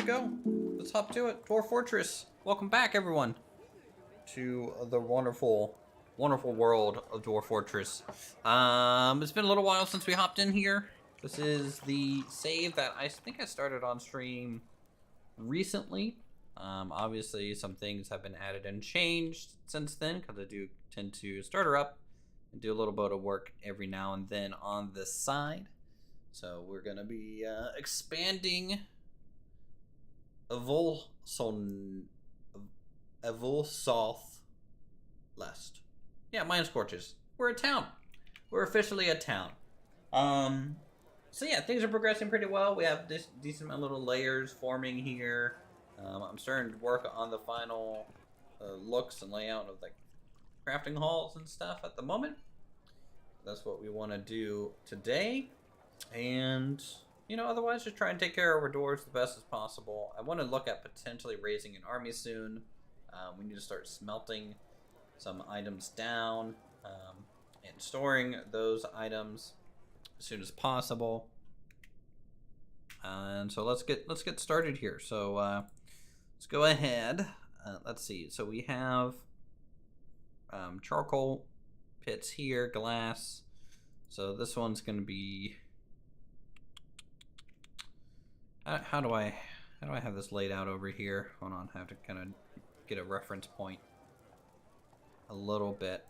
go. Let's hop to it. Dwarf Fortress. Welcome back, everyone, to the wonderful, wonderful world of Dwarf Fortress. It's been a little while since we hopped in here. This is the save that I think I started on stream recently. Obviously, some things have been added and changed since then, because I do tend to start her up and do a little bit of work every now and then on the side. So we're gonna be expanding Evolsolth Lest. Yeah, Mine Scorches. We're a town. We're officially a town. So yeah, things are progressing pretty well. We have this decent amount of little layers forming here. I'm starting to work on the final looks and layout of the crafting halls and stuff at the moment. That's what we want to do today. And, you know, otherwise just try and take care of our dwarves the best as possible. I want to look at potentially raising an army soon. We need to start smelting some items down and storing those items as soon as possible. And so let's get started here. So let's go ahead. Let's see. So we have charcoal pits here, glass. So this one's going to be. How do I have this laid out over here? Hold on, I have to kind of get a reference point a little bit.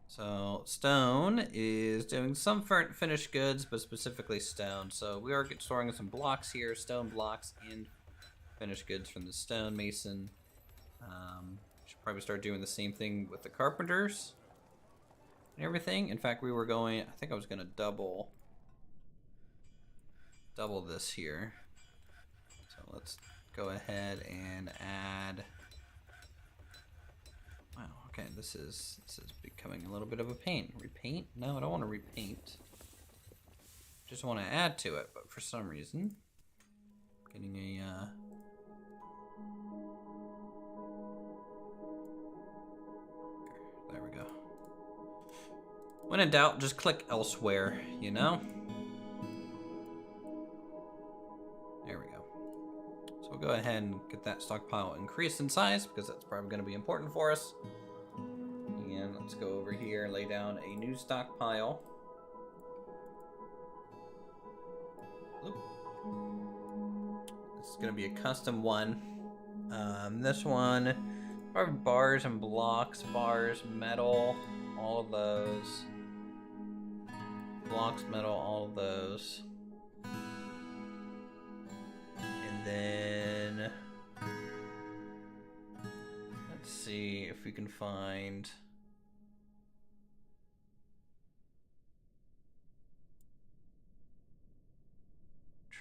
So stone is doing some finished goods, but specifically stone. So we are storing some blocks here, stone blocks and finished goods from the stonemason. Should probably start doing the same thing with the carpenters and everything. In fact, we were going. I think I was going to double this here. So let's go ahead and add. Wow, okay, this is becoming a little bit of a pain. Repaint? No, I don't want to repaint. Just want to add to it, but for some reason, getting a there we go. When in doubt, just click elsewhere, you know? We'll go ahead and get that stockpile increased in size because that's probably going to be important for us. And let's go over here and lay down a new stockpile. Oop. This is going to be a custom one. This one, probably bars and blocks, bars, metal, all of those. Blocks, metal, all of those. And then let's see if we can find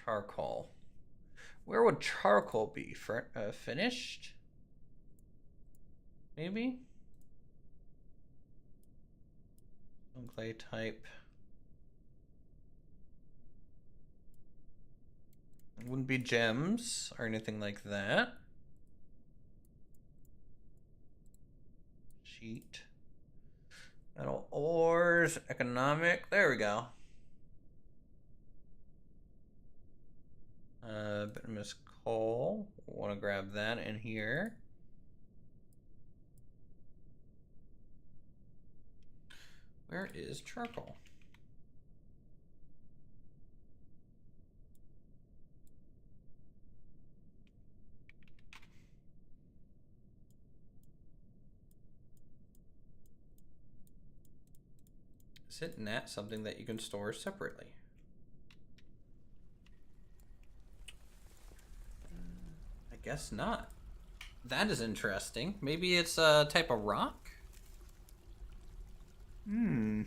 charcoal. Where would charcoal be for finished? Maybe some clay type. Wouldn't be gems or anything like that. Sheet. Metal ores, economic. There we go. Bituminous coal. Want to grab that in here. Where is charcoal? Is it not something that you can store separately? I guess not. That is interesting. Maybe it's a type of rock? I'm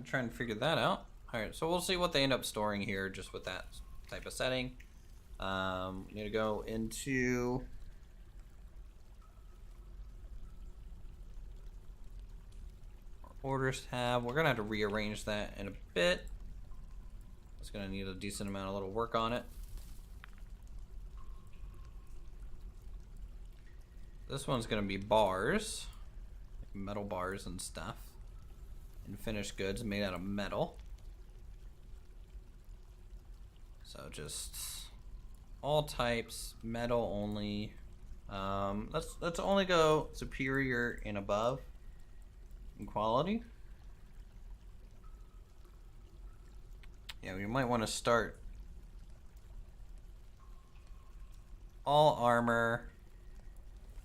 trying to figure that out. Alright, so we'll see what they end up storing here just with that type of setting. We need to go into orders tab. We're gonna have to rearrange that in a bit. It's gonna need a decent amount of little work on it. This one's gonna be bars, like metal bars and stuff, and finished goods made out of metal. So just all types, metal only. Let's only go superior and above in quality. Yeah, we might want to start all armor,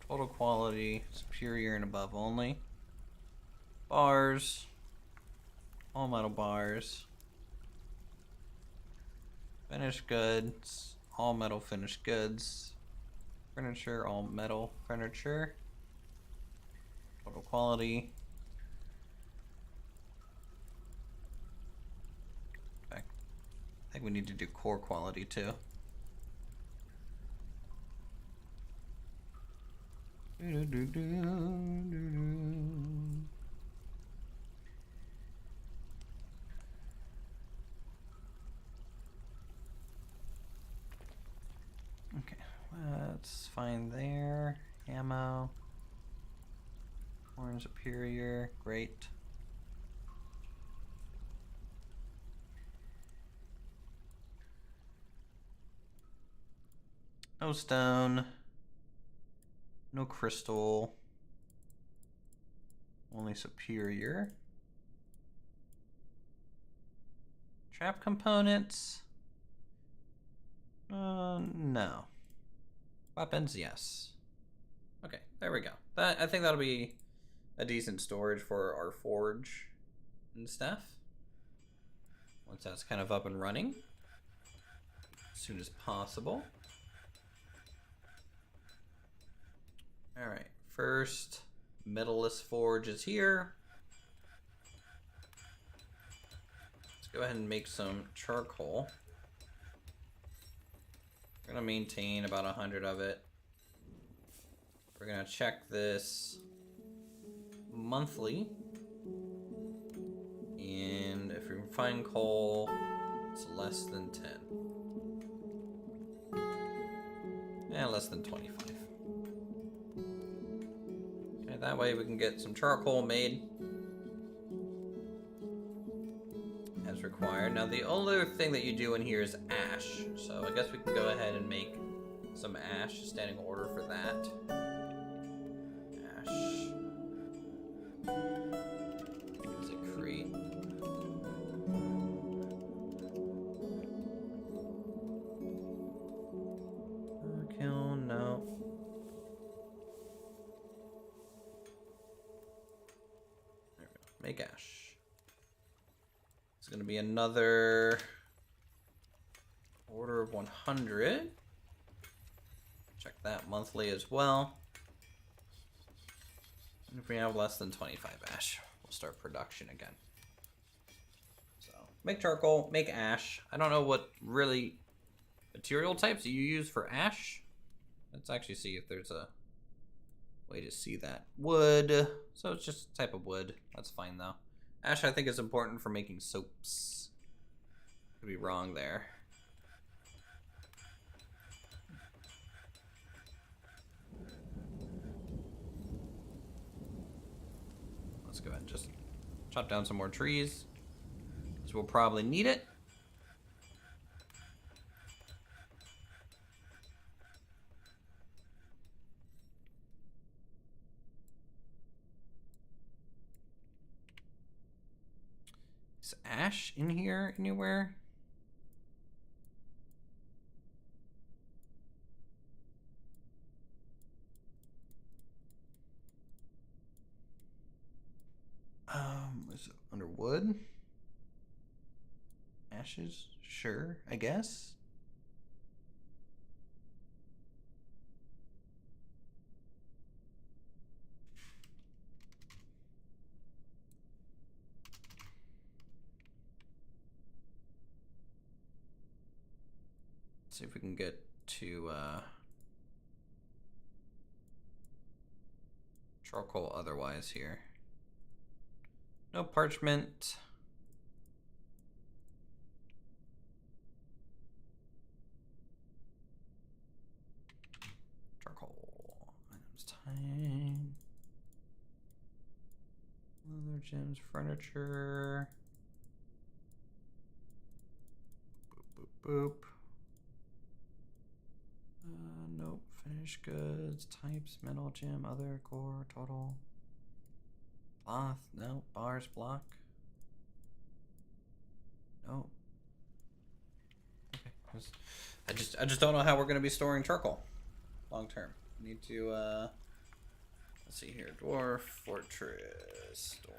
total quality, superior and above only. Bars, all metal bars. Finished goods, all metal finished goods. Furniture, all metal furniture. Total quality. I think we need to do core quality too. Okay, that's fine there. Ammo. Horn superior, great. No stone. No crystal. Only superior. Trap components? No. Weapons, yes. Okay, there we go. I think that'll be a decent storage for our forge and stuff. Once that's kind of up and running. As soon as possible. Alright, first metalist forge is here. Let's go ahead and make some charcoal. We're gonna maintain about 100 of it. We're gonna check this monthly. And if we find coal, it's less than 10. Yeah, less than 25. Okay, that way we can get some charcoal made as required. Now the only thing that you do in here is ash. So I guess we can go ahead and make some ash, standing order for that. Ash. What does it create? Kill, no. There we go. Make ash. It's going to be another order of 100. Check that monthly as well. And if we have less than 25 ash, we'll start production again. So, make charcoal, make ash. I don't know what really material types you use for ash. Let's actually see if there's a way to see that. Wood. So it's just a type of wood. That's fine though. Ash I think is important for making soaps. Could be wrong there. Let's go ahead and just chop down some more trees, because we'll probably need it. Is ash in here anywhere? Is it under wood? Ashes? Sure, I guess. Let's see if we can get to charcoal otherwise here. No parchment. Charcoal. Items time. Leather, gems, furniture. Boop, boop, boop. Finished goods, types, metal, gem, other, core, total. Cloth, no. Bars, block. No. Okay. I just don't know how we're gonna be storing charcoal long term. We need to let's see here. Dwarf Fortress store.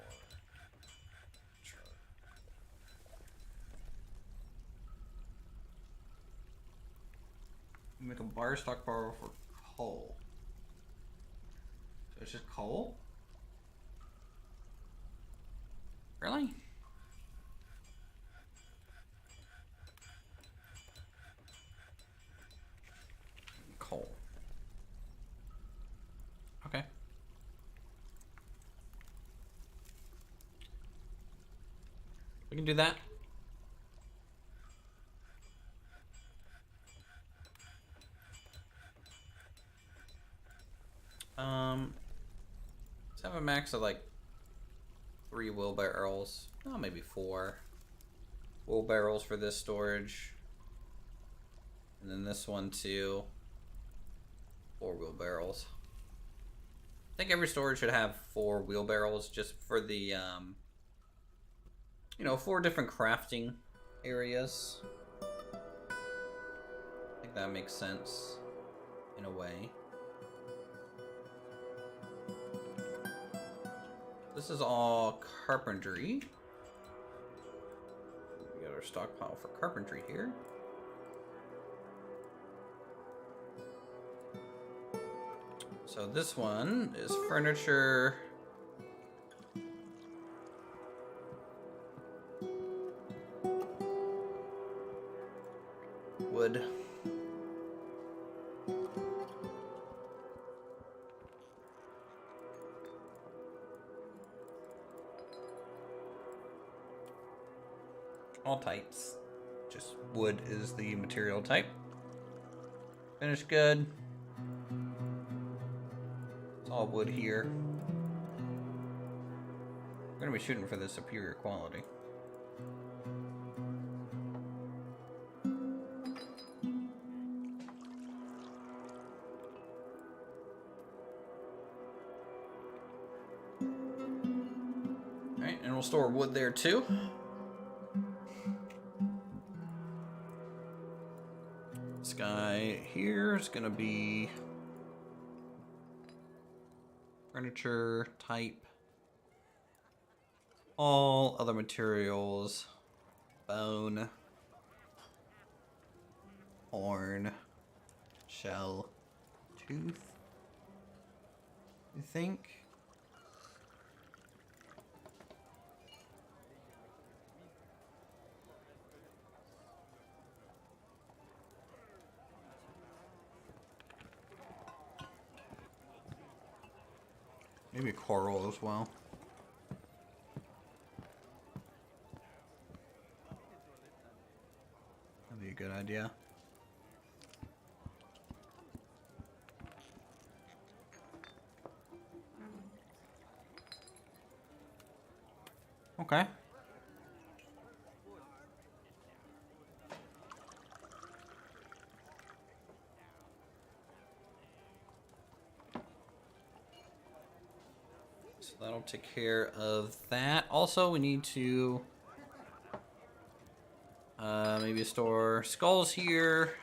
Make a bar stockpile for coal. So it's just coal? Really? Coal. Okay. We can do that. Let's have a max of like 3 wheelbarrows. Oh, maybe 4 wheelbarrows for this storage. And then this one too. 4 wheelbarrows. I think every storage should have 4 wheelbarrows just for the, you know, 4 different crafting areas. I think that makes sense in a way. This is all carpentry. We got our stockpile for carpentry here. So this one is furniture. Wood. All types. Just wood is the material type. Finished good. It's all wood here. We're gonna be shooting for the superior quality. Alright, and we'll store wood there too. This guy here is gonna be furniture type. All other materials. Bone. Horn. Shell. Tooth. You think? Maybe coral as well. That'd be a good idea. Okay. So that'll take care of that. Also, we need to maybe store skulls here,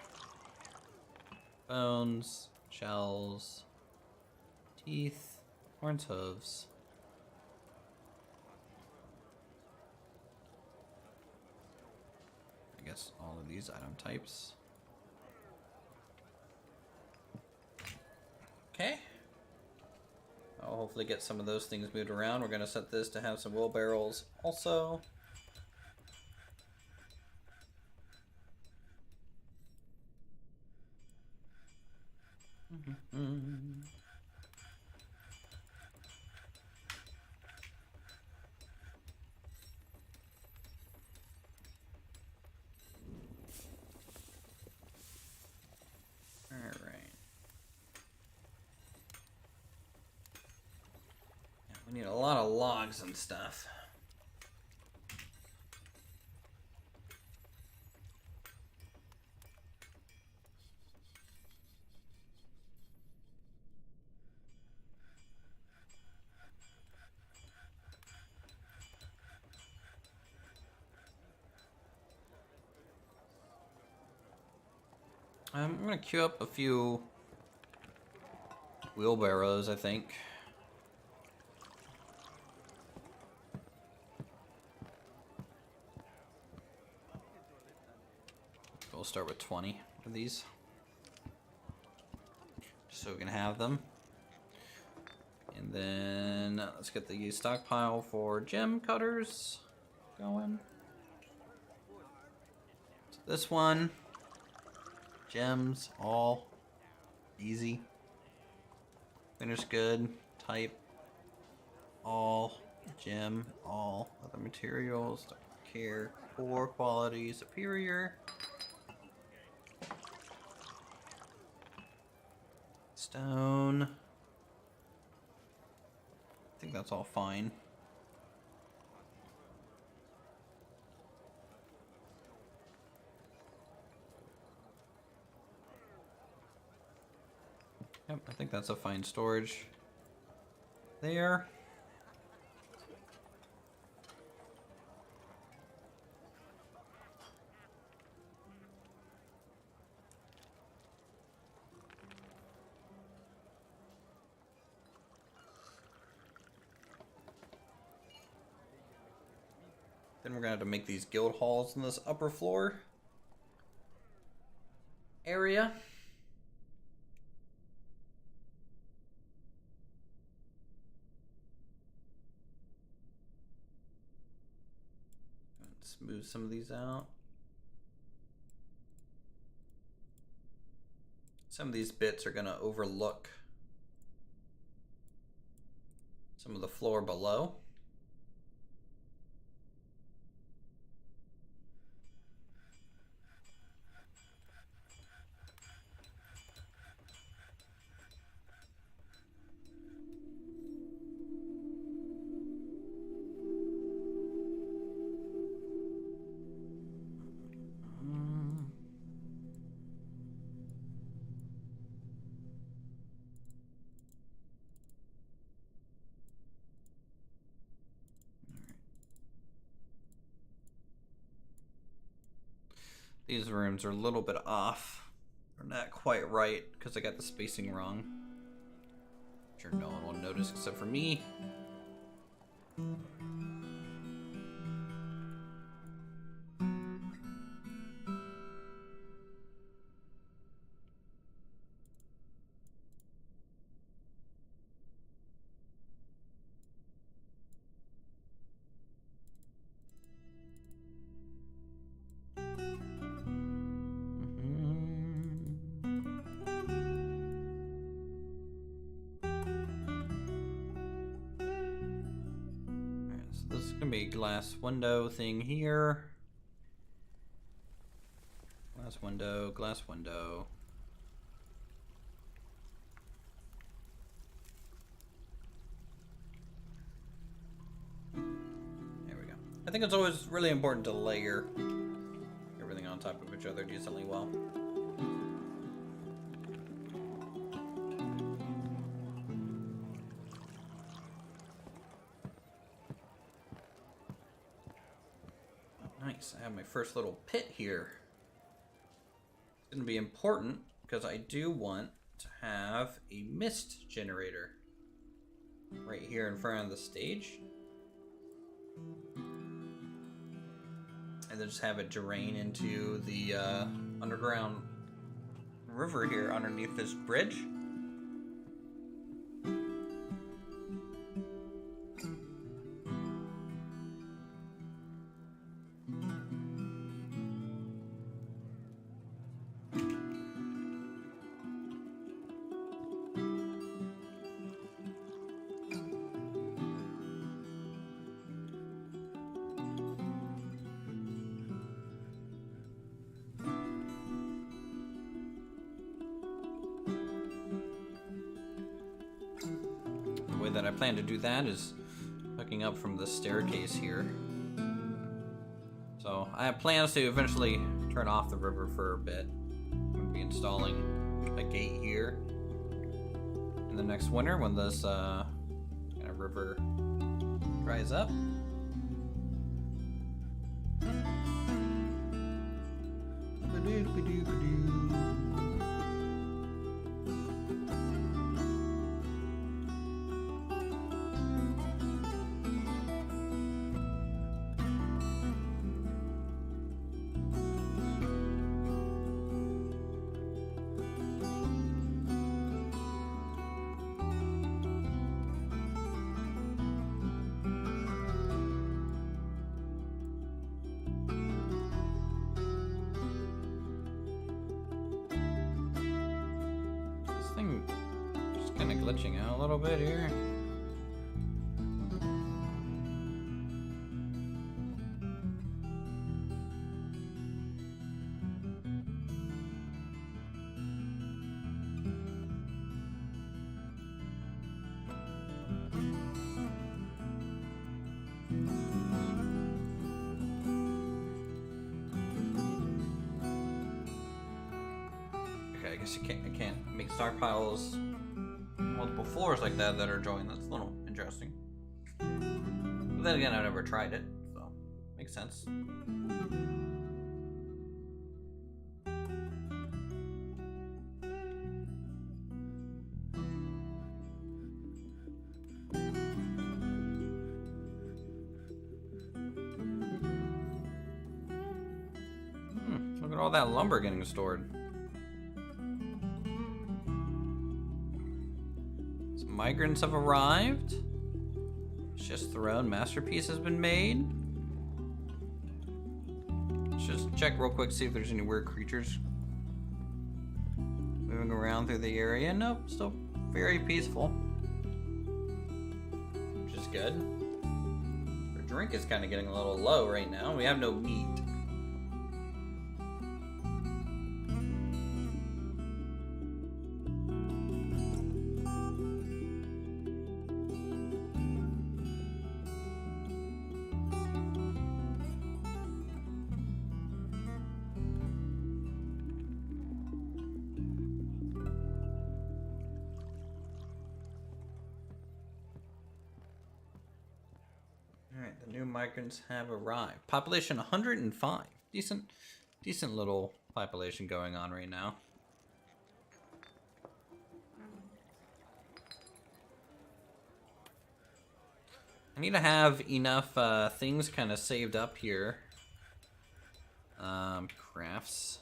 bones, shells, teeth, horns, hooves. I guess all of these item types. Okay. I'll hopefully get some of those things moved around. We're going to set this to have some wheelbarrows also. We need a lot of logs and stuff. I'm gonna queue up a few wheelbarrows, I think. We'll start with 20 of these, just so we can have them. And then let's get the stockpile for gem cutters going. So this one, gems, all easy. Finish good, type, all, gem, all, other materials, don't care, poor quality, superior. Stone. I think that's all fine. Yep, I think that's a fine storage there. Then we're gonna have to make these guild halls in this upper floor area. Let's move some of these out. Some of these bits are gonna overlook some of the floor below. These rooms are a little bit off. They're not quite right because I got the spacing wrong. I'm sure no one will notice except for me. This is gonna be a glass window thing here. Glass window, glass window. There we go. I think it's always really important to layer everything on top of each other decently well. Nice, I have my first little pit here. It's going to be important because I do want to have a mist generator right here in front of the stage. And then just have it drain into the underground river here underneath this bridge. That I plan to do that is hooking up from the staircase here. So I have plans to eventually turn off the river for a bit. I'm going to be installing a gate here in the next winter when this kind of river dries up. Ba-doo-ba-doo-ba-doo. Kind of glitching out a little bit here. Okay, I guess I can't make stockpiles multiple floors like that are joined. That's a little interesting. But then again, I've never tried it, so makes sense. Look at all that lumber getting stored. Some migrants have arrived. Just Throne masterpiece has been made. Let's just check real quick, see if there's any weird creatures moving around through the area. Nope, still very peaceful, which is good. Our drink is kind of getting a little low right now. We have no meat. Alright, the new migrants have arrived. Population 105. Decent little population going on right now. I need to have enough things kind of saved up here. Crafts.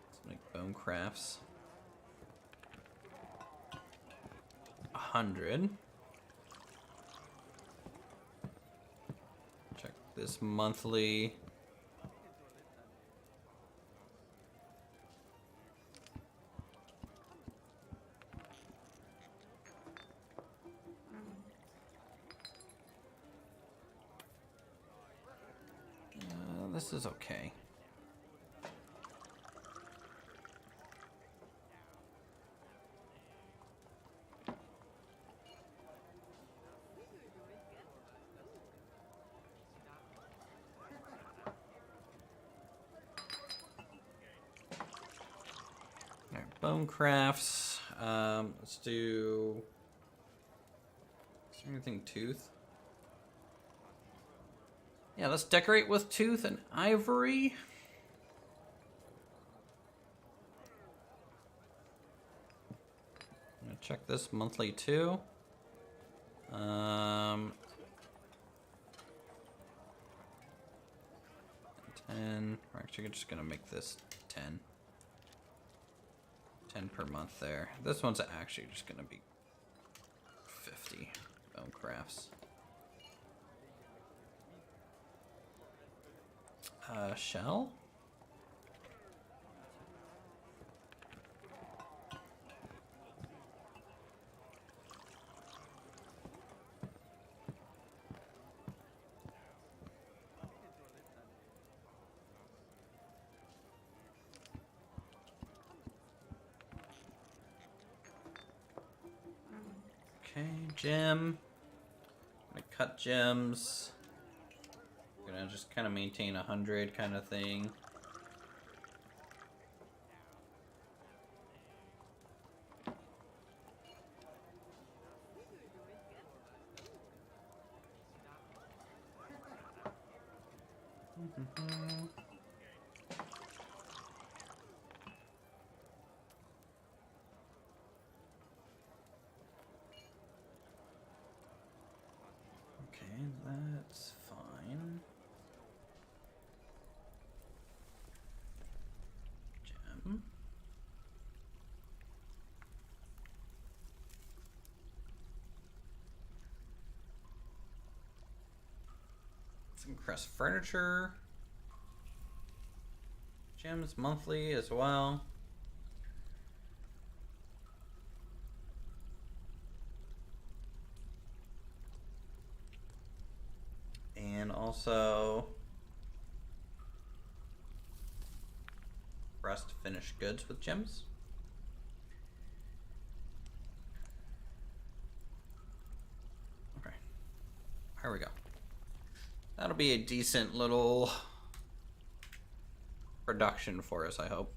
Let's make bone crafts. 100. Check this monthly. This is okay. Alright, bone crafts. Let's do. Is there anything tooth? Yeah, let's decorate with tooth and ivory. I'm gonna check this monthly too. 10. We're actually just gonna make this 10. 10 per month there. This one's actually just gonna be 50 bone crafts. Shell? Okay, gem. I'm gonna cut gems. Gonna just kind of maintain 100 kind of thing. Okay, that's fine. Gem. Some crest furniture. Gems monthly as well. also pressed finished goods with gems. Okay, here we go. That'll be a decent little production for us, I hope.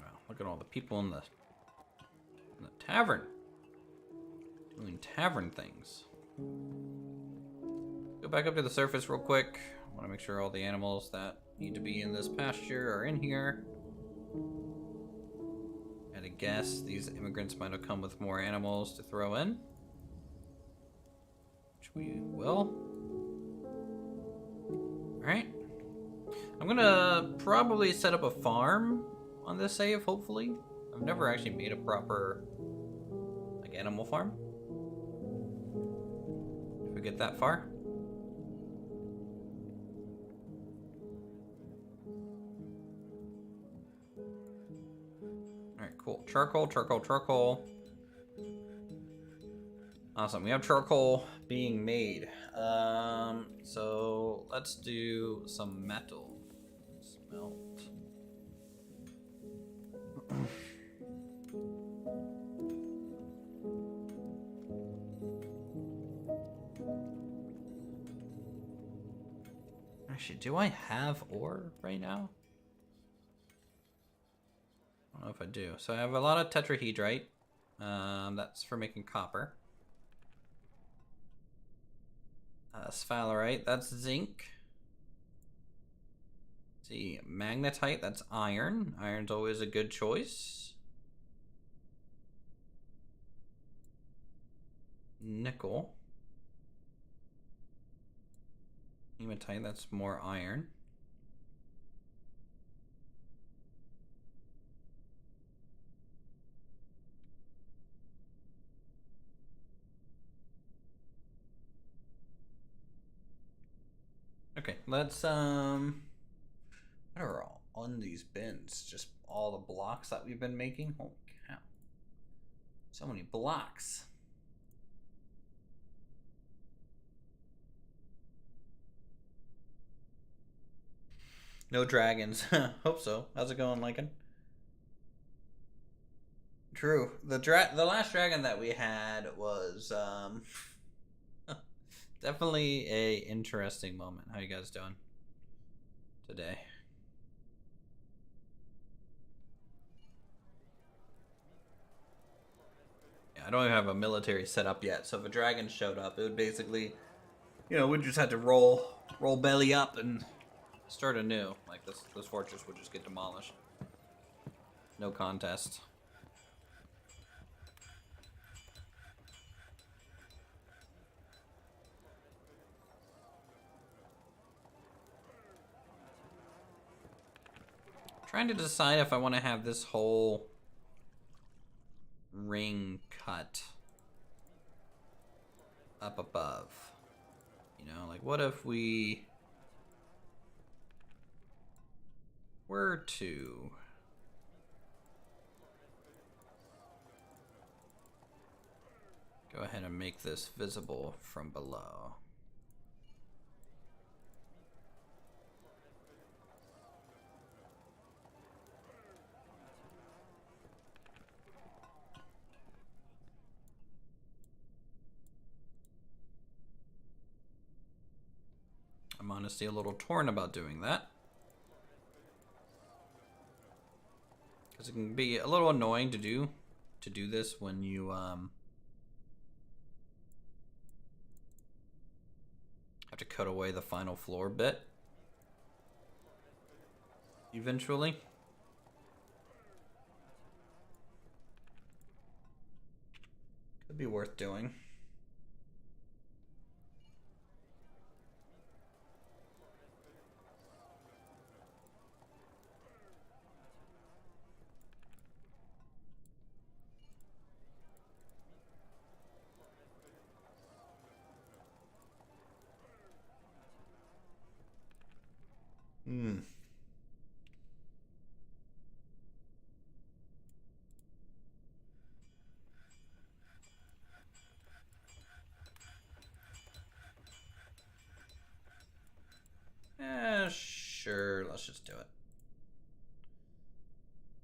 Wow, look at all the people in the tavern doing tavern things. Go back up to the surface real quick. I want to make sure all the animals that need to be in this pasture are in here. At a guess, these immigrants might have come with more animals to throw in, which we will. Alright. I'm gonna probably set up a farm on this save, hopefully. I've never actually made a proper like animal farm. If we get that far. Alright, cool. Charcoal, charcoal, charcoal. Awesome. We have charcoal being made. So let's do some metal. Smelt. Actually, do I have ore right now? I don't know if I do. So I have a lot of tetrahedrite. That's for making copper. Sphalerite, that's zinc. Let's see, magnetite, that's iron. Iron's always a good choice. Nickel. Hematite, that's more iron. Okay, let's what are all on these bins? Just all the blocks that we've been making? Holy cow. So many blocks. No dragons. Hope so. How's it going, Lincoln? True. The last dragon that we had was definitely a interesting moment. How you guys doing today? Yeah, I don't even have a military set up yet, so if a dragon showed up, it would basically, you know, we'd just have to roll belly up and start anew. Like this fortress would just get demolished. No contest. Trying to decide if I want to have this whole ring cut up above. You know, like what if we were to go ahead and make this visible from below. I'm honestly a little torn about doing that, because it can be a little annoying to do this when you have to cut away the final floor bit eventually. Could be worth doing. Hmm. Sure, let's just do it.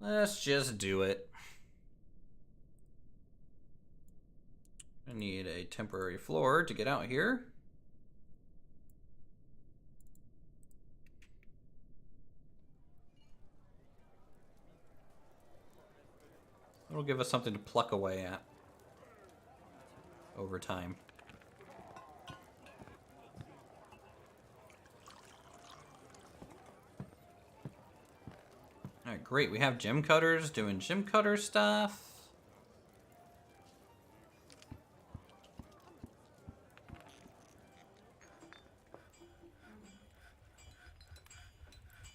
Let's just do it. I need a temporary floor to get out here. It'll give us something to pluck away at over time. Alright, great. We have gem cutters doing gem cutter stuff.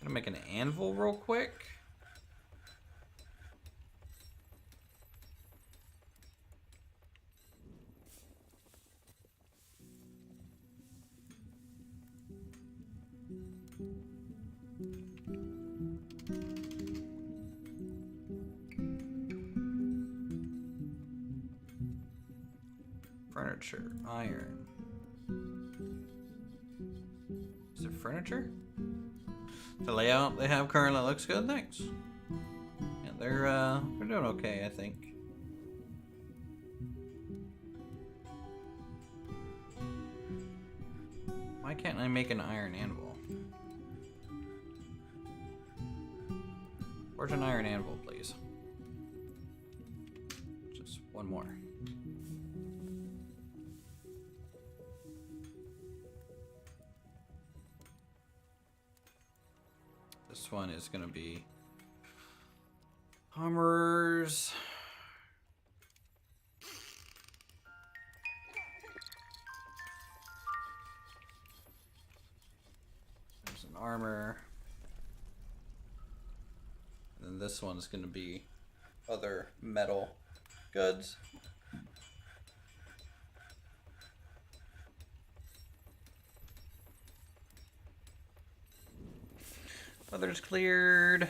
Gonna make an anvil real quick. Furniture, iron. Is it furniture? The layout they have currently looks good, thanks. Yeah, they're doing okay, I think. Why can't I make an iron anvil? Forge an iron anvil, please. Just one more. This one is gonna be armorers. There's an armor. And then this one's gonna be other metal goods. Weather's cleared.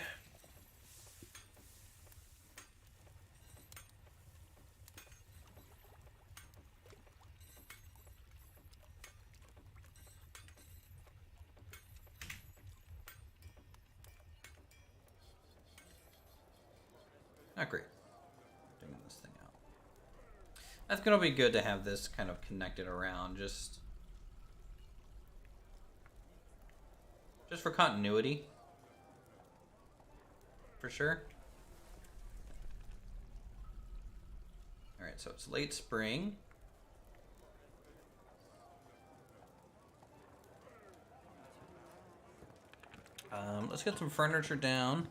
Not great. Doing this thing out. That's gonna be good to have this kind of connected around, just for continuity. For sure. Alright, so it's late spring. Let's get some furniture down.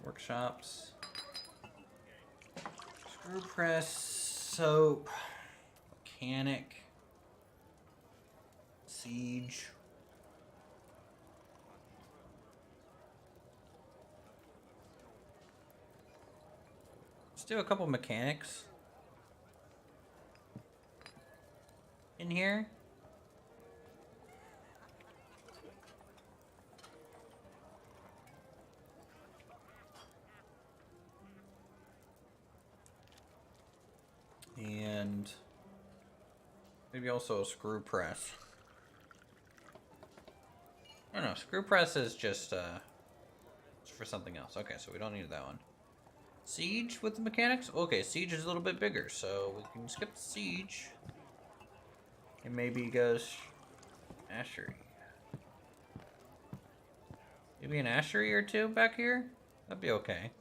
Workshops. Screw press, soap, mechanic, siege. Let's do a couple mechanics in here. And maybe also a screw press. I don't know, screw press is just it's for something else. Okay, so we don't need that one. Siege with the mechanics? Okay, siege is a little bit bigger, so we can skip the siege. And maybe goes ashery. Maybe an ashery or two back here? That'd be okay.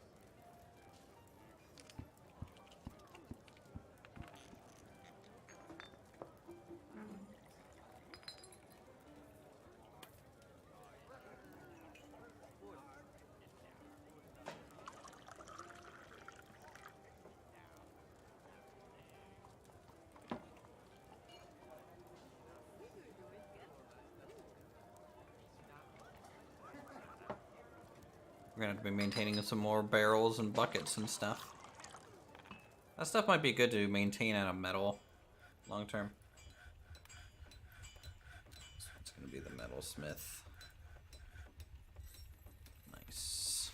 We're gonna have to be maintaining some more barrels and buckets and stuff. That stuff might be good to maintain out of metal long term. So it's gonna be the metalsmith. Nice.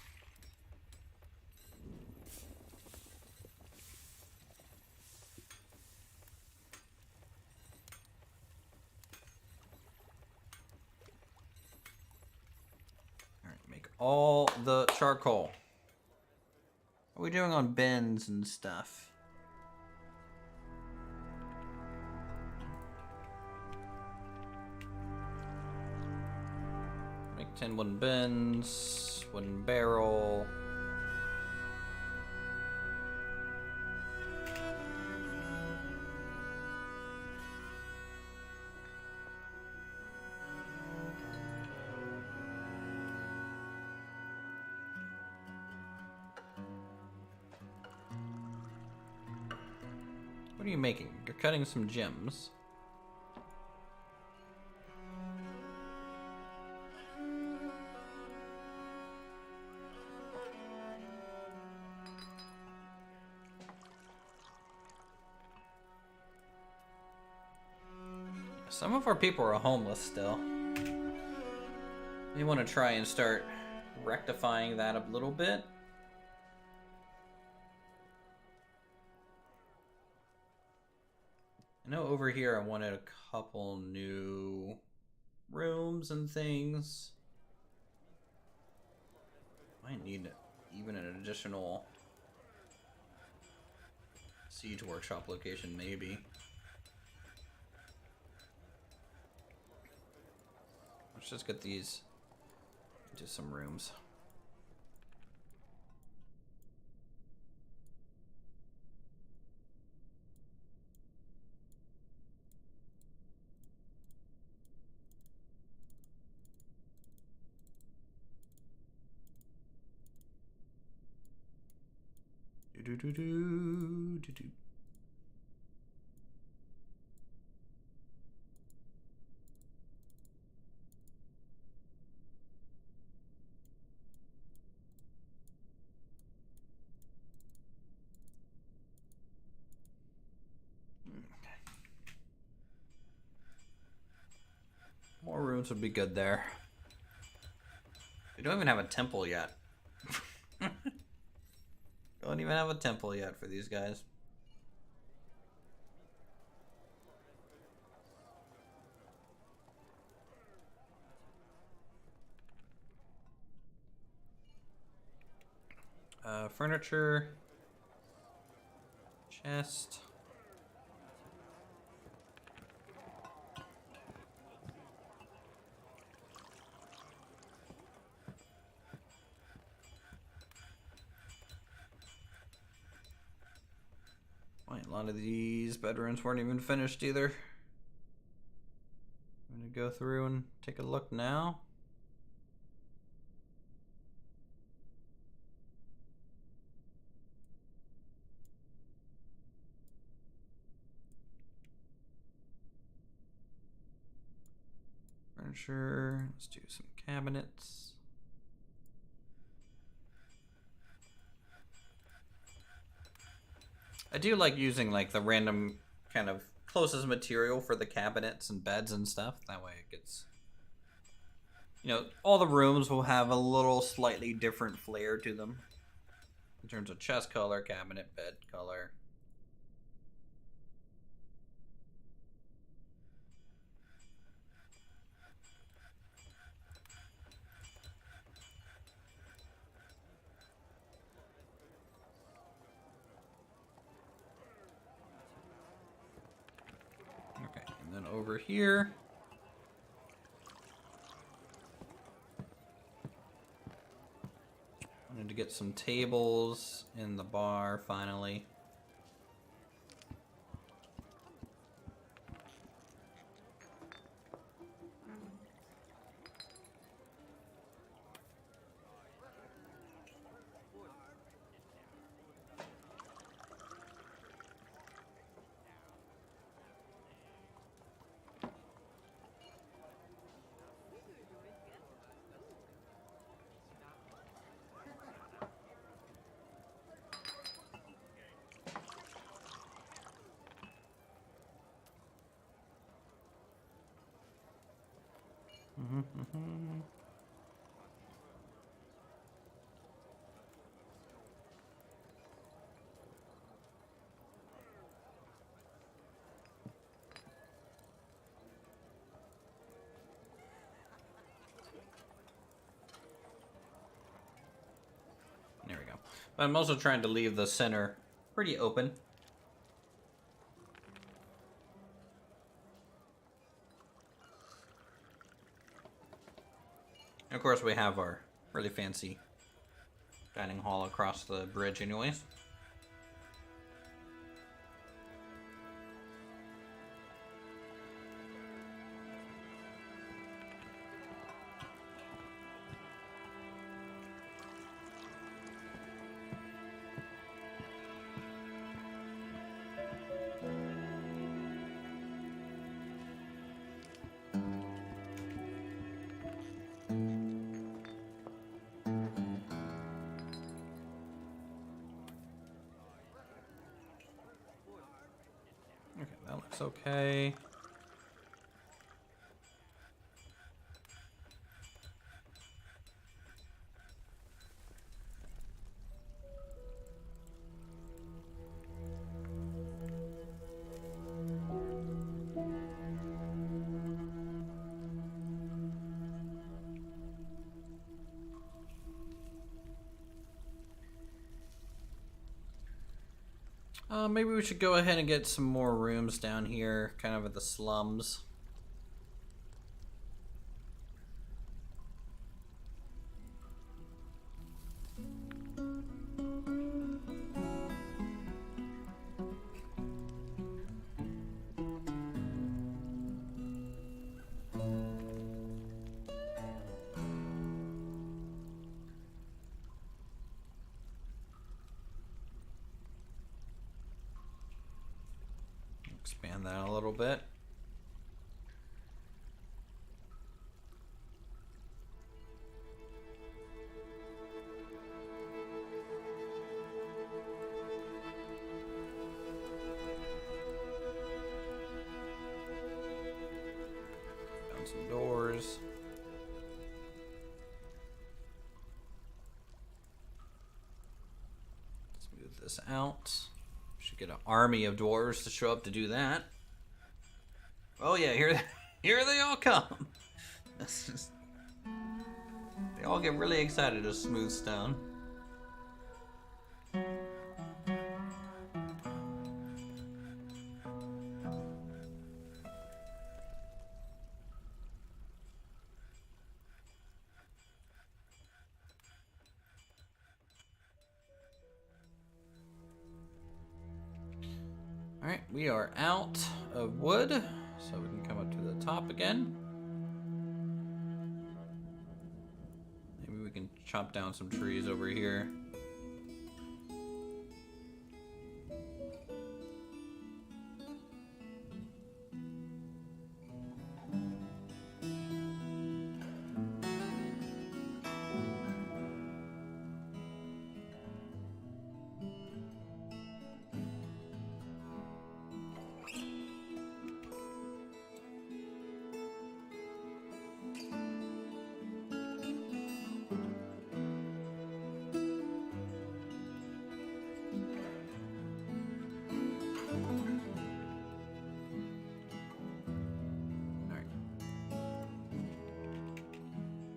Alright, make all the charcoal. What are we doing on bins and stuff? Make 10 wooden bins, wooden barrel. What are you making? You're cutting some gems. Some of our people are homeless still. We want to try and start rectifying that a little bit. I know over here I wanted a couple new rooms and things. Might need even an additional siege workshop location, maybe. Let's just get these into some rooms. Do-do-do-do-do-do. More rooms would be good there. We don't even have a temple yet. Don't even have a temple yet for these guys. Furniture. Chest. A lot of these bedrooms weren't even finished either. I'm gonna go through and take a look now. Furniture, let's do some cabinets. I do like using like the random kind of closest material for the cabinets and beds and stuff. That way it gets, you know, all the rooms will have a little slightly different flair to them in terms of chest color, cabinet, bed color. And then over here, I need to get some tables in the bar finally. There we go. But I'm also trying to leave the center pretty open. And of course, we have our really fancy dining hall across the bridge anyways. Okay, that looks okay. Maybe we should go ahead and get some more rooms down here, kind of at the slums. Expand that a little bit. Down some doors. Let's move this out. Should get an army of dwarves to show up to do that. Oh yeah, here they all come. They all get really excited as smooth stone. Alright, we are out of wood, so we can come up to the top again. Maybe we can chop down some trees over here.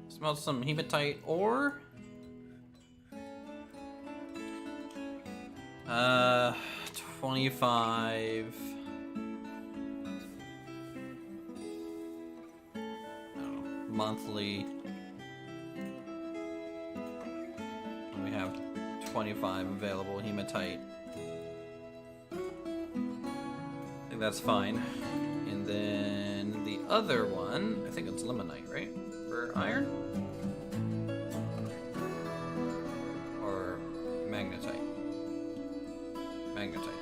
Smell some hematite ore. 25. Monthly. We have 25 available hematite. I think that's fine. And then the other one, I think it's limonite, right? For iron? Or magnetite? Magnetite.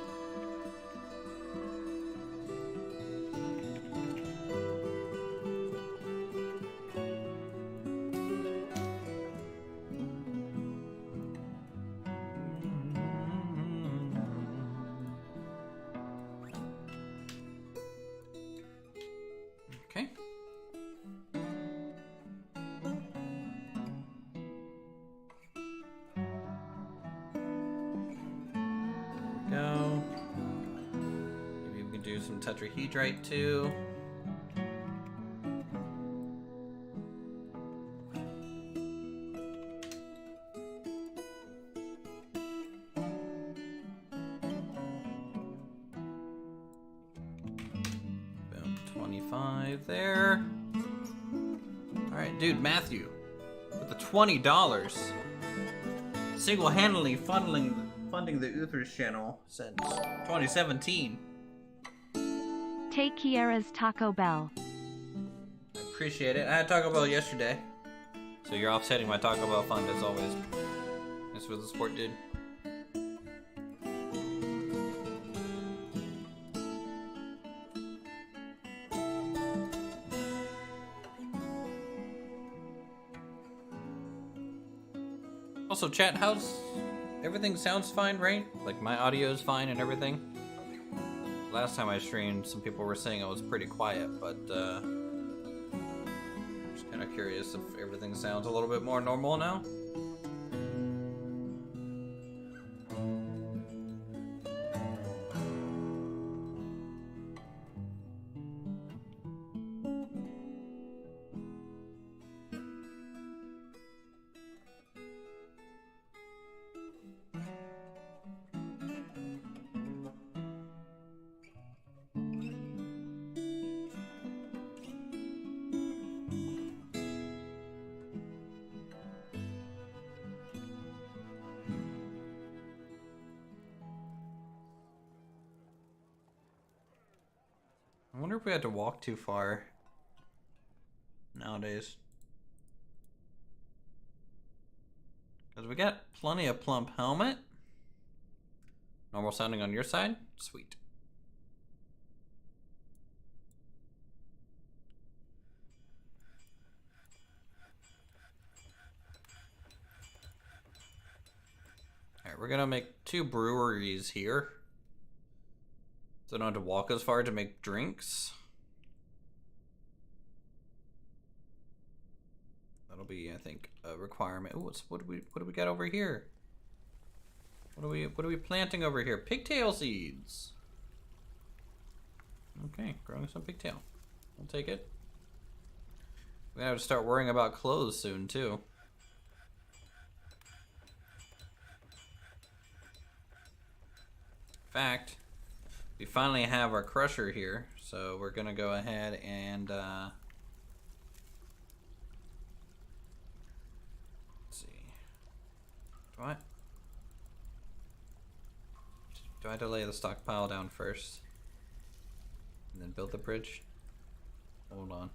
Okay. do some tetrahedrite too. Boom, 25 there. Alright, dude, Matthew, with the $20, single-handedly funding the Uthris channel since 2017. Take Kiara's Taco Bell. I appreciate it. I had Taco Bell yesterday, so you're offsetting my Taco Bell fund as always. Thanks for the support, dude. Also, chat, how's everything? Sounds fine, right? Like my audio is fine and everything. Last time I streamed, some people were saying I was pretty quiet, but just kind of curious if everything sounds a little bit more normal now. I wonder if we had to walk too far nowadays. Because we got plenty of plump helmet. Normal sounding on your side? Sweet. Alright, we're gonna make 2 breweries here. So I don't have to walk as far to make drinks. That'll be, I think, a requirement. Ooh, what do we got over here? What are we planting over here? Pigtail seeds. Okay, growing some pigtail. We'll take it. We're gonna have to start worrying about clothes soon too. In fact, we finally have our crusher here, so we're gonna go ahead and let's see. Do I delay the stockpile down first and then build the bridge? Hold on.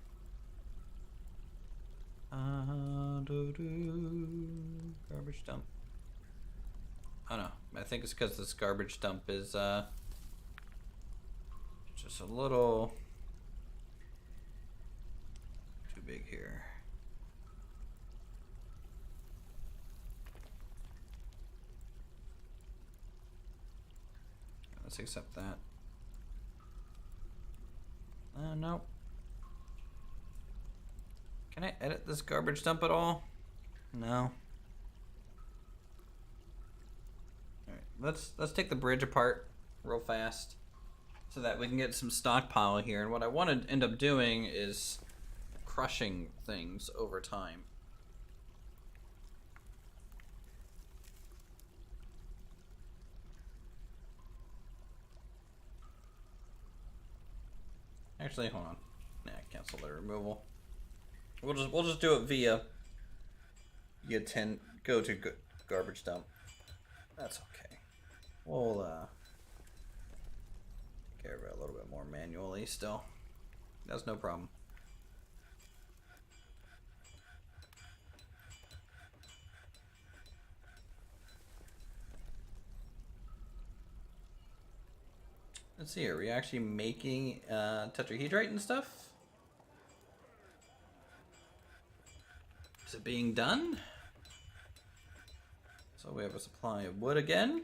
Garbage dump. Oh no, I think it's because this garbage dump is just a little too big here. Let's accept that. Nope. Can I edit this garbage dump at all? No. Alright, let's take the bridge apart real fast so that we can get some stockpile here. And what I want to end up doing is crushing things over time. Actually, hold on. Nah, cancel the removal. We'll just do it via go to garbage dump. That's okay. We'll take care of it a little bit more manually still. That's no problem. Let's see, are we actually making tetrahedrite and stuff? Is it being done? So we have a supply of wood again.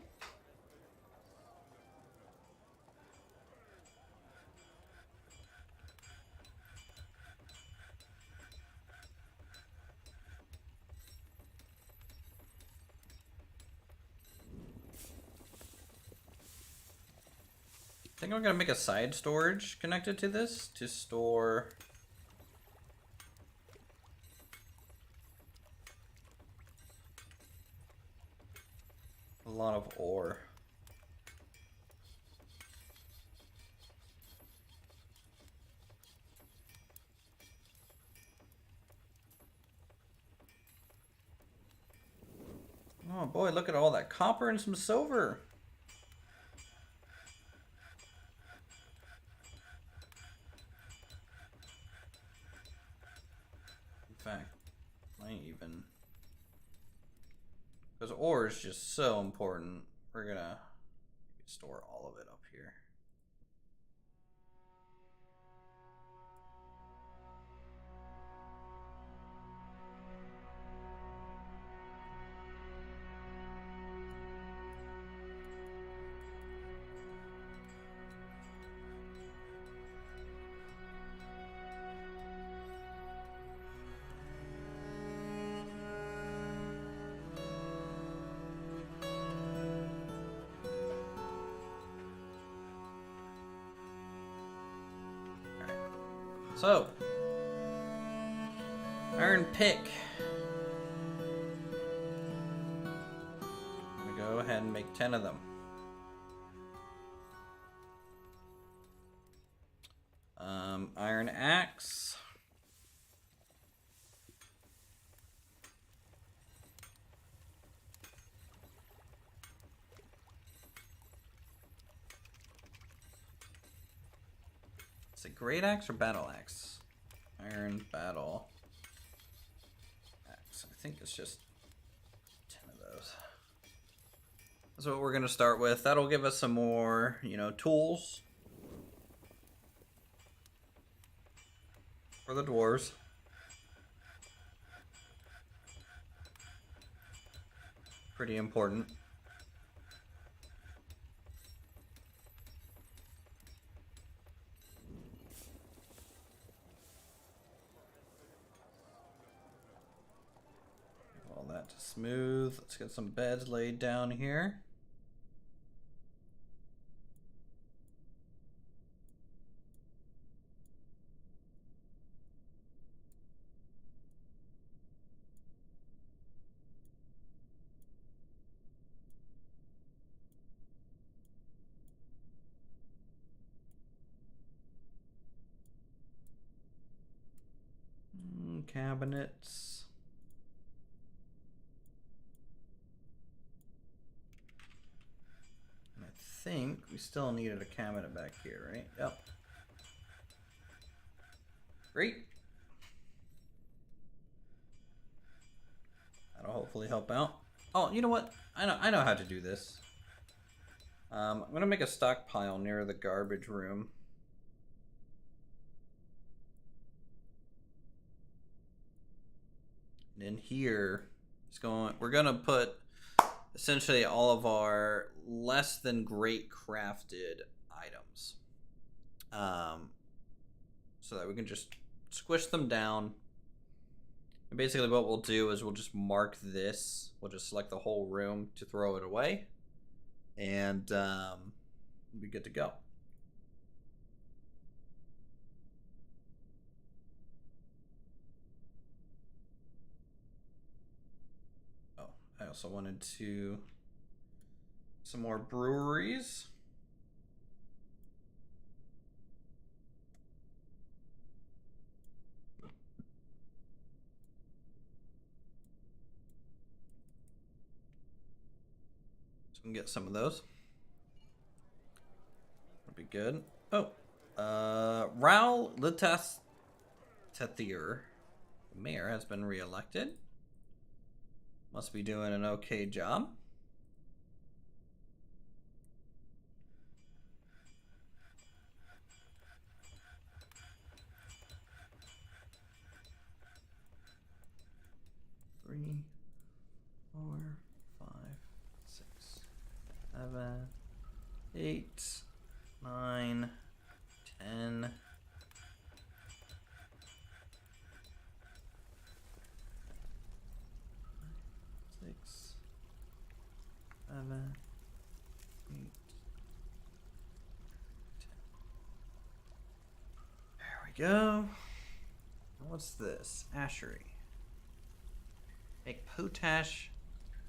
I think I'm gonna make a side storage connected to this to store a lot of ore. Oh boy, look at all that copper and some silver. In fact, might even, because ore is just so important, we're gonna store all of it up here. So, iron pick. I'm gonna go ahead and make 10 of them. Iron axe. Is it great axe or battle axe? Iron battle axe. I think it's just 10 of those. That's what we're gonna start with. That'll give us some more, you know, tools for the dwarves. Pretty important. All that to smooth. Let's get some beds laid down here. Cabinets. And I think we still needed a cabinet back here, right? Yep. Great. That'll hopefully help out. Oh, you know what? I know how to do this. I'm gonna make a stockpile near the garbage room. And in here, we're gonna put essentially all of our less than great crafted items, so that we can just squish them down. And basically what we'll do is we'll just mark this. We'll just select the whole room to throw it away, and we'll be good to go. I also wanted to some more breweries. So we can get some of those. That'd be good. Oh, Raul Litas Tethier, the mayor, has been reelected. Must be doing an okay job. Three, 4, 5, 6, 7, 8, 9, 10. 6, 7, 8, go. What's this? Ashery. Make potash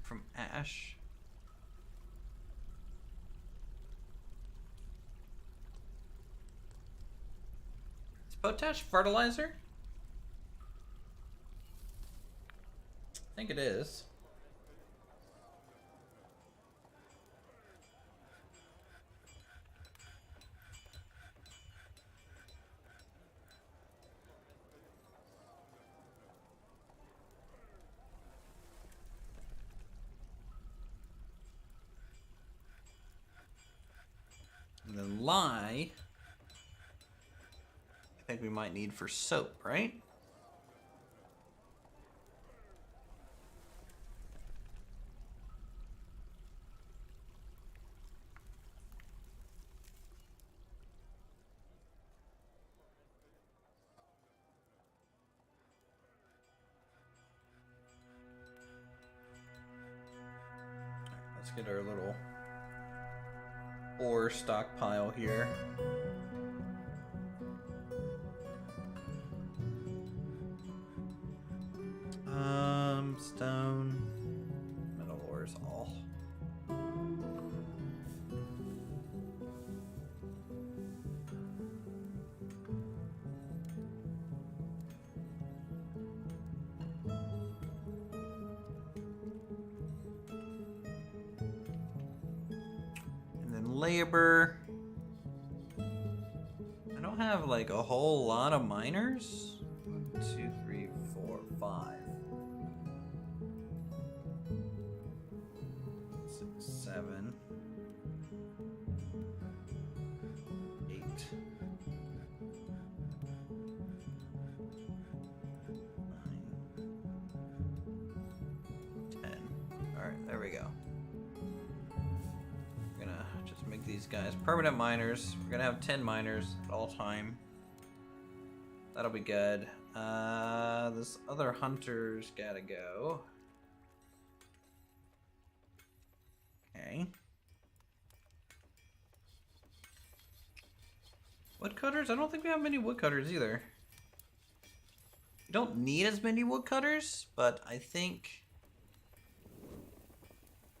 from ash. Is potash fertilizer? I think it is. And then lye, I think we might need for soap, right? Let's get our little ore stockpile here. Stone, metal ores, all. And then labor. I don't have like a whole lot of miners. 1, 2, 3, 4, 5. 6, 7, 8, 9, 10. Alright, there we go. We're gonna just make these guys permanent miners. We're gonna have 10 miners at all time. That'll be good. This other hunter's gotta go. Okay. Woodcutters? I don't think we have many woodcutters either. We don't need as many woodcutters, but I think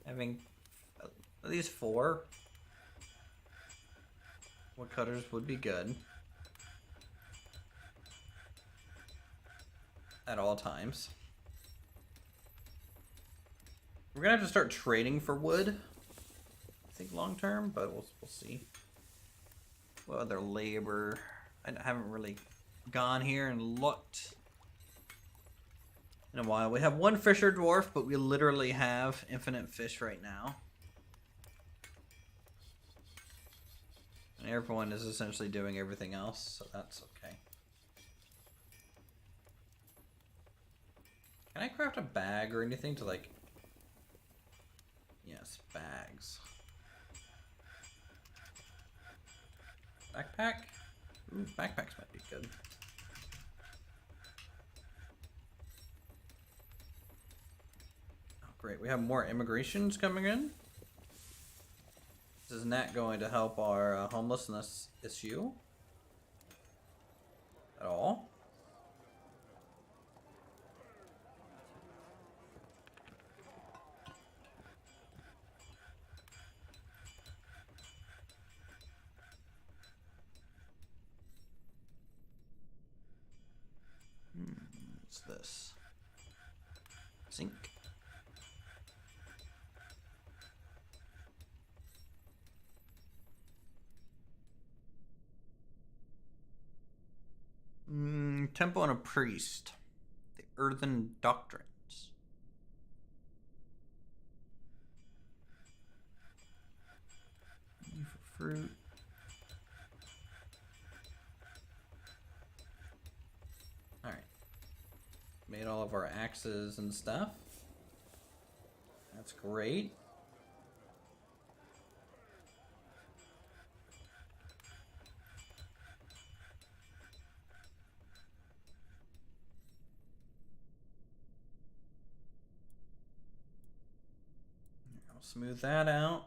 having at least 4 woodcutters would be good. At all times. We're gonna have to start trading for wood, I think, long term, but we'll see. What other labor? I haven't really gone here and looked in a while. We have 1 fisher dwarf, but we literally have infinite fish right now. And everyone is essentially doing everything else, so that's okay. Can I craft a bag or anything to, like... Yes, bags. Backpack? Ooh, backpacks might be good. Oh, great. We have more immigrations coming in. This is not going to help our homelessness issue at all. What's this? Zinc. Temple and a priest. The earthen doctrines. For fruit. Alright. Made all of our axes and stuff. That's great. I'll smooth that out.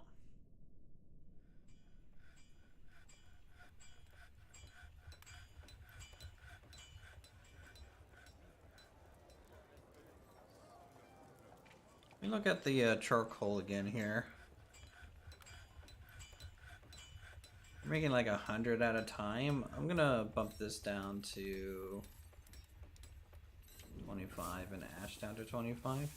look at the charcoal again here. We're making like 100 at a time. I'm gonna bump this down to 25 and ash down to 25.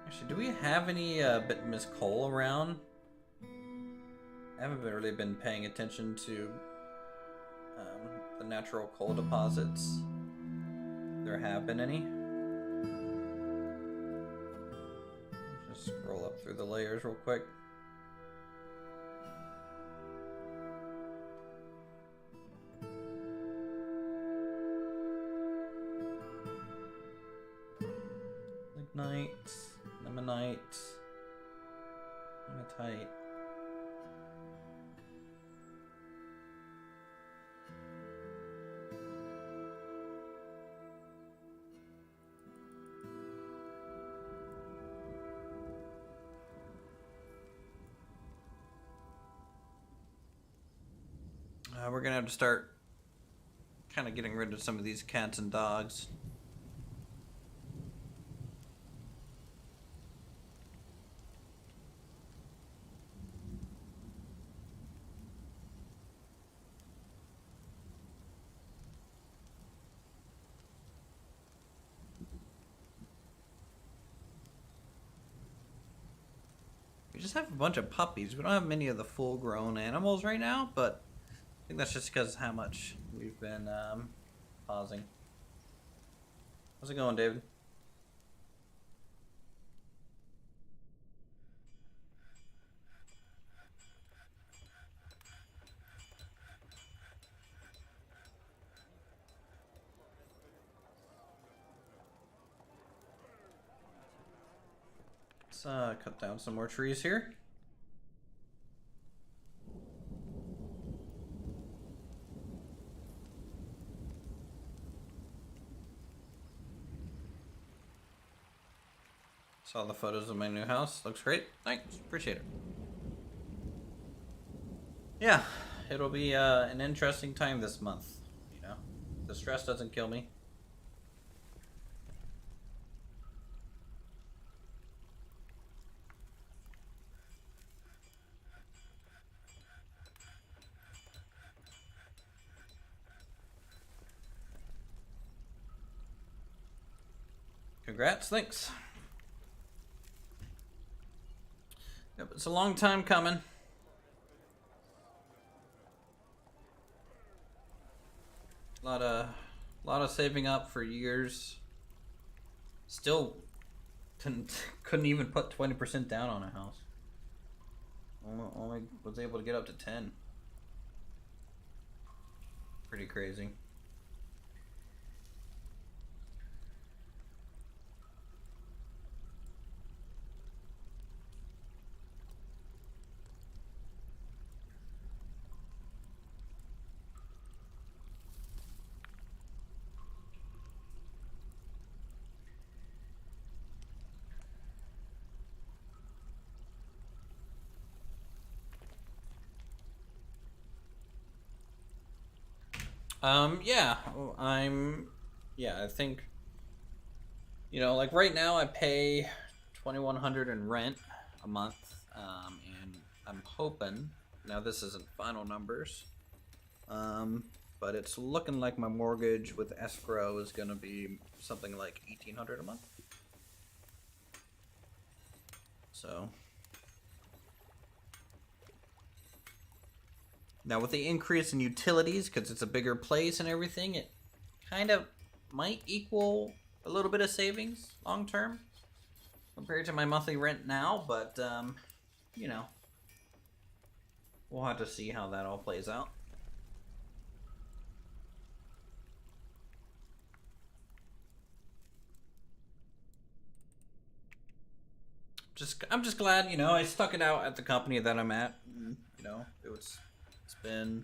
Actually, do we have any bituminous coal around? I haven't really been paying attention to the natural coal deposits. There have been any. Just scroll up through the layers real quick. Lignite, limonite, hematite. We're gonna have to start kind of getting rid of some of these cats and dogs. We just have a bunch of puppies. We don't have many of the full-grown animals right now, but I think that's just because of how much we've been pausing. How's it going, David? Let's cut down some more trees here. Saw the photos of my new house. Looks great. Thanks. Appreciate it. Yeah, it'll be an interesting time this month. You know, the stress doesn't kill me. Congrats. Thanks. Yep, it's a long time coming. A lot of saving up for years. Still couldn't even put 20% down on a house. Only was able to get up to 10. Pretty crazy. Yeah, I think, you know, like right now I pay $2,100 in rent a month, and I'm hoping, now this isn't final numbers, but it's looking like my mortgage with escrow is going to be something like $1,800 a month. So now with the increase in utilities, because it's a bigger place and everything, it kind of might equal a little bit of savings long term compared to my monthly rent now, but you know, we'll have to see how that all plays out. I'm just glad, you know, I stuck it out at the company that I'm at. You know, it's been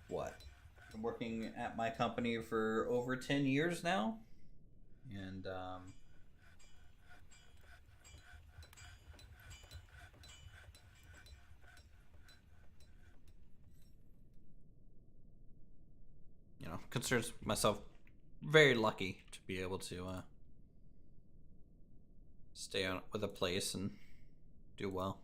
what? I'm working at my company for over 10 years now. And you know, considers myself very lucky to be able to stay on with a place and do well.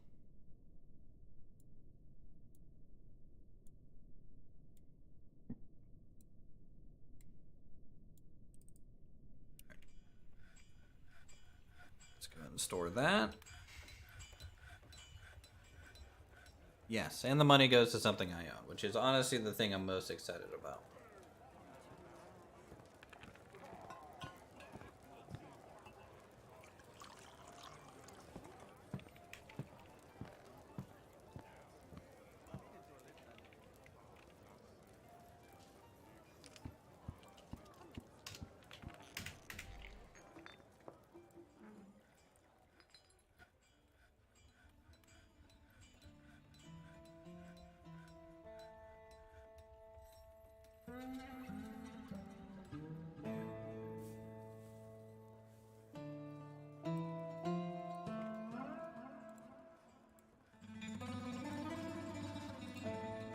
Let's go ahead and store that. Yes, and the money goes to something I own, which is honestly the thing I'm most excited about.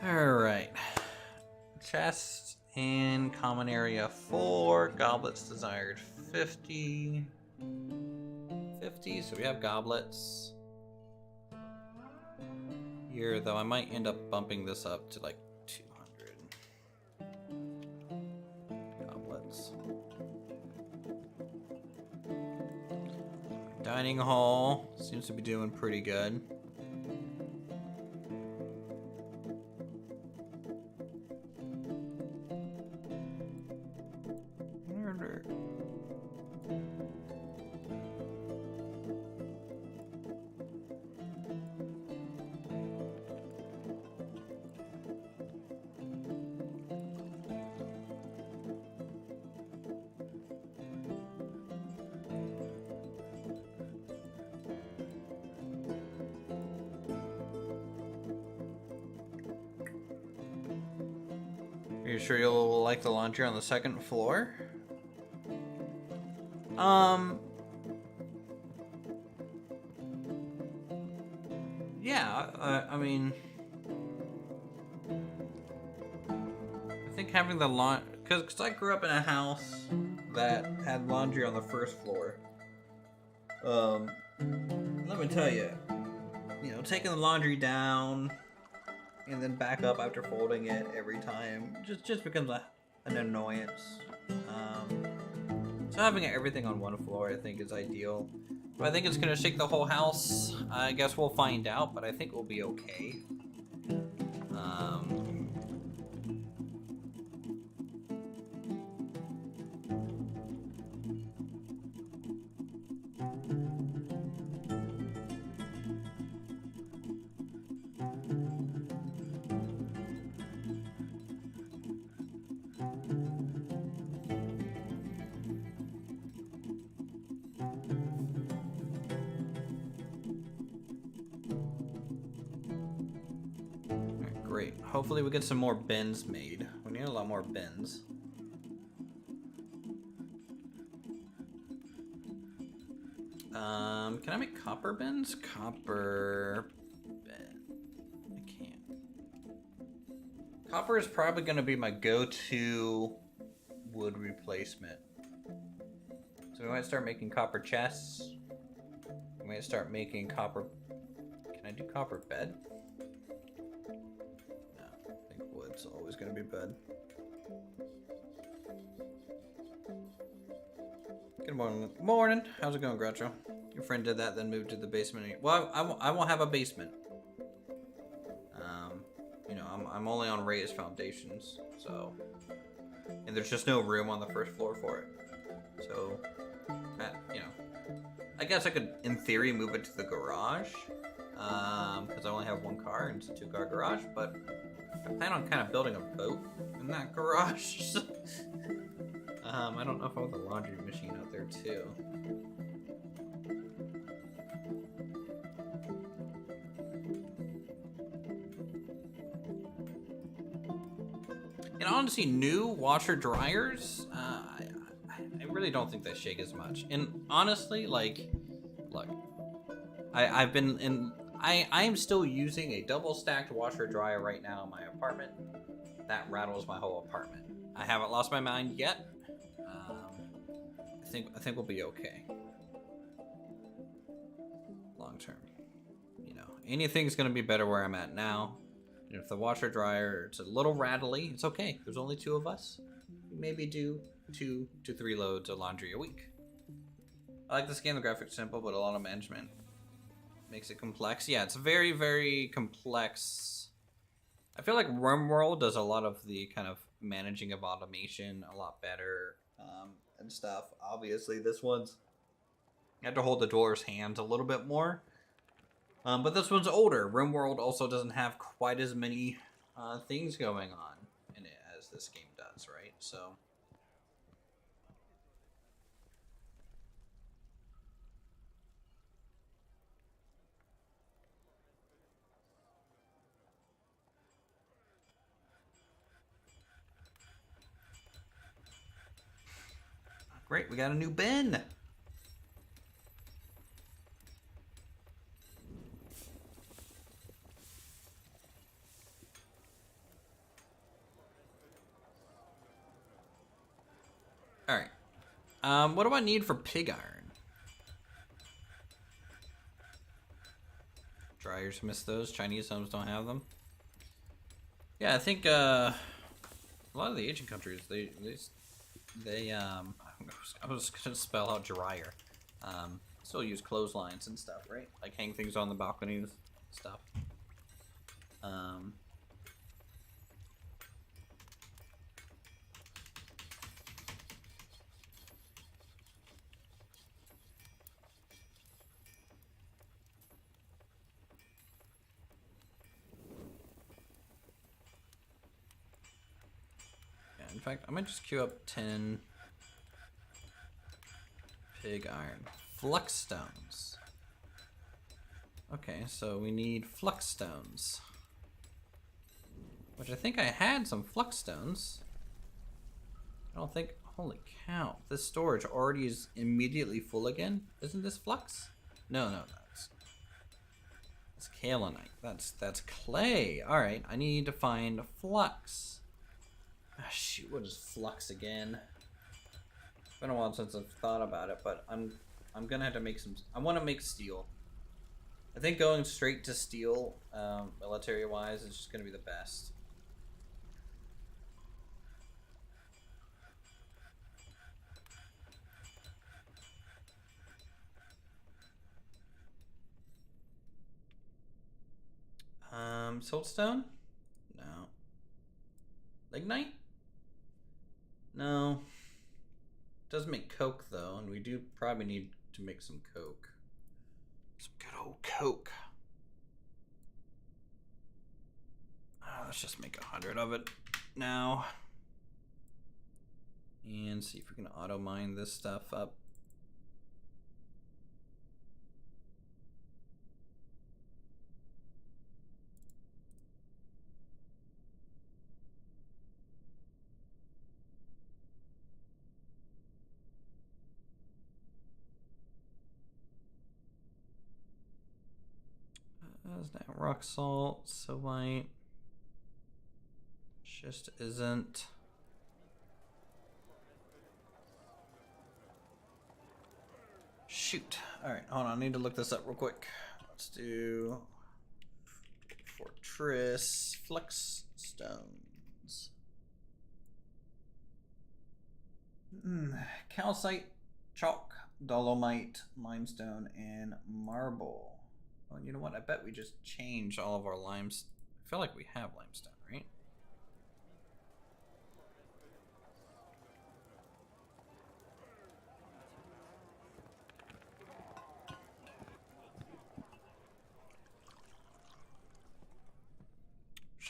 Alright. Chest in common area 4. Goblets desired 50. 50, so we have goblets. Here, though, I might end up bumping this up to like 200. Goblets. Dining hall seems to be doing pretty good. Are you sure you'll like the laundry on the second floor? Yeah, I mean, I think having the laundry, because I grew up in a house that had laundry on the first floor. Let me tell you, you know, taking the laundry down and then back up after folding it every time just becomes an annoyance. So having everything on one floor I think is ideal. But I think it's gonna shake the whole house. I guess we'll find out, but I think we'll be okay. Great. Hopefully we get some more bins made. We need a lot more bins. Can I make copper bins? Copper bin. I can't. Copper is probably going to be my go-to wood replacement. So we might start making copper chests. We might start making copper... Can I do copper bed? It's always gonna be bed. Good morning. Morning. How's it going, Groucho? Your friend did that, then moved to the basement. Well, I won't have a basement. You know, I'm only on raised foundations, so, and there's just no room on the first floor for it. So, you know, I guess I could, in theory, move it to the garage, because I only have one car and it's a 2-car garage, but I plan on kind of building a boat in that garage. I don't know if I want the laundry machine out there too. And honestly, new washer dryers, I really don't think they shake as much. And honestly, like, look, I've been in. I am still using a double stacked washer dryer right now in my apartment. That rattles my whole apartment. I haven't lost my mind yet. I think we'll be okay. Long term, you know, anything's gonna be better where I'm at now. And if the washer dryer it's a little rattly, it's okay. There's only 2 of us. We maybe do 2 to 3 loads of laundry a week. I like this game. The graphics simple, but a lot of management makes it complex. Yeah, it's very, very complex. I feel like RimWorld does a lot of the kind of managing of automation a lot better and stuff. Obviously, this one's you have to hold the dwarves' hands a little bit more. But this one's older. RimWorld also doesn't have quite as many things going on in it as this game does, right? So. Great, we got a new bin. All right. What do I need for pig iron? Dryers, miss those. Chinese homes don't have them. Yeah, I think a lot of the Asian countries they I was gonna spell out dryer. Still use clotheslines and stuff, right? Like hang things on the balconies, stuff. Yeah, in fact, I might just queue up 10 pig iron. Flux stones. Okay, so we need flux stones. Which I think I had some flux stones. I don't think... Holy cow. This storage already is immediately full again? Isn't this flux? No, that's kaolinite. That's clay. Alright, I need to find flux. Ah, shoot, what is flux again? It's been a while since I've thought about it, but I'm gonna have to make some... I want to make steel. I think going straight to steel, military-wise, is just gonna be the best. Siltstone? No. Lignite? No. Does make coke though, and we do probably need to make some coke. Some good old coke. Let's just make 100 of it now. And see if we can auto mine this stuff up. Is that rock salt? Silite. Just isn't. Shoot. Alright, hold on. I need to look this up real quick. Let's do Fortress Flux Stones. Calcite, chalk, dolomite, limestone, and marble. Well, you know what? I bet we just change all of our limes. I feel like we have limestone, right?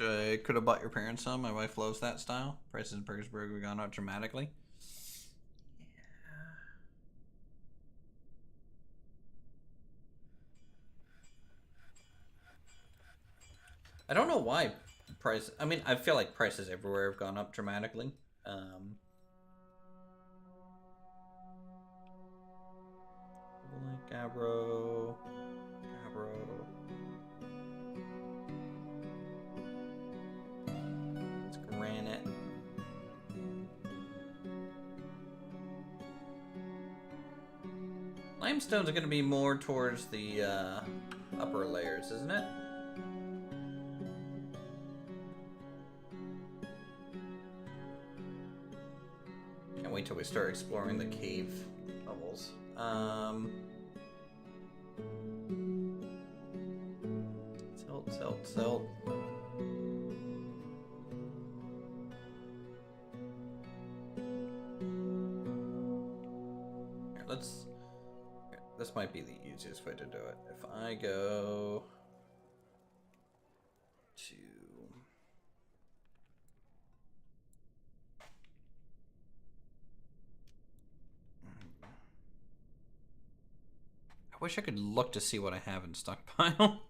I could have bought your parents some. My wife loves that style. Prices in Perrysburg have gone up dramatically. I don't know why price. I mean, I feel like prices everywhere have gone up dramatically. Gabbro. It's granite. Limestone's going to be more towards the upper layers, isn't it? Can't wait till we start exploring the cave levels. Tilt. Here, this might be the easiest way to do it. If I go to... I wish I could look to see what I have in stockpile.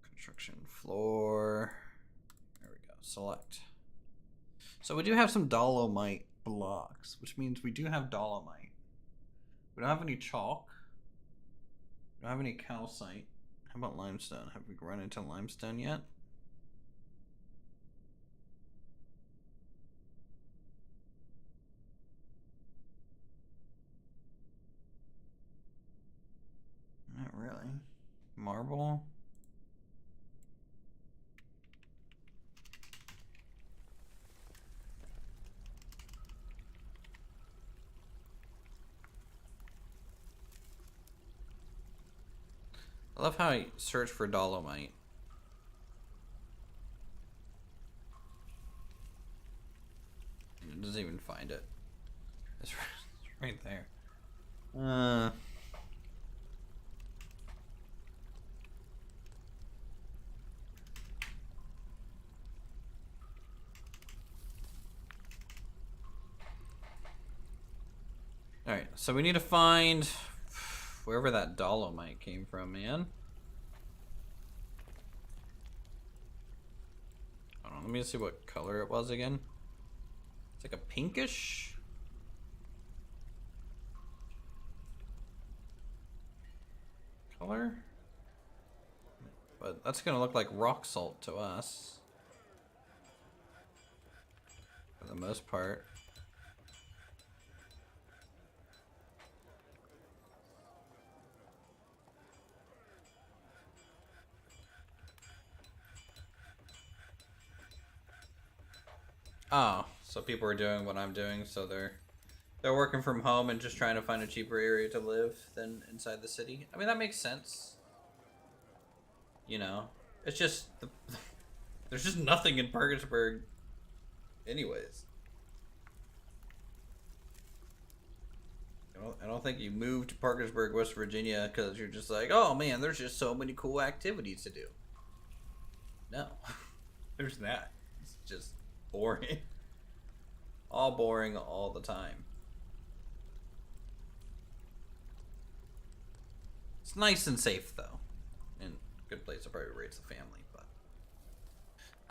Construction floor. There we go. Select. So we do have some dolomite blocks, which means we do have dolomite. We don't have any chalk. We don't have any calcite. How about limestone? Have we run into limestone yet? Not really. Marble. I love how I search for dolomite. It doesn't even find it. It's right there. Alright, so we need to find wherever that dolomite came from, man. Hold on, let me see what color it was again. It's like a pinkish. Color. But that's gonna look like rock salt to us. For the most part. Oh, so people are doing what I'm doing, so they're working from home and just trying to find a cheaper area to live than inside the city. I mean, that makes sense. You know, it's just there's just nothing in Parkersburg anyways. I don't think you moved to Parkersburg, West Virginia because you're just like, oh man, there's just so many cool activities to do. No, there's not. It's just boring. All boring all the time. It's nice and safe though, and good place to probably raise the family. But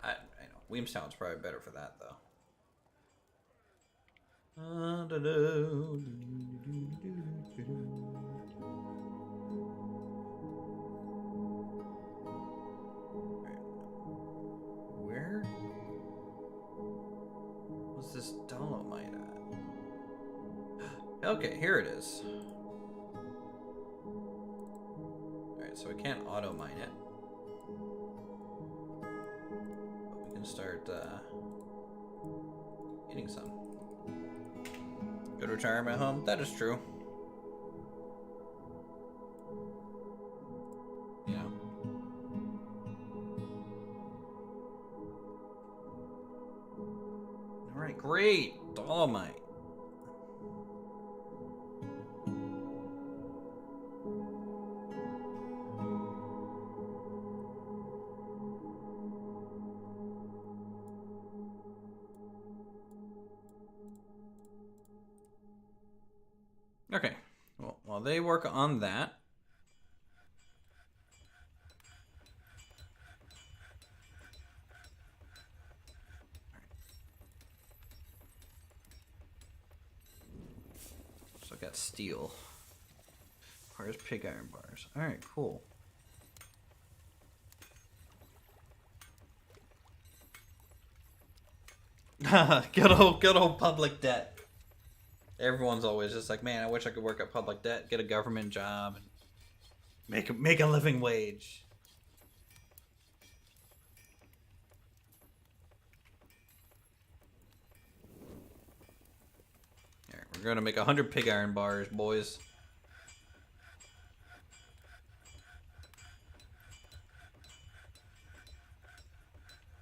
I know Williamstown's probably better for that though. Where was this dolomite at? Okay, here it is. Alright, so we can't auto mine it. But we can start getting some. Good retirement home, that is true. Yeah. Alright, great. Dolomite. they work on that. So I got steel. Requires pig iron bars. Alright, cool. good old public debt. Everyone's always just like, man, I wish I could work at public debt, get a government job, and make a living wage. Alright, we're gonna make 100 pig iron bars, boys.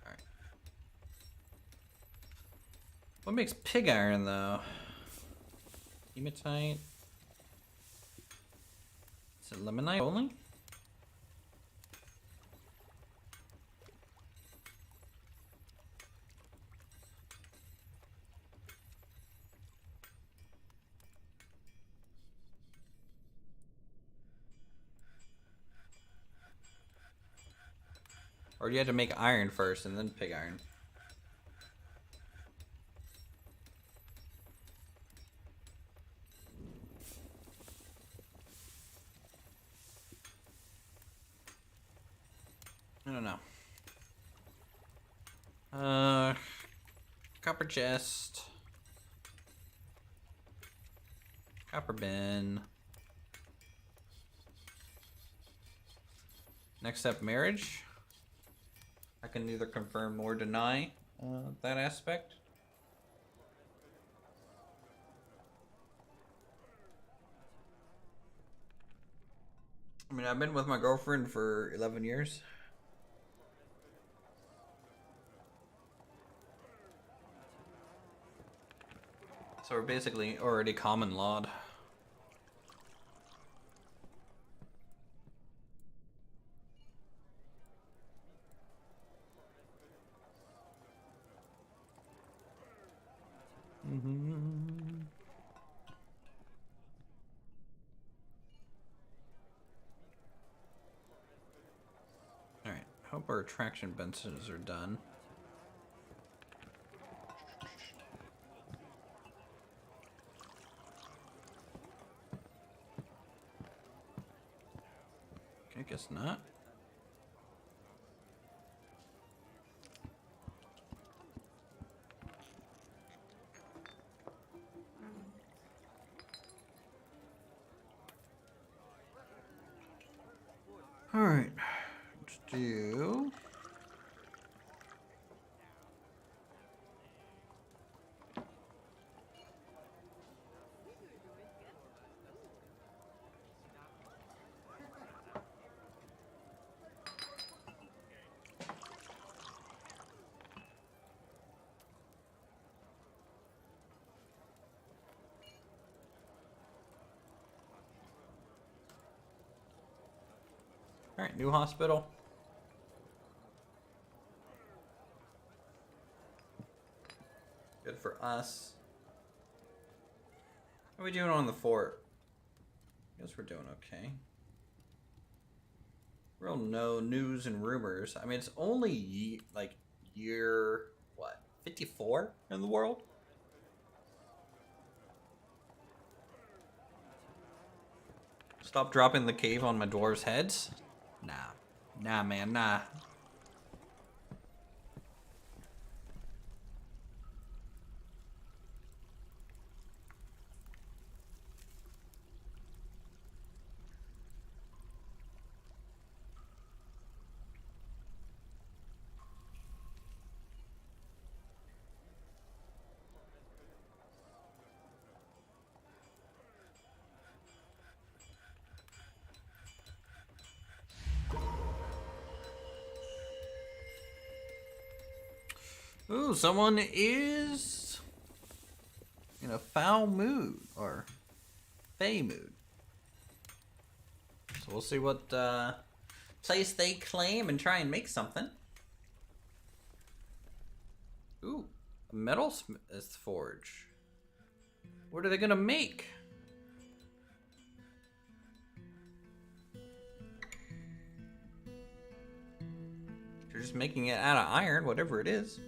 Alright. What makes pig iron though? Hematite. Is it limonite only? Or do you have to make iron first and then pig iron? I don't know. Copper chest. Copper bin. Next up, marriage. I can neither confirm nor deny that aspect. I mean, I've been with my girlfriend for 11 years. So we're basically already common lawed. Alright, hope our attraction benches are done. I guess not. All right, let's do. All right, new hospital. Good for us. How are we doing on the fort? I guess we're doing okay. Real no news and rumors. I mean, it's only like year, what, 54 in the world? Stop dropping the cave on my dwarves' heads? Nah. Nah, man, nah. Ooh, someone is in a foul mood, or fey mood. So we'll see what place they claim and try and make something. Ooh, a metalsmith forge. What are they gonna make? just making it out of iron, whatever it is.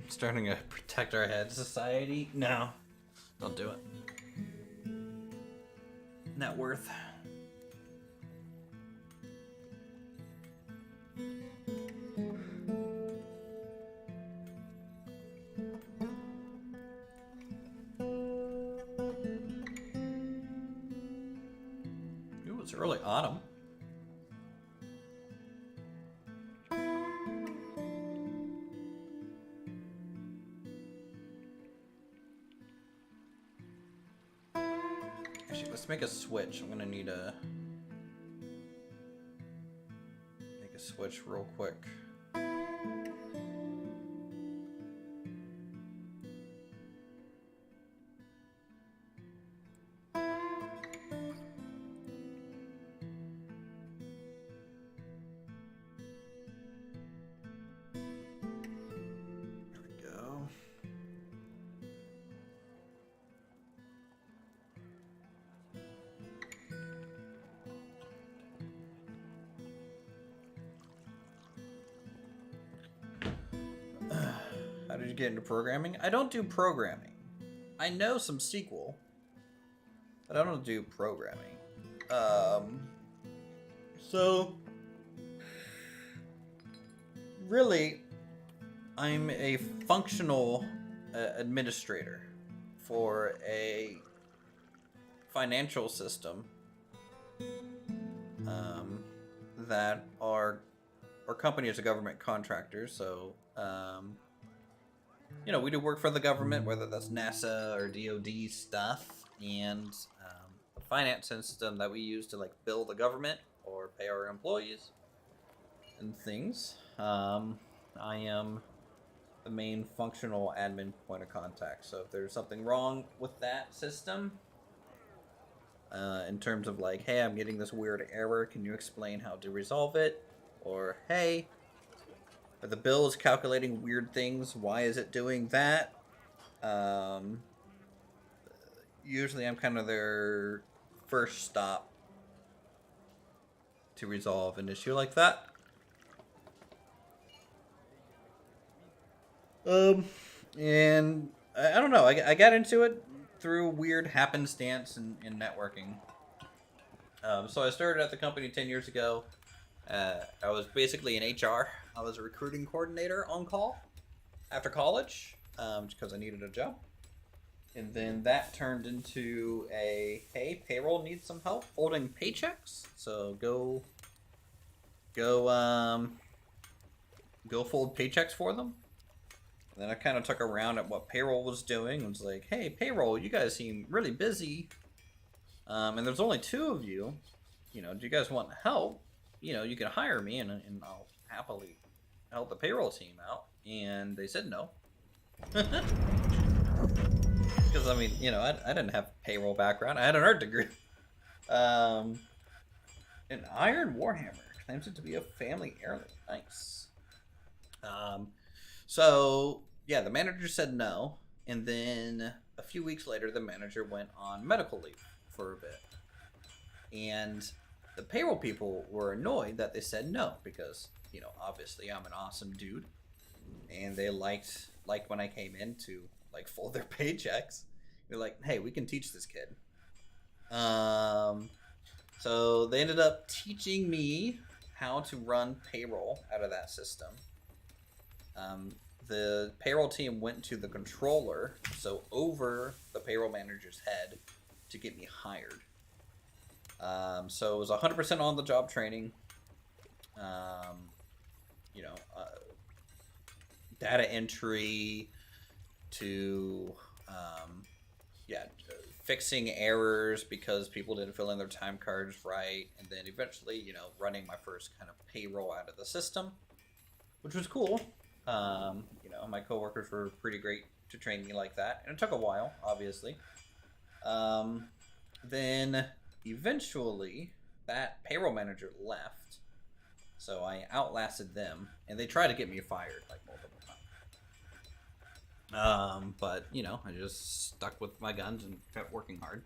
Starting a protect our head society? No. Don't do it. Not worth. Ooh, it's early autumn. Let's make a switch. I'm gonna need a make a switch real quick. There we go. How did you get into programming? I don't do programming. I know some SQL, but I don't do programming. So really, I'm a functional administrator for a financial system that our company is a government contractor, so you know, we do work for the government, whether that's NASA or DoD stuff, and the finance system that we use to like bill the government or pay our employees and things. I am the main functional admin point of contact. So if there's something wrong with that system, in terms of like, hey, I'm getting this weird error, can you explain how to resolve it? Or hey, the bill is calculating weird things, why is it doing that? Usually I'm kind of their first stop to resolve an issue like that. And I don't know, I got into it through weird happenstance in networking. So I started at the company 10 years ago. I was basically in HR. I was a recruiting coordinator on call after college, because I needed a job. And then that turned into a, hey, payroll needs some help holding paychecks. So go fold paychecks for them. And then I kind of took a round at what payroll was doing and was like, hey, payroll, you guys seem really busy. And there's only 2 of you. You know, do you guys want help? You know, you can hire me and I'll happily help the payroll team out. And they said no. Because, I mean, you know, I didn't have payroll background. I had an art degree. An Iron Warhammer claims it to be a family heirloom. Nice. So, yeah, the manager said no. And then a few weeks later, the manager went on medical leave for a bit. And the payroll people were annoyed that they said no because, you know, obviously I'm an awesome dude. And they liked when I came in to, like, fold their paychecks. They're like, hey, we can teach this kid. So they ended up teaching me how to run payroll out of that system. The payroll team went to the controller, so over the payroll manager's head, to get me hired. So it was 100% on the job training. You know, data entry to, fixing errors because people didn't fill in their time cards right, and then eventually, you know, running my first kind of payroll out of the system, which was cool. You know, my coworkers were pretty great to train me like that, and it took a while, obviously. Then eventually that payroll manager left, so I outlasted them, and they tried to get me fired like multiple times. But you know, I just stuck with my guns and kept working hard.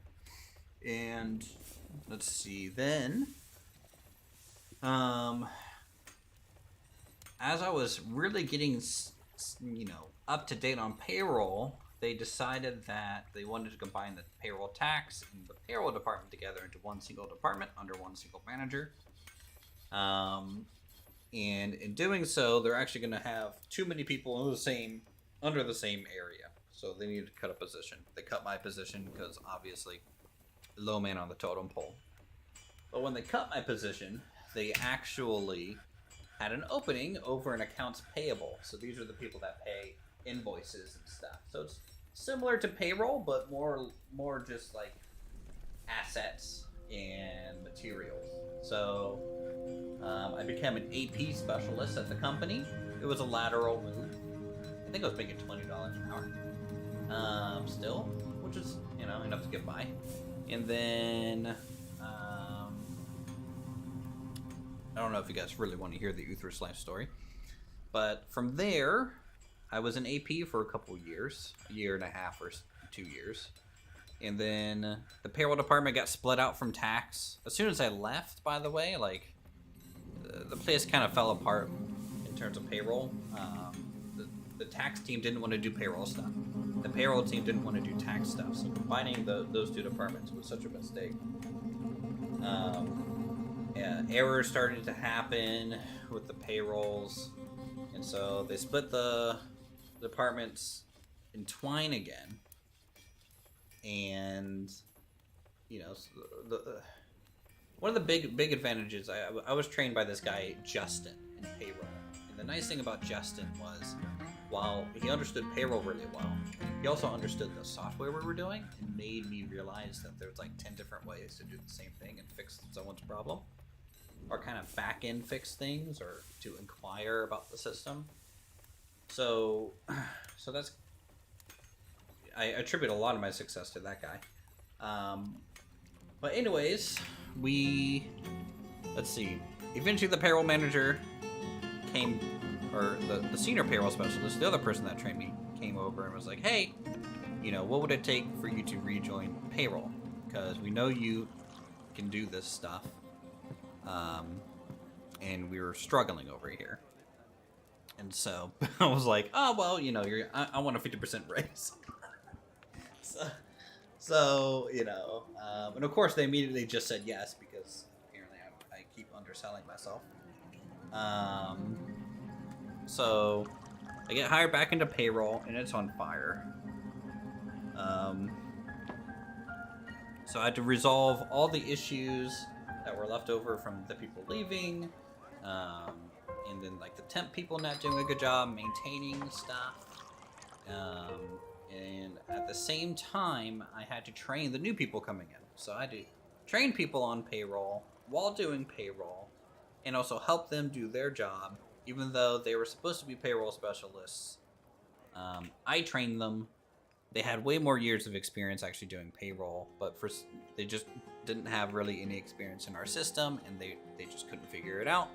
And let's see, then as I was really getting, you know, up to date on payroll, they decided that they wanted to combine the payroll tax and the payroll department together into one single department under one single manager. And in doing so, they're actually going to have too many people under the same area. So they needed to cut a position. They cut my position because obviously low man on the totem pole. But when they cut my position, they actually had an opening over in accounts payable. So these are the people that pay invoices and stuff. So it's similar to payroll, but more just like assets and materials. So I became an AP specialist at the company. It was a lateral move. I think I was making $20 an hour. Still, which is, you know, enough to get by. And then I don't know if you guys really want to hear the Uthris life story, but from there, I was an AP for a couple years, a year and a half or 2 years. And then the payroll department got split out from tax. As soon as I left, by the way, like, the place kind of fell apart in terms of payroll. The tax team didn't want to do payroll stuff. The payroll team didn't want to do tax stuff. So combining those two departments was such a mistake. Yeah, errors started to happen with the payrolls. And so they split the departments in twine again. And, you know, one of the big advantages, I was trained by this guy, Justin, in payroll. And the nice thing about Justin was, while he understood payroll really well, he also understood the software we were doing and made me realize that there's like 10 different ways to do the same thing and fix someone's problem. Or kind of back-end fix things, or to inquire about the system. So that's, I attribute a lot of my success to that guy. But anyways, let's see. Eventually the payroll manager came, or the senior payroll specialist, the other person that trained me, came over and was like, hey, you know, what would it take for you to rejoin payroll? Because we know you can do this stuff. And we were struggling over here. And so I was like, oh, well, you know, I want a 50% raise. so, you know, and of course they immediately just said yes, because apparently I keep underselling myself. So I get hired back into payroll, and it's on fire. So I had to resolve all the issues that were left over from the people leaving, and then like the temp people not doing a good job maintaining stuff, and at the same time I had to train the new people coming in. So I had to train people on payroll while doing payroll, and also help them do their job, even though they were supposed to be payroll specialists. I trained them. They had way more years of experience actually doing payroll, but they just didn't have really any experience in our system, and they just couldn't figure it out.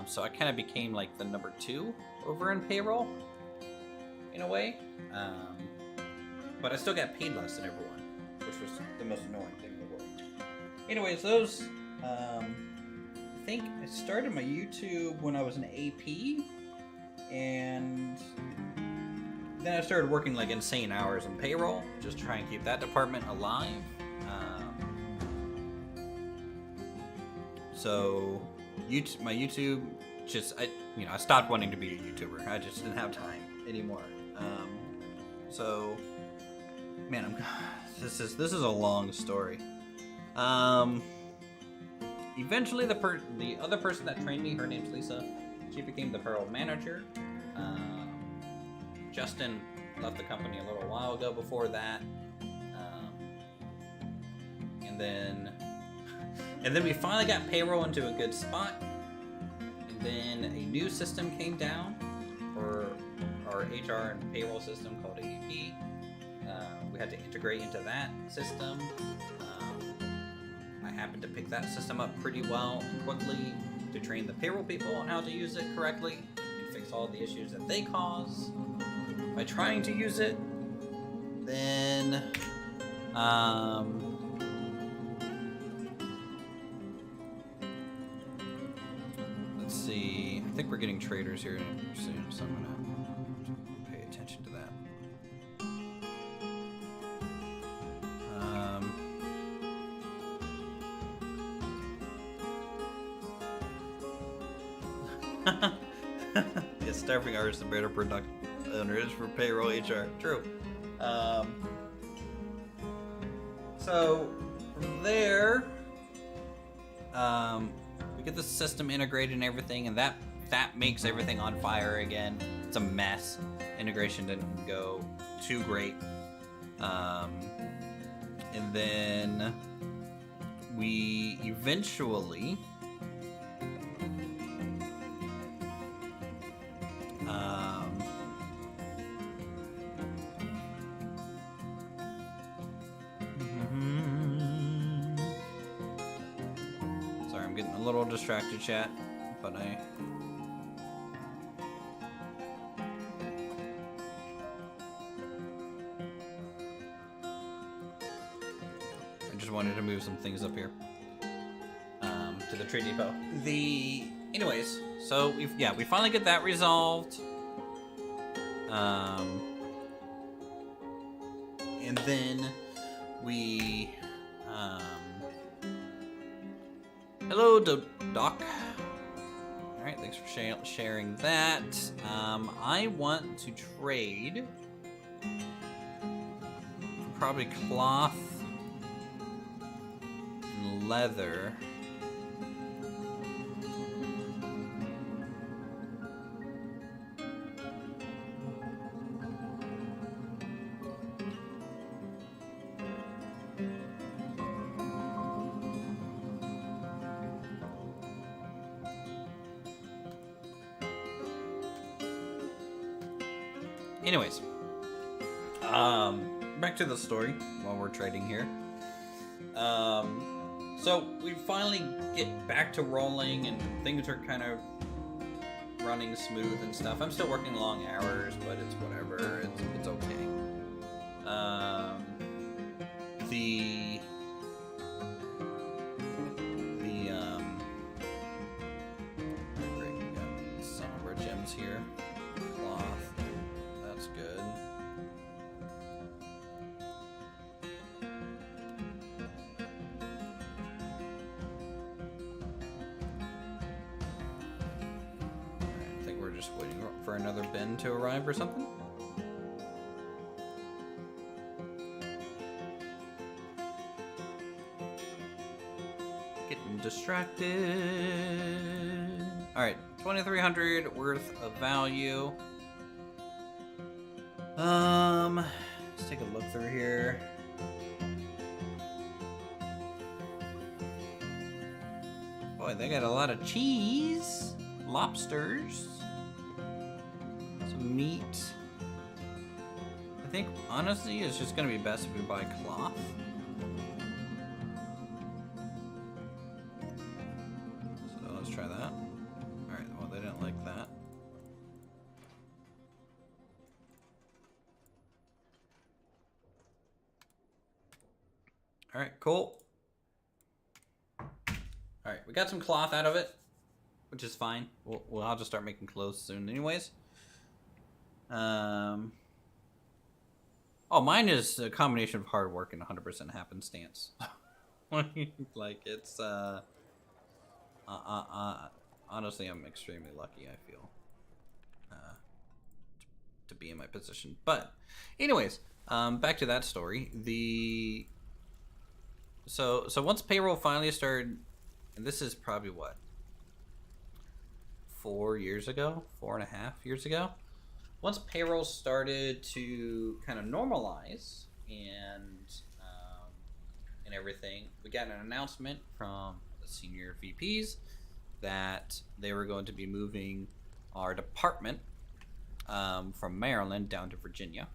So I kind of became like the number 2 over in payroll, in a way. But I still got paid less than everyone, which was the most annoying thing in the world. Anyways, those, I think I started my YouTube when I was an AP, and then I started working like insane hours in payroll, just to try and keep that department alive. So my YouTube, I stopped wanting to be a YouTuber. I just didn't have time anymore. So, man, this is a long story. Eventually, the other person that trained me, her name's Lisa. She became the payroll manager. Justin left the company a little while ago before that. then we finally got payroll into a good spot. And then a new system came down for our HR and payroll system called ADP. We had to integrate into that system. I happened to pick that system up pretty well and quickly to train the payroll people on how to use it correctly and fix all the issues that they cause by trying to use it. Then, let's see. I think we're getting traders here soon, so I'm gonna pay attention to that. Yeah, starving are the better product owners for payroll HR. True. So from there, we get the system integrated and everything, and that makes everything on fire again. It's a mess. Integration didn't go too great. And then we eventually sorry, I'm getting a little distracted, chat, but I just wanted to move some things up here to the trade depot. Anyways, so we finally get that resolved. And then we hello, Doc. All right, thanks for sharing that. I want to trade probably cloth and leather. Anyways, back to the story while we're trading here. So we finally get back to rolling and things are kind of running smooth and stuff. I'm still working long hours, but it's whatever. It's okay. Great, we got some of our gems here. Cloth. That's good. Alright, I think we're just waiting for another bin to arrive or something. Getting distracted. Alright, 2,300 worth of value. Let's take a look through here. Boy, they got a lot of cheese, lobsters, some meat. I think, honestly, it's just gonna be best if we buy cloth. So let's try that. Alright, well, they didn't like that. Alright, cool. Alright, we got some cloth out of it, which is fine. I'll just start making clothes soon anyways. Oh, mine is a combination of hard work and 100% happenstance. Like, it's, honestly, I'm extremely lucky, I feel, to be in my position. But, anyways, back to that story. So once payroll finally started, and this is probably what, 4 years ago, 4.5 years ago. Once payroll started to kind of normalize and and everything, we got an announcement from the senior VPs that they were going to be moving our department from Maryland down to Virginia,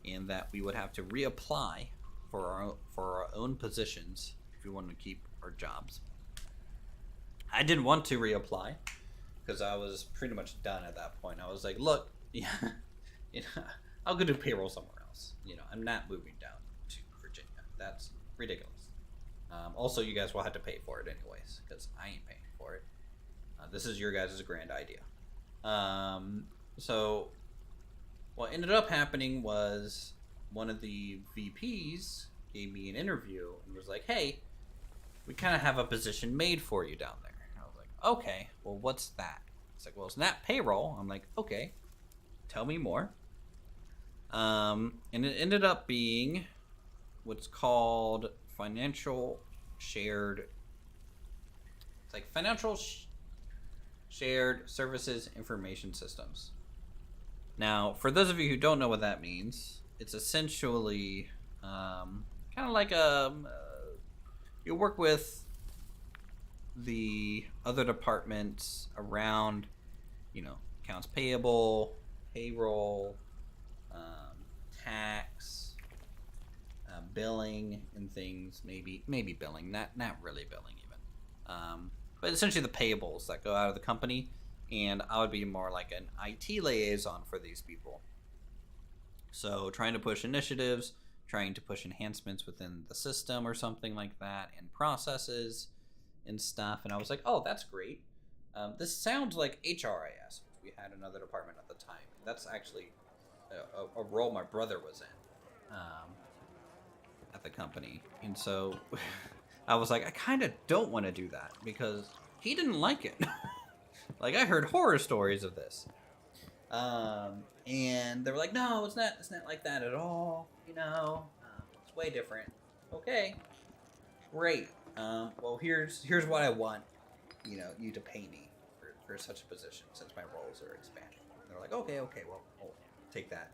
and that we would have to reapply for our own positions if we wanted to keep our jobs. I didn't want to reapply because I was pretty much done at that point. I was like, look, yeah, I'll go do payroll somewhere else. I'm not moving down to Virginia. That's ridiculous. Also, you guys will have to pay for it anyways because I ain't paying for it. This is your guys' grand idea. So what ended up happening was one of the VPs gave me an interview and was like, hey, we kind of have a position made for you down there. And I was like, okay, well, what's that? It's like, well, it's not payroll. I'm like, okay, tell me more. And it ended up being what's called financial shared services information systems. Now, for those of you who don't know what that means, it's essentially kind of like you work with the other departments around, accounts payable, payroll, tax, billing, and things. Maybe billing, not really billing even. But essentially the payables that go out of the company, and I would be more like an IT liaison for these people. So trying to push initiatives, trying to push enhancements within the system or something like that, and processes and stuff. And I was like, oh, that's great. This sounds like HRIS, which we had another department at the time. That's actually a role my brother was in at the company. And so I was like, I kind of don't want to do that because he didn't like it. Like, I heard horror stories of this. And they were like, no, it's not like that at all. It's way different. Okay, great. Well, here's what I want, you to pay me for such a position since my roles are expanding. And they're like, okay, well, we'll take that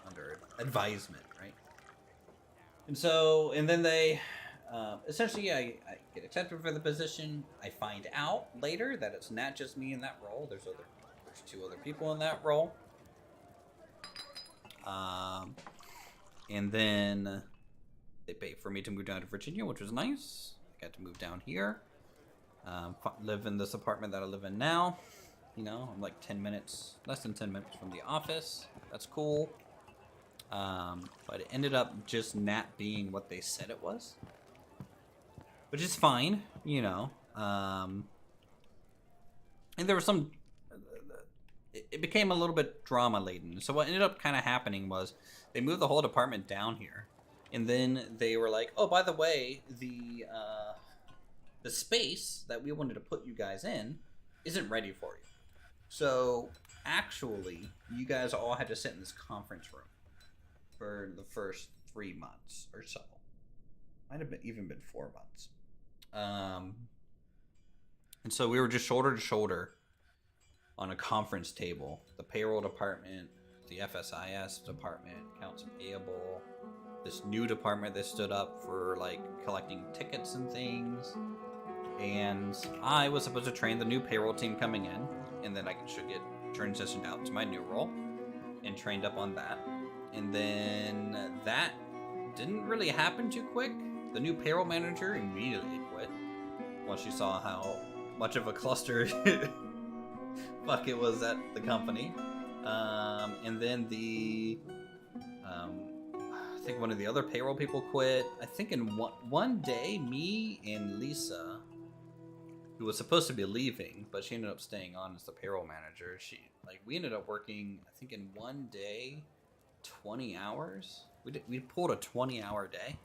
under advisement, right? And then they, essentially, I get accepted for the position. I find out later that it's not just me in that role. There's two other people in that role. And then they paid for me to move down to Virginia, which was nice. I got to move down here. Live in this apartment that I live in now. I'm like less than 10 minutes from the office. That's cool. But it ended up just not being what they said it was, which is fine, and there was some, it became a little bit drama laden. So what ended up kind of happening was they moved the whole department down here, and then they were like, oh, by the way, the space that we wanted to put you guys in isn't ready for you. So actually, you guys all had to sit in this conference room for the first 3 months or so. Might have even been 4 months. And so we were just shoulder to shoulder on a conference table. The payroll department, the FSIS department, accounts payable, this new department that stood up for like collecting tickets and things. And I was supposed to train the new payroll team coming in, and then I should get transitioned out to my new role and trained up on that. And then that didn't really happen too quick. The new payroll manager immediately quit once she saw how much of a cluster fuck it was at the company. And then I think one of the other payroll people quit. I think in one day, me and Lisa, who was supposed to be leaving, but she ended up staying on as the payroll manager. We ended up working, I think in one day, 20 hours. We pulled a 20-hour day,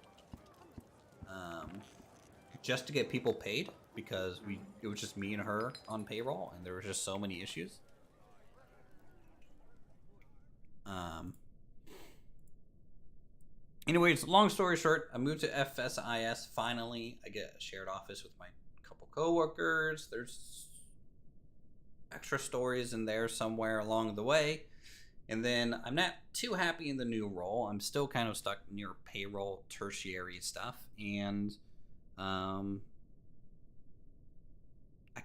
just to get people paid because it was just me and her on payroll, and there were just so many issues. Anyways, long story short, I moved to FSIS. Finally, I get a shared office with my couple coworkers. There's extra stories in there somewhere along the way. And then I'm not too happy in the new role. I'm still kind of stuck near payroll, tertiary stuff, and I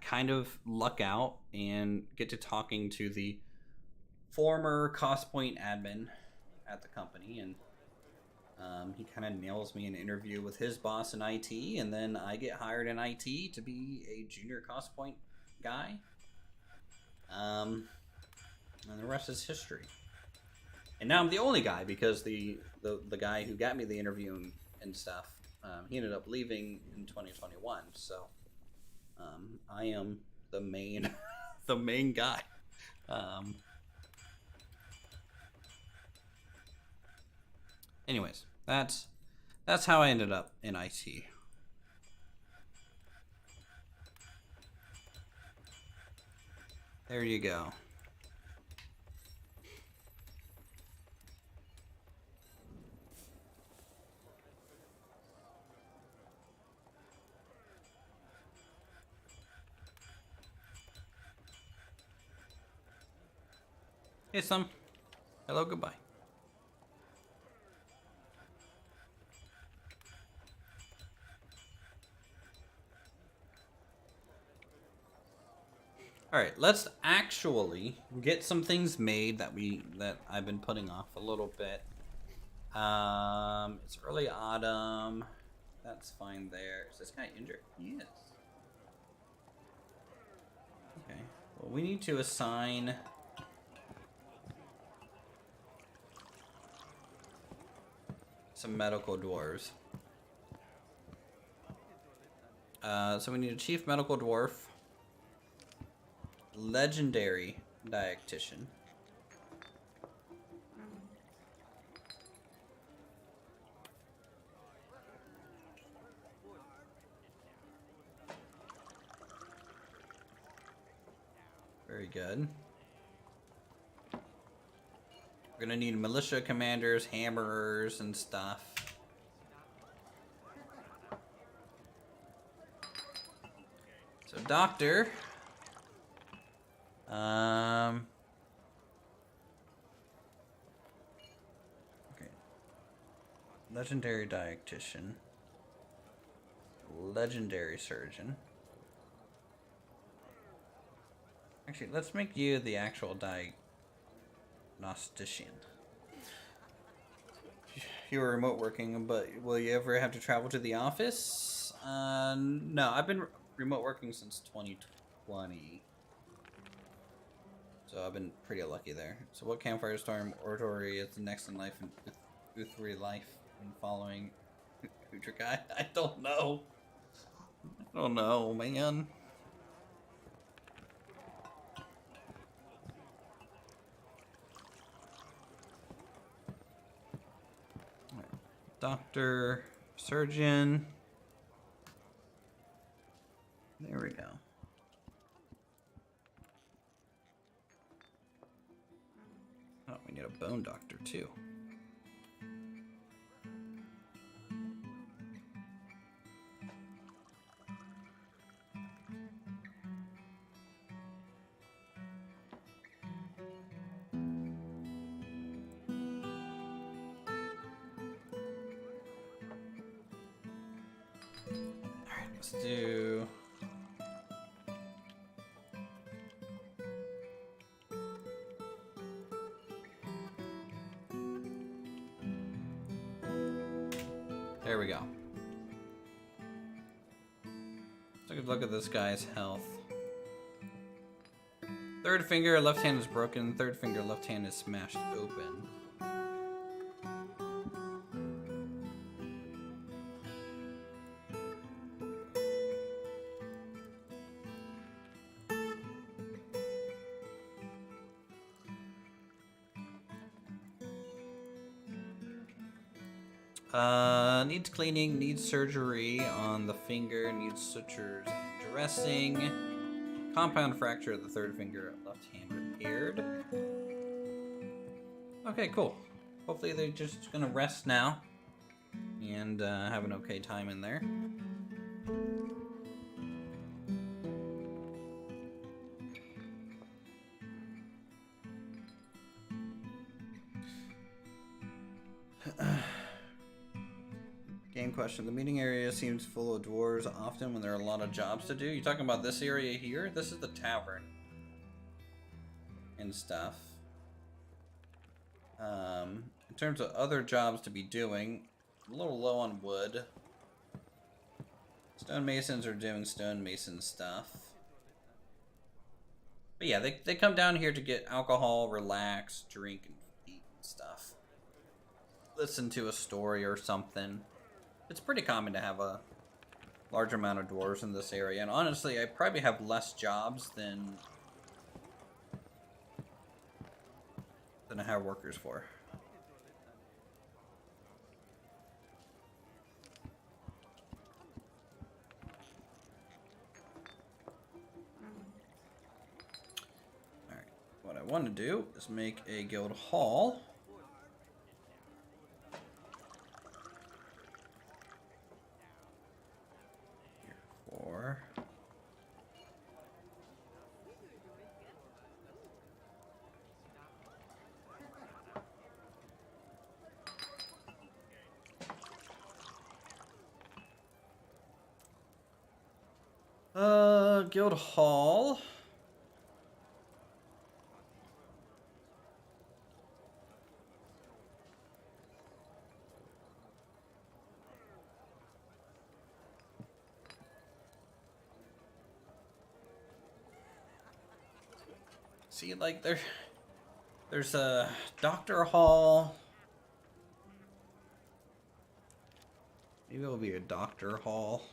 kind of luck out and get to talking to the former cost point admin at the company, and he kind of nails me an interview with his boss in IT, and then I get hired in IT to be a junior cost point guy. And the rest is history. And now I'm the only guy because the guy who got me the interview and stuff, he ended up leaving in 2021. So I am the main the main guy. Anyways, that's how I ended up in IT. There you go. Hey, Sam. Hello, goodbye. All right, let's actually get some things made that I've been putting off a little bit. It's early autumn. That's fine there. Is this guy injured? Yes. Okay. Well, we need to assign some medical dwarves. So we need a chief medical dwarf, legendary dietitian, very good. We're gonna need militia commanders, hammerers, and stuff. So, doctor. Okay. Legendary dietitian. Legendary surgeon. Actually, let's make you the actual diagnostician. You're remote working, but will you ever have to travel to the office? No, I've been remote working since 2020. So I've been pretty lucky there. So what campfire storm oratory is the next in life in Uthris life and following Uthris? I don't know. I don't know, man. Doctor, surgeon. There we go. Oh, we need a bone doctor too. Alright, let's do... There we go. Let's take a look at this guy's health. Third finger, left hand is broken. Third finger, left hand is smashed open. Needs cleaning, needs surgery on the finger, needs sutures, dressing, compound fracture of the third finger, left hand repaired. Okay, cool. Hopefully they're just gonna rest now and have an okay time in there. question. The meeting area seems full of dwarves often when there are a lot of jobs to do. You talking about this area here? This is the tavern. And stuff. In terms of other jobs to be doing, a little low on wood. Stonemasons are doing stonemason stuff. But yeah, they come down here to get alcohol, relax, drink, and eat and stuff. Listen to a story or something. It's pretty common to have a large amount of dwarves in this area. And honestly, I probably have less jobs than I have workers for. Alright, what I want to do is make a guild hall. Here for... guild hall. See, like there's a doctor hall. Maybe it'll be a doctor hall.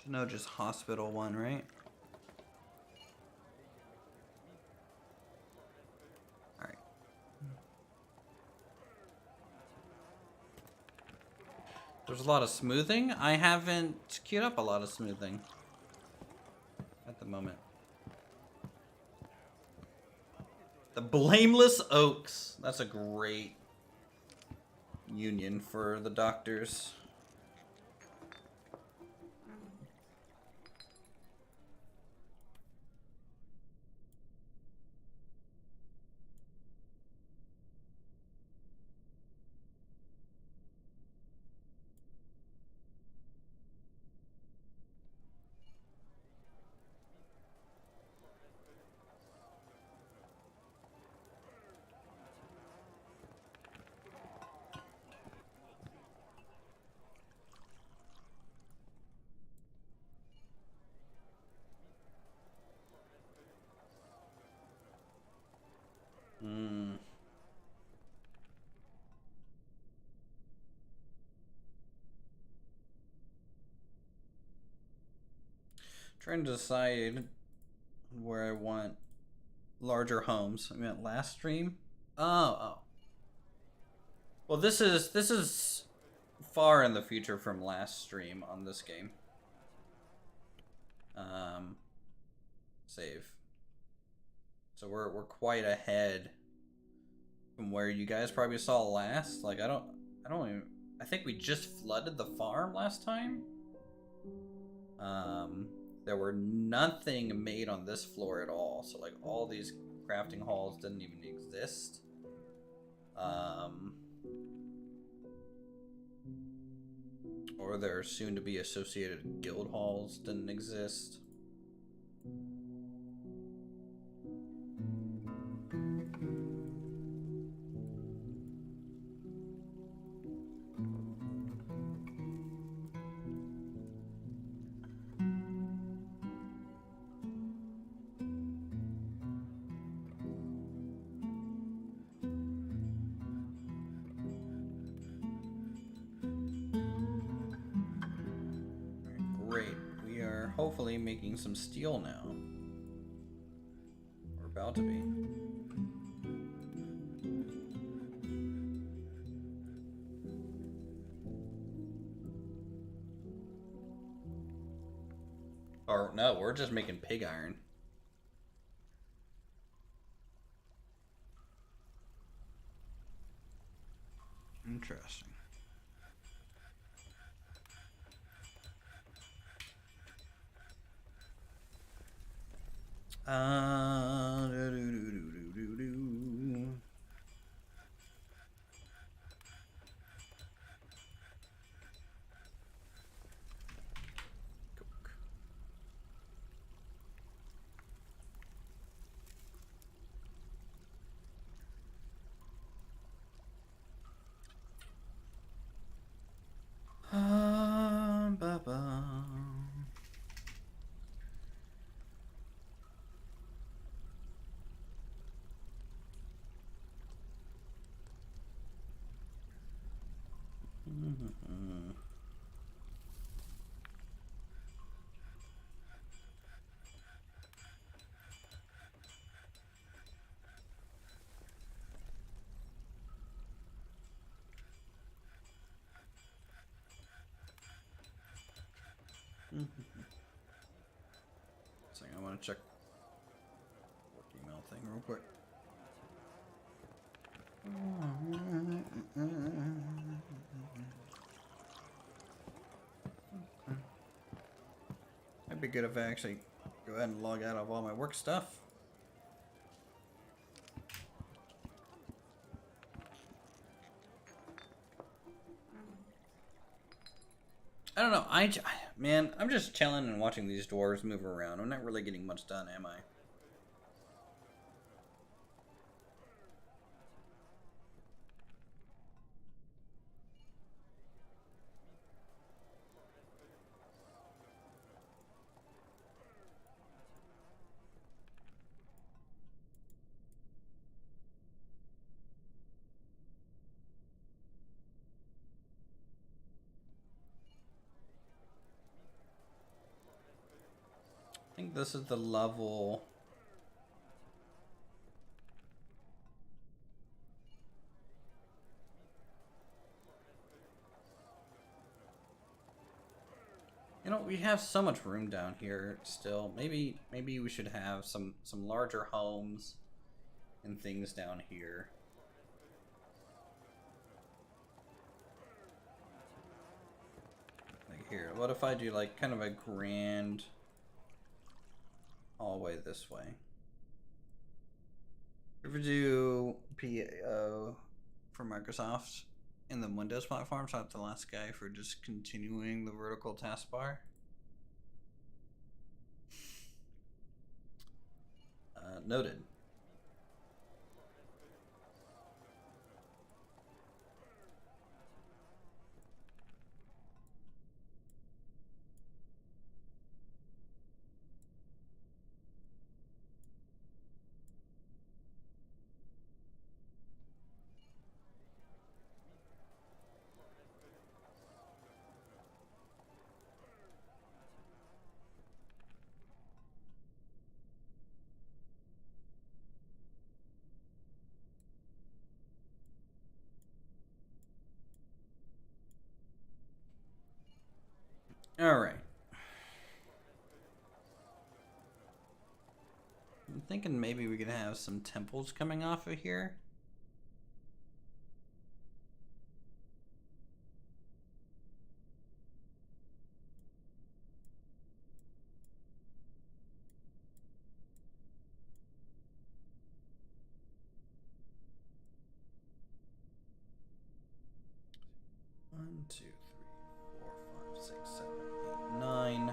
No, just hospital one, right? Alright. There's a lot of smoothing. I haven't queued up a lot of smoothing at the moment. The Blameless Oaks. That's a great union for the doctors. Trying to decide where I want larger homes. I meant last stream. Oh. Well, this is far in the future from last stream on this game. Save. So we're quite ahead from where you guys probably saw last. Like I think we just flooded the farm last time. There were nothing made on this floor at all. So like all these crafting halls didn't even exist. Or their soon to be associated guild halls didn't exist. Hopefully making some steel now. We're about to be. Or no, we're just making pig iron. Interesting. So I want to check work email thing real quick. It'd be good if I actually go ahead and log out of all my work stuff. I don't know. Man, I'm just chilling and watching these dwarves move around. I'm not really getting much done, am I? I think this is the level. You know, we have so much room down here still. Maybe we should have some larger homes and things down here. Like here, what if I do like kind of a grand all the way this way? If we do PO for Microsoft in the Windows platform, so I'm the last guy for just continuing the vertical taskbar. Noted. All right. I'm thinking maybe we could have some temples coming off of here. One, two, three, four, five, six, seven, eight, nine.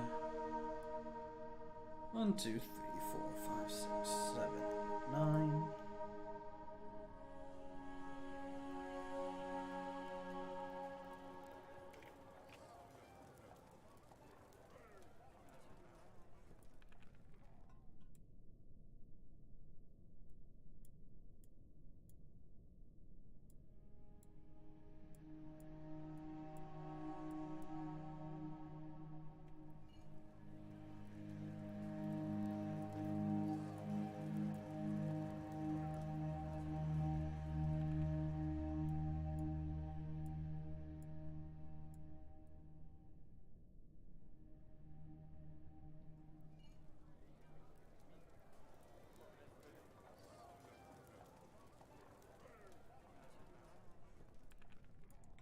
1, 2, 3, 4, 5, 6, 7, 8, 9.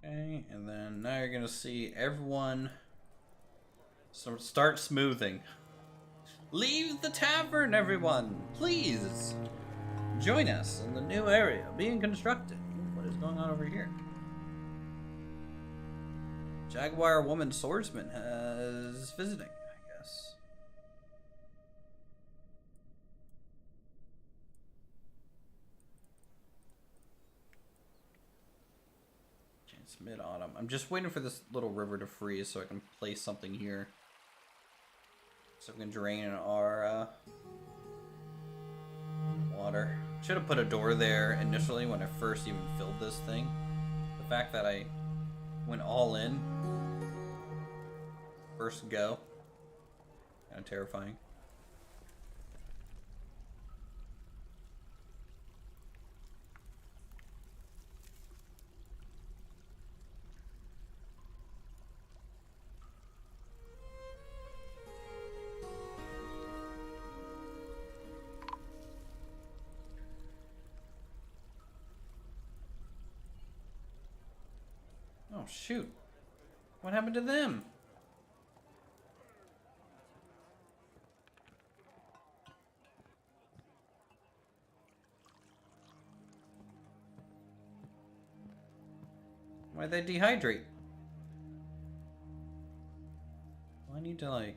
Okay, and then now you're gonna see everyone start smoothing. Leave the tavern, everyone! Please! Join us in the new area being constructed. What is going on over here? Jaguar woman swordsman is visiting, I guess. It's mid-autumn. I'm just waiting for this little river to freeze so I can place something here. So we can drain our water. Should have put a door there initially when I first even filled this thing. The fact that I Went all in. First go. Kind of terrifying. Oh, shoot. What happened to them? Why'd they dehydrate? Do I need to, like,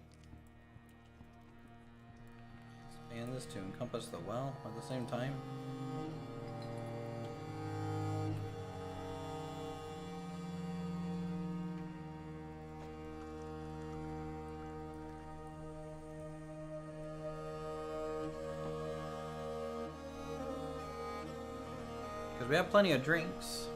expand this to encompass the well at the same time? Because we have plenty of drinks.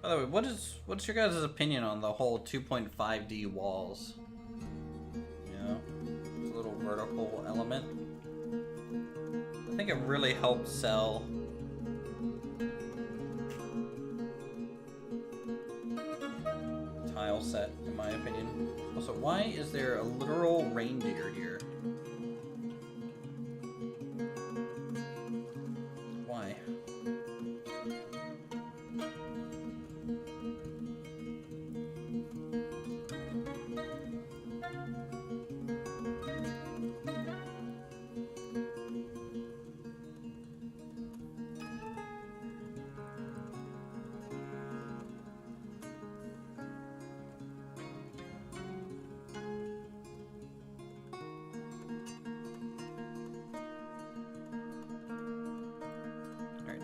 By the way, what's your guys' opinion on the whole 2.5D walls? You know, it's a little vertical element. I think it really helps sell tile set, in my opinion. Also, why is there a literal reindeer here? Why?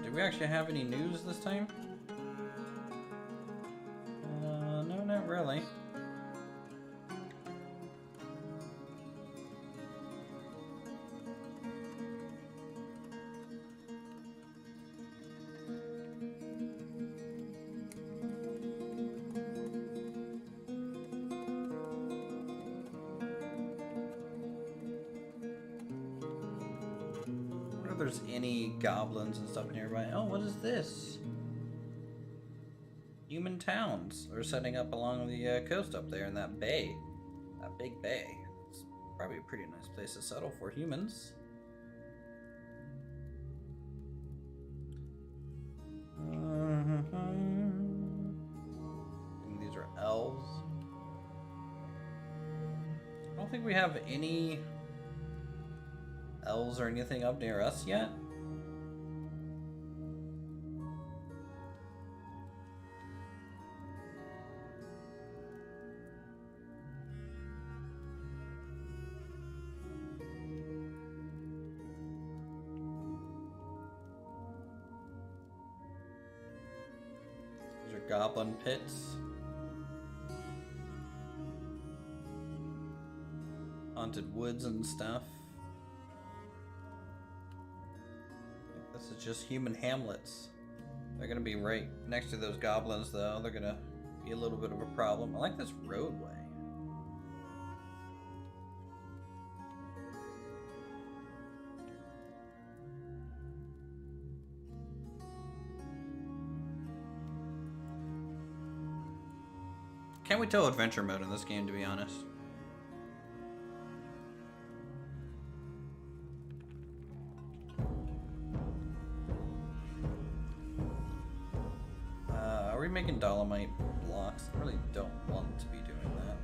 Did we actually have any news this time? No, not really. There's any goblins and stuff nearby. Oh, what is this? Human towns are setting up along the coast up there in that bay. That big bay. It's probably a pretty nice place to settle for humans. And these are elves. I don't think we have any elves or anything up near us yet. These are goblin pits. Haunted woods and stuff. This is just human hamlets. They're gonna be right next to those goblins, though. They're gonna be a little bit of a problem. I like this roadway. Can't wait till adventure mode in this game, to be honest. Are we making dolomite blocks? I really don't want to be doing that.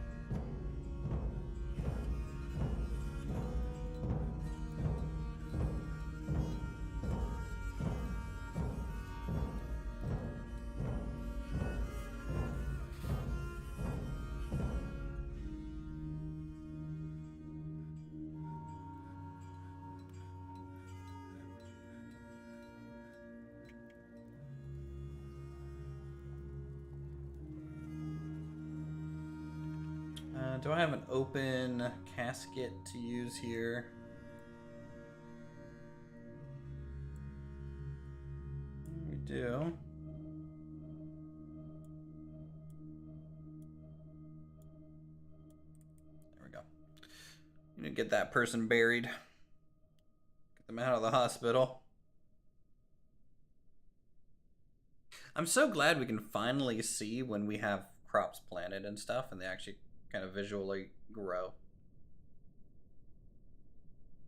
Do I have an open casket to use here? We do. There we go. You need to get that person buried. Get them out of the hospital. I'm so glad we can finally see when we have crops planted and stuff and they actually kind of visually grow.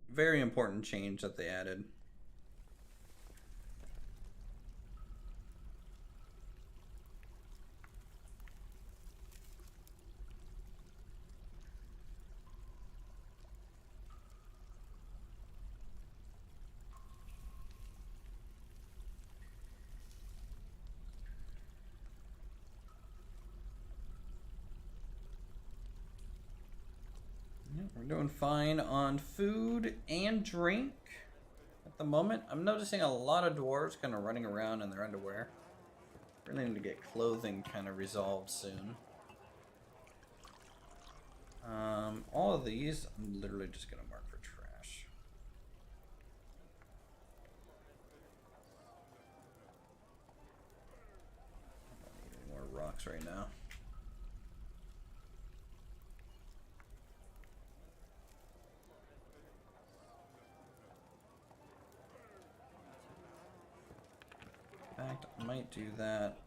Very important change that they added. We're doing fine on food and drink at the moment. I'm noticing a lot of dwarves kind of running around in their underwear. Really need to get clothing kind of resolved soon. All of these, I'm literally just going to mark for trash. I don't need any more rocks right now. In fact, I might do that.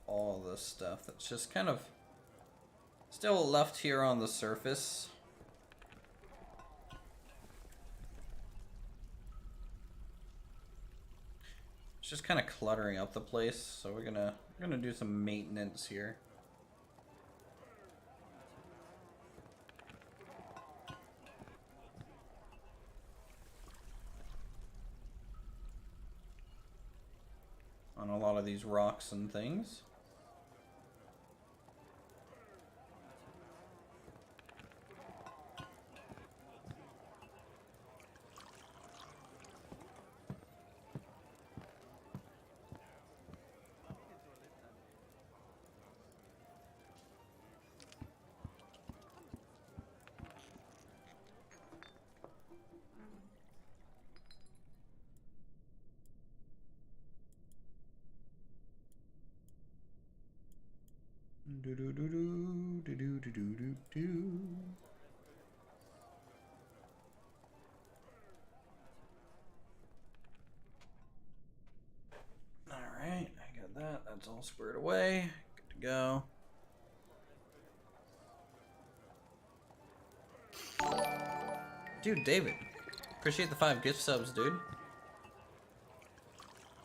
All this stuff that's just kind of still left here on the surface. It's just kind of cluttering up the place, so we're gonna do some maintenance here. On a lot of these rocks and things. Do do do do do do do do do. All right, I got that. That's all squared away. Good to go. Dude, David, appreciate the 5 gift subs, dude.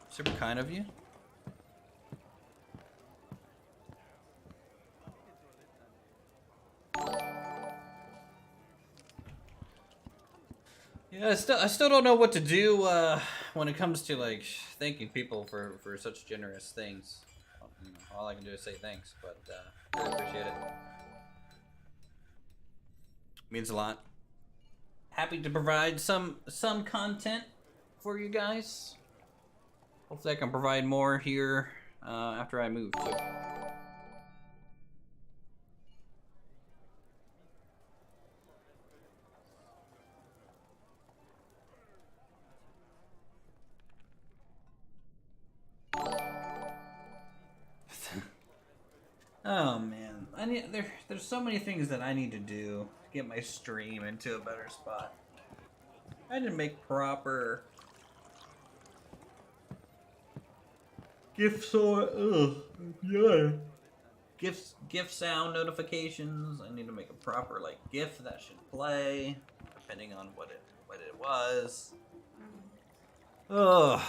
Super kind of you. Yeah, I still don't know what to do when it comes to like thanking people for such generous things. You know, all I can do is say thanks, but I appreciate it. Means a lot. Happy to provide some content for you guys. Hopefully I can provide more here after I move too. Oh man, there's so many things that I need to do to get my stream into a better spot. I need to make proper GIF sound notifications. I need to make a proper like GIF that should play, depending on what it was. Ugh.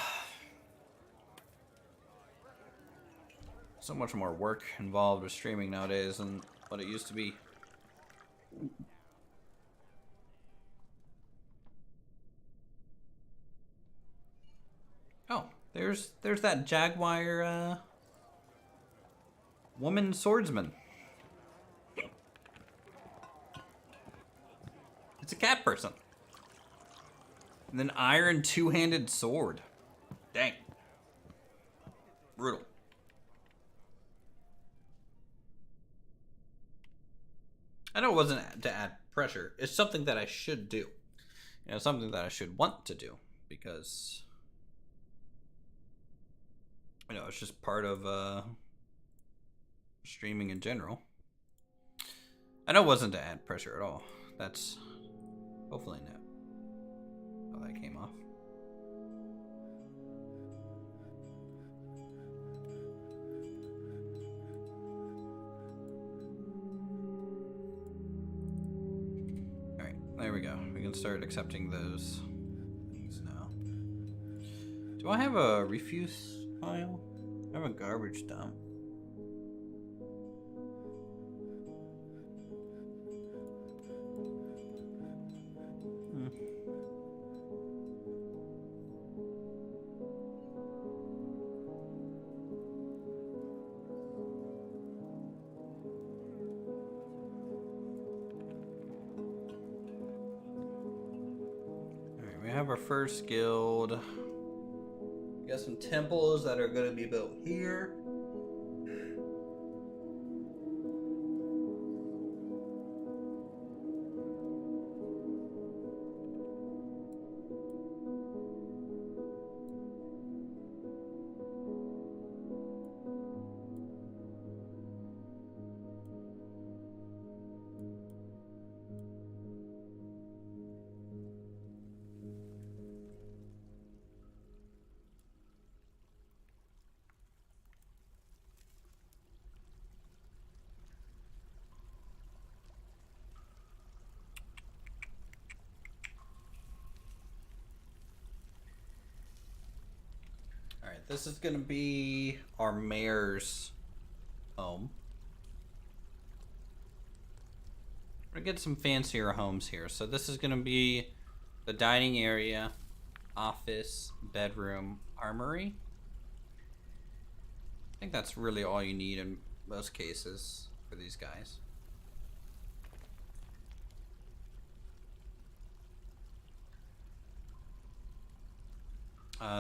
So much more work involved with streaming nowadays than what it used to be. Oh, there's that jaguar woman swordsman. It's a cat person. And then iron two-handed sword. Dang. Brutal. I know it wasn't to add pressure. It's something that I should do. You know, something that I should want to do. Because, you know, it's just part of streaming in general. I know it wasn't to add pressure at all. That's hopefully no. Oh, that came off. Alright, there we go. We can start accepting those things now. Do I have a refuse pile? I have a garbage dump. Our first guild. We got some temples that are going to be built here. Alright, this is going to be our mayor's home. We're going to get some fancier homes here. So this is going to be the dining area, office, bedroom, armory. I think that's really all you need in most cases for these guys.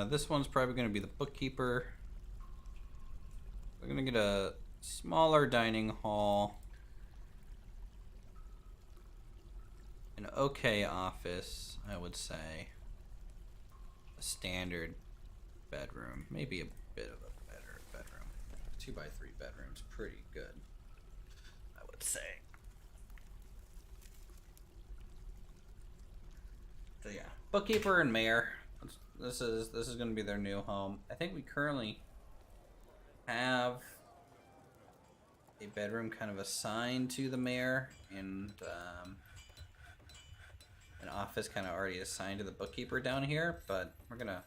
This one's probably going to be the bookkeeper. We're going to get a smaller dining hall. An okay office, I would say. A standard bedroom. Maybe a bit of a better bedroom. 2x3 bedroom's pretty good, I would say. So yeah, bookkeeper and mayor. This is going to be their new home. I think we currently have a bedroom kind of assigned to the mayor, and an office kind of already assigned to the bookkeeper down here. But we're gonna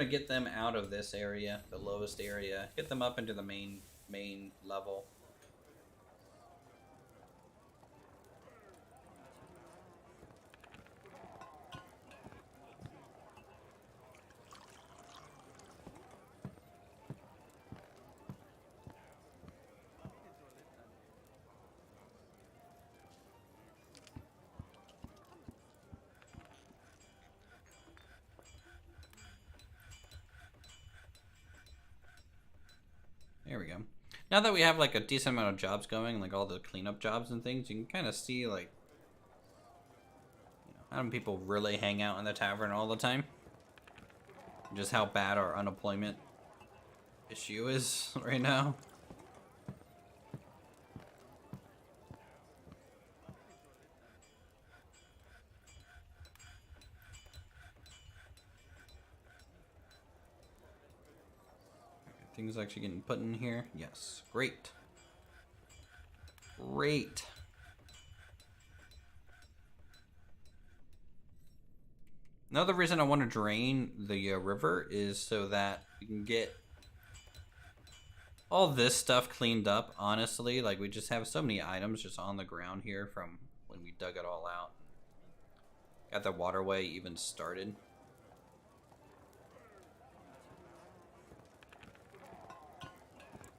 get them out of this area, the lowest area, get them up into the main level. There we go. Now that we have like a decent amount of jobs going, like all the cleanup jobs and things, you can kind of see like, you know, how many people really hang out in the tavern all the time. Just how bad our unemployment issue is right now. Things actually getting put in here. Yes, great. Great. Another reason I want to drain the river is so that we can get all this stuff cleaned up, honestly. Like, we just have so many items just on the ground here from when we dug it all out. Got the waterway even started.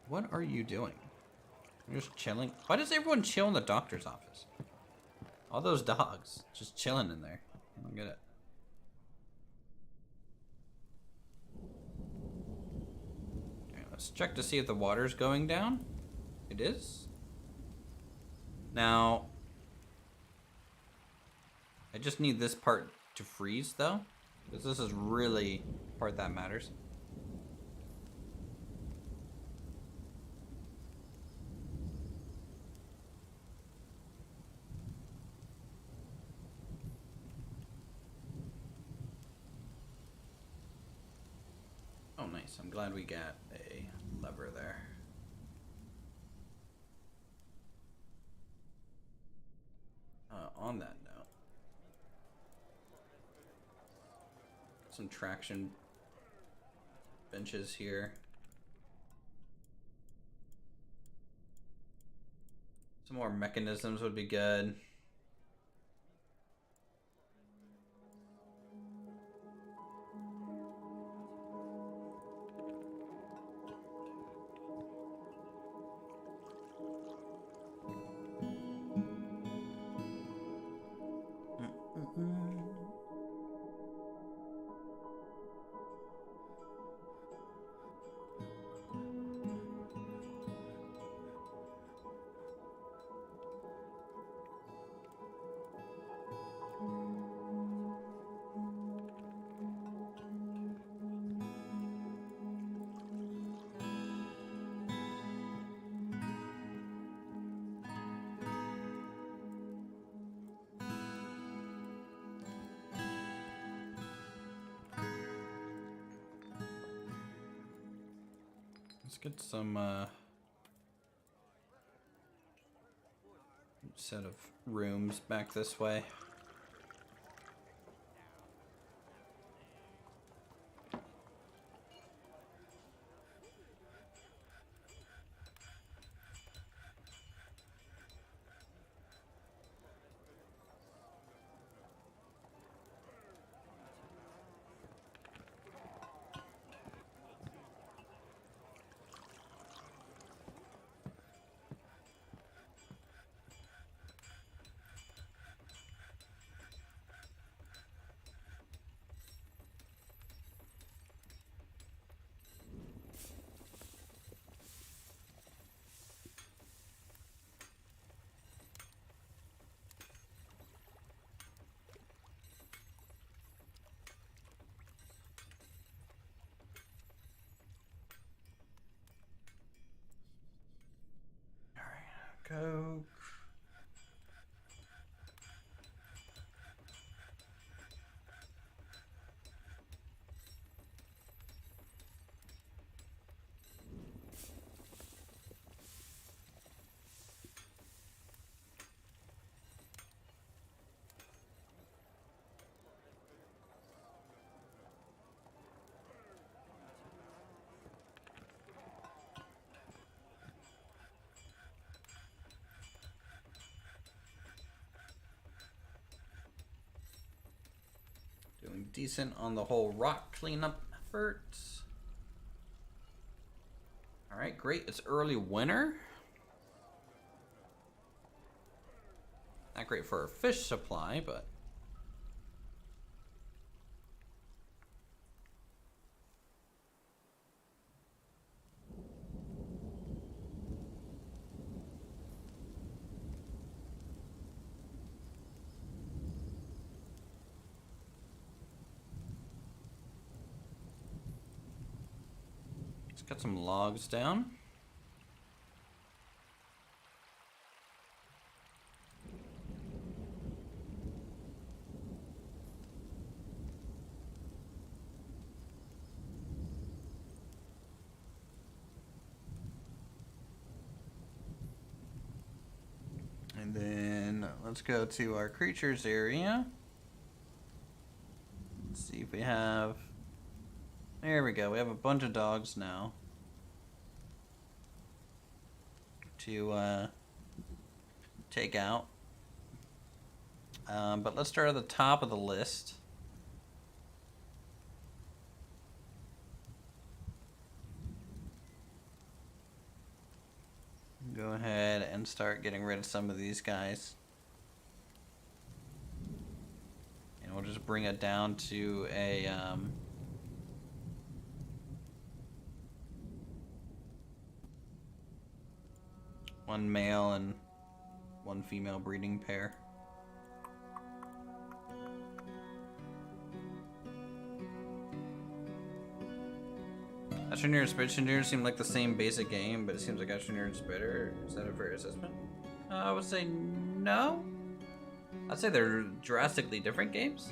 What are you doing? You're just chilling? Why does everyone chill in the doctor's office? All those dogs just chilling in there. I don't get it. Let's check to see if the water's going down. It is. Now, I just need this part to freeze, though, because this is really the part that matters. Oh, nice. I'm glad we got a lever there. On that note, some traction benches here. Some more mechanisms would be good. Let's get some set of rooms back this way. Coke. Doing decent on the whole rock cleanup efforts. All right, great. It's early winter. Not great for our fish supply, but let's get some logs down. And then let's go to our creatures area. Let's see if we have... There we go. We have a bunch of dogs now to take out. But let's start at the top of the list. Go ahead and start getting rid of some of these guys. And we'll just bring it down to a One male and one female breeding pair. Astroneer and Space Engineer seem like the same basic game, but it seems like Astroneer is better. Is that a fair assessment? I would say no. I'd say they're drastically different games.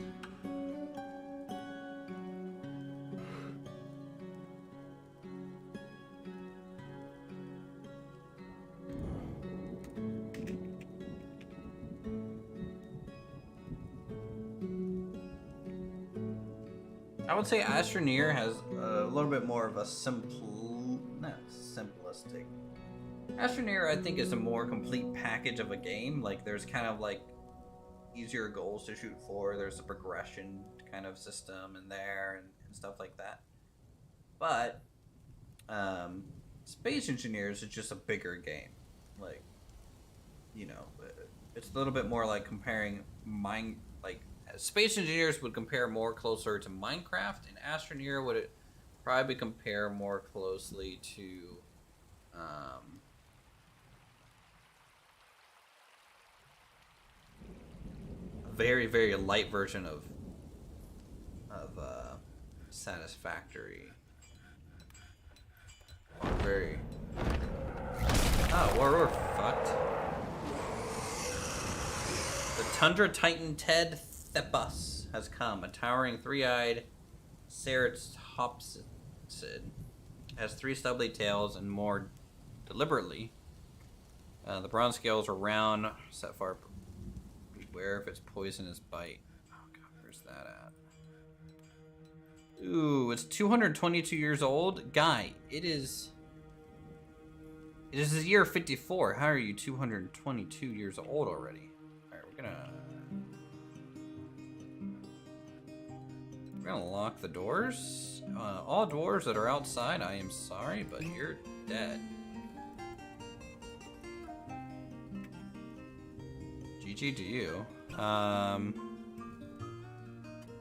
I would say Astroneer has a little bit more of a simplistic. Astroneer, I think, is a more complete package of a game. Like, there's kind of like easier goals to shoot for. There's a progression kind of system in there and stuff like that. But Space Engineers is just a bigger game. Like, you know, it's a little bit more like comparing Space Engineers would compare more closer to Minecraft, and Astroneer would probably compare more closely to a very, very light version of Satisfactory. Very. Oh, we're fucked. The Tundra Titan Ted Thepus has come, a towering three-eyed ceratopsid. Has three stubbly tails, and more deliberately, the bronze scales are round, set far. Beware if it's poisonous bite. Oh god, where's that at? Ooh, it's 222 years old. Guy, it is the year 54. How are you 222 years old already? Alright, we're gonna lock the doors. All dwarves that are outside, I am sorry, but you're dead. GG to you.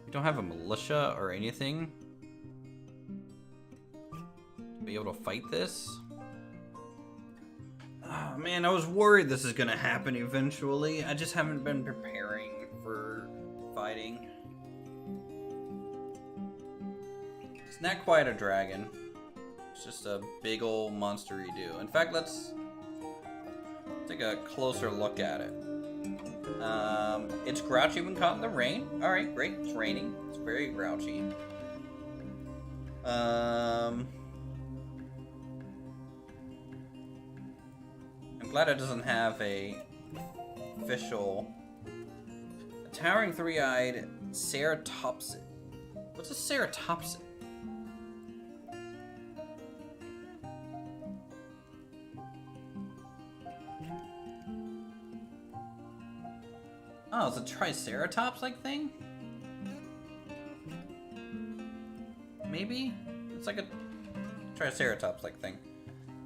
You don't have a militia or anything to be able to fight this? Oh man, I was worried this is gonna happen eventually. I just haven't been preparing for fighting. It's not quite a dragon. It's just a big old monster-y do. In fact, let's take a closer look at it. It's grouchy when caught in the rain. Alright, great. It's raining. It's very grouchy. I'm glad it doesn't have a official towering three-eyed ceratopsid. What's a ceratopsid? Oh, it's a triceratops-like thing? Maybe? It's like a triceratops-like thing.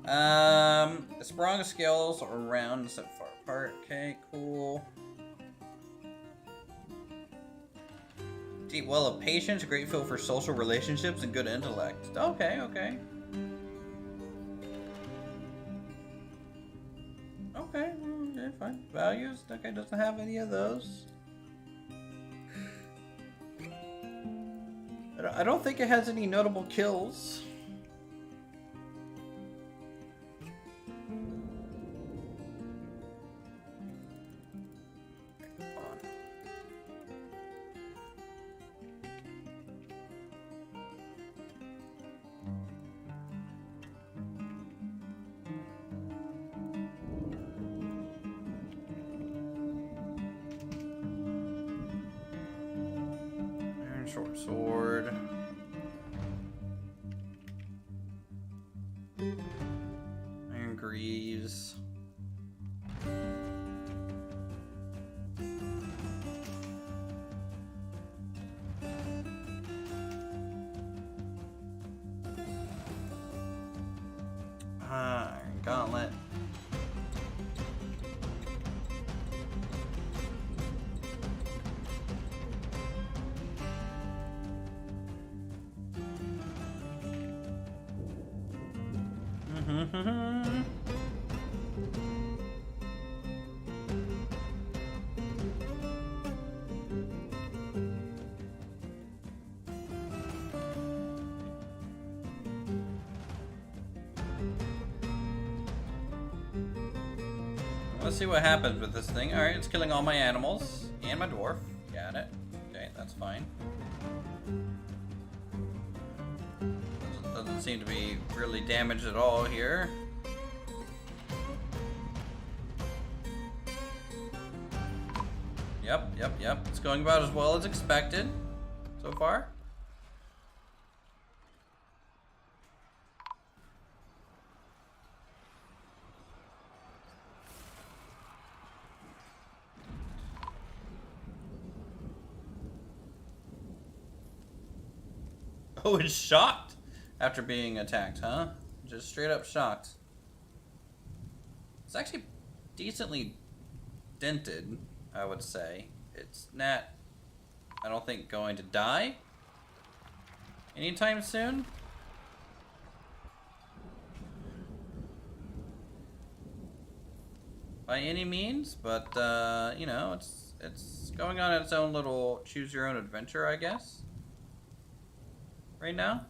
The sprung scales are round and set far apart. Okay, cool. Deep well of patience, great feel for social relationships, and good intellect. Okay, okay. Okay, okay, fine. Values? Okay, doesn't have any of those. I don't think it has any notable kills. Short sword. Iron greaves. Iron gauntlet. let's see what happens with this thing. Alright, it's killing all my animals and my dwarf. Got it. Okay, that's fine. Doesn't seem to be really damaged at all here. Yep. It's going about as well as expected so far. Oh, it's shocked after being attacked, huh? Just straight up shocked. It's actually decently dented, I would say. It's not, I don't think, going to die anytime soon. By any means, but, you know, it's going on its own little choose-your-own adventure, I guess. Right now.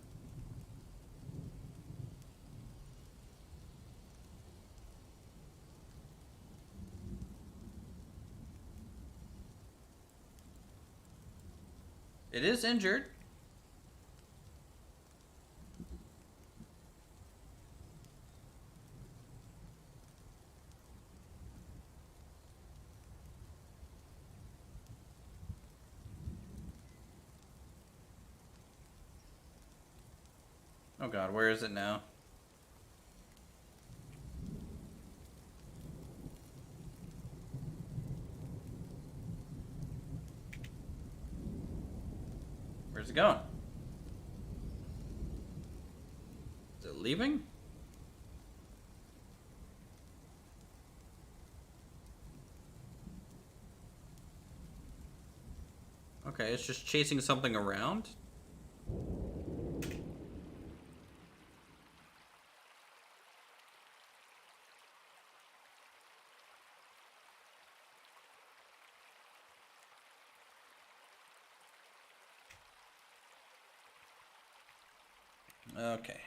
It is injured. Oh god, where is it now? Where's it going? Is it leaving? Okay, it's just chasing something around. Okay.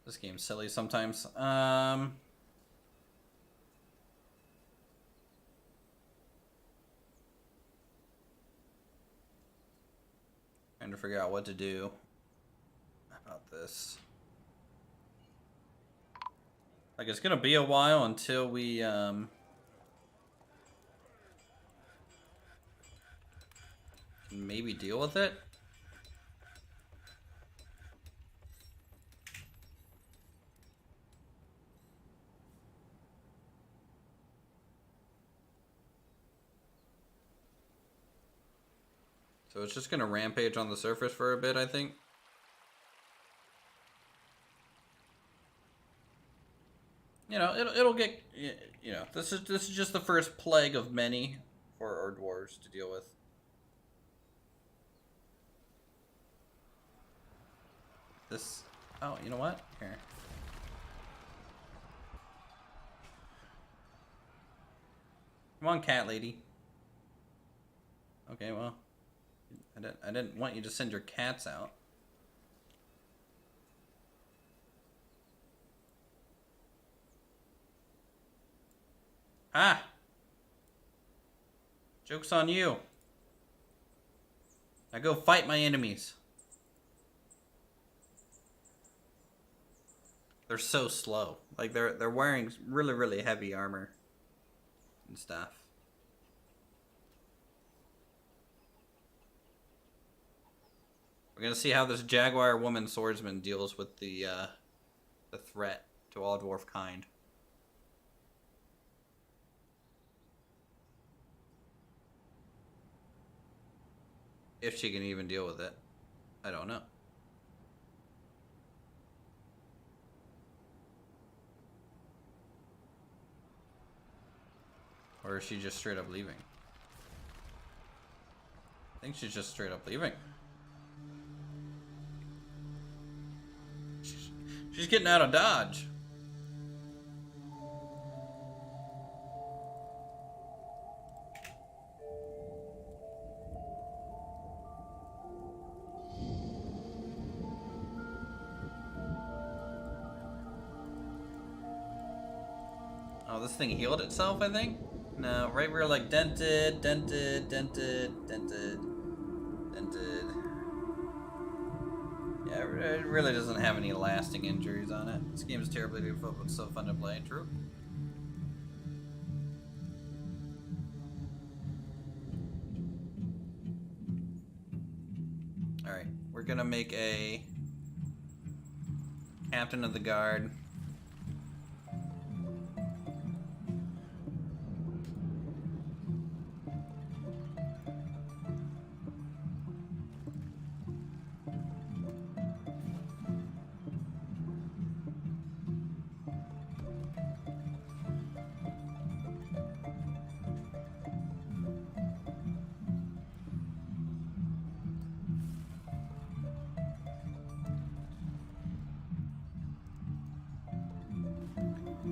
This game's silly sometimes. Trying to figure out what to do about this. Like, it's gonna be a while until we, maybe deal with it. So it's just gonna rampage on the surface for a bit, I think. You know, it'll get, you know, this is just the first plague of many for our dwarves to deal with. This, oh, you know what? Here. Come on, cat lady. Okay, well, I didn't want you to send your cats out. Ah! Joke's on you. Now go fight my enemies. They're so slow. Like they're wearing really, really heavy armor and stuff. We're gonna see how this jaguar woman swordsman deals with the threat to all dwarf kind. If she can even deal with it, I don't know. Or is she just straight up leaving? I think she's just straight up leaving. She's getting out of Dodge. Oh, Oh, this thing healed itself, I think? No, right? We're like dented, dented, dented, dented, dented. Yeah, it really doesn't have any lasting injuries on it. This game is terribly difficult, but so fun to play. True. Alright, we're gonna make a captain of the guard.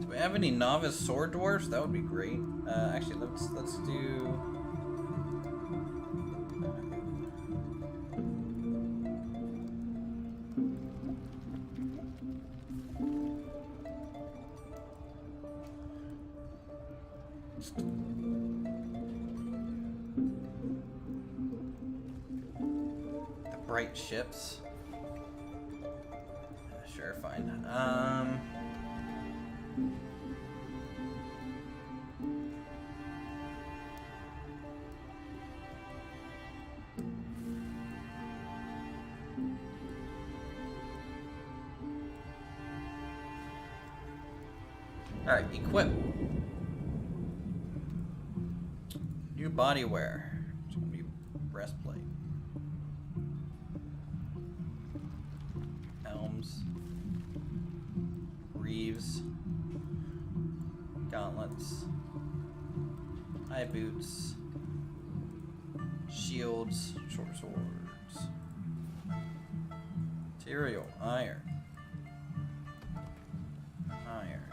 Do we have any novice sword dwarfs? That would be great. Actually, let's do. The bright ships. Sure, fine. Alright, equip. New body wear. It's gonna be breastplate. Helms. Reeves. Gauntlets. High boots. Shields. Short swords. Material. Iron. Iron.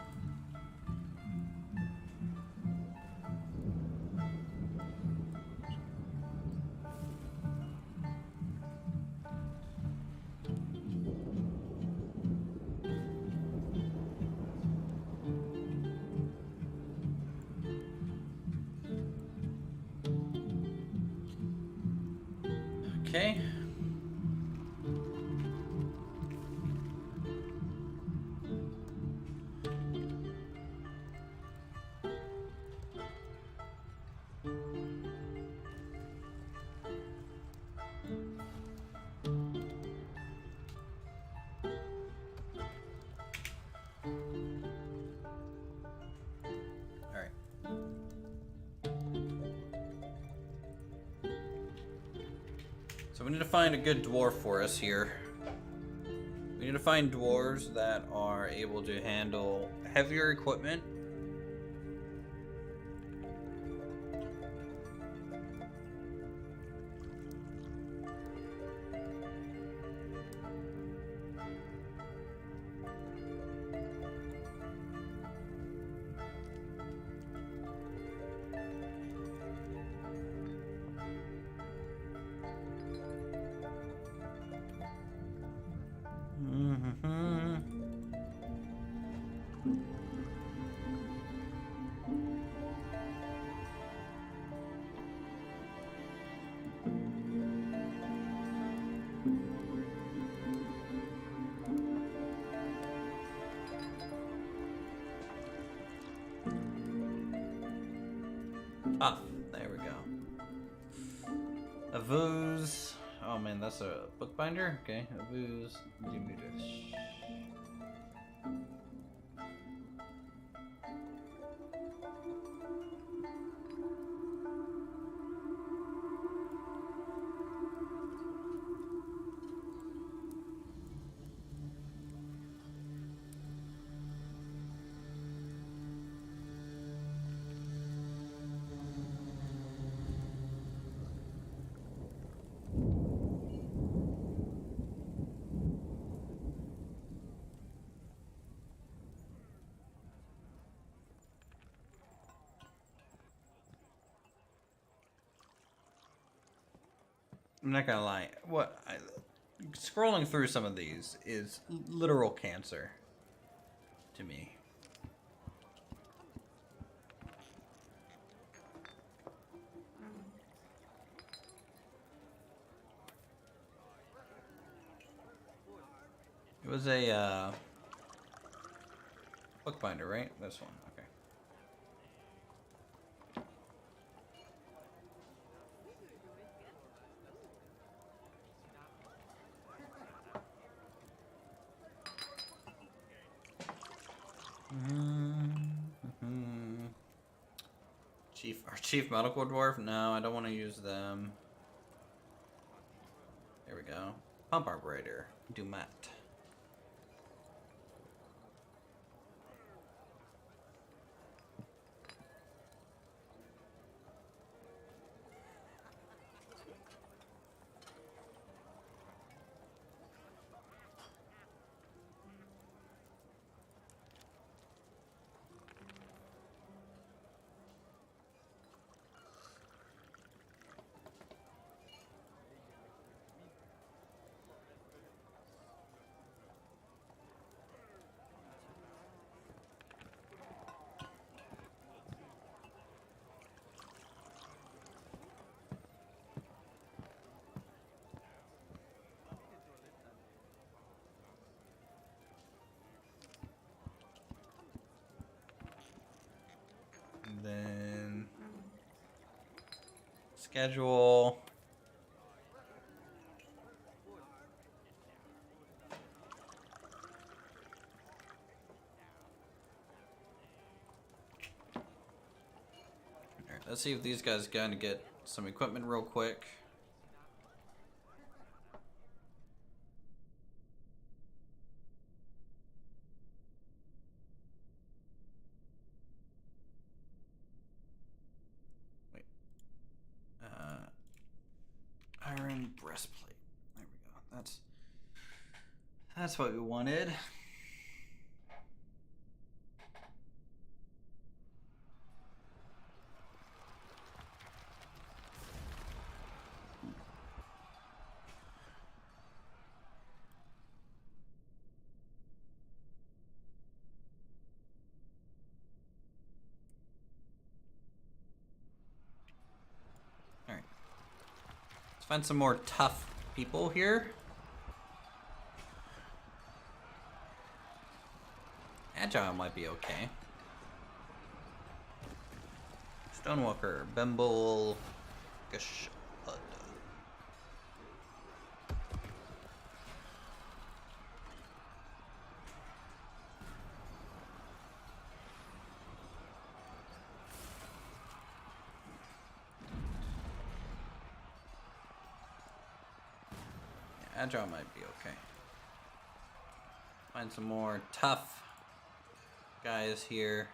Okay. So we need to find a good dwarf for us here. We need to find dwarves that are able to handle heavier equipment. Ah, there we go. A vuse. Oh man, that's a bookbinder? Okay, a vuse. I'm not gonna lie. Scrolling through some of these is literal cancer to me. It was a bookbinder, right? This one. Okay. Our chief medical dwarf? No, I don't want to use them. There we go. Pump operator. Dumat. And then schedule. All right, let's see if these guys going to get some equipment real quick. Iron breastplate. There we go. That's what we wanted. All right. Let's find some more tough people here. Agile might be okay. Stonewalker, Bemble, Gashud. Agile might be okay. Find some more tough guys here.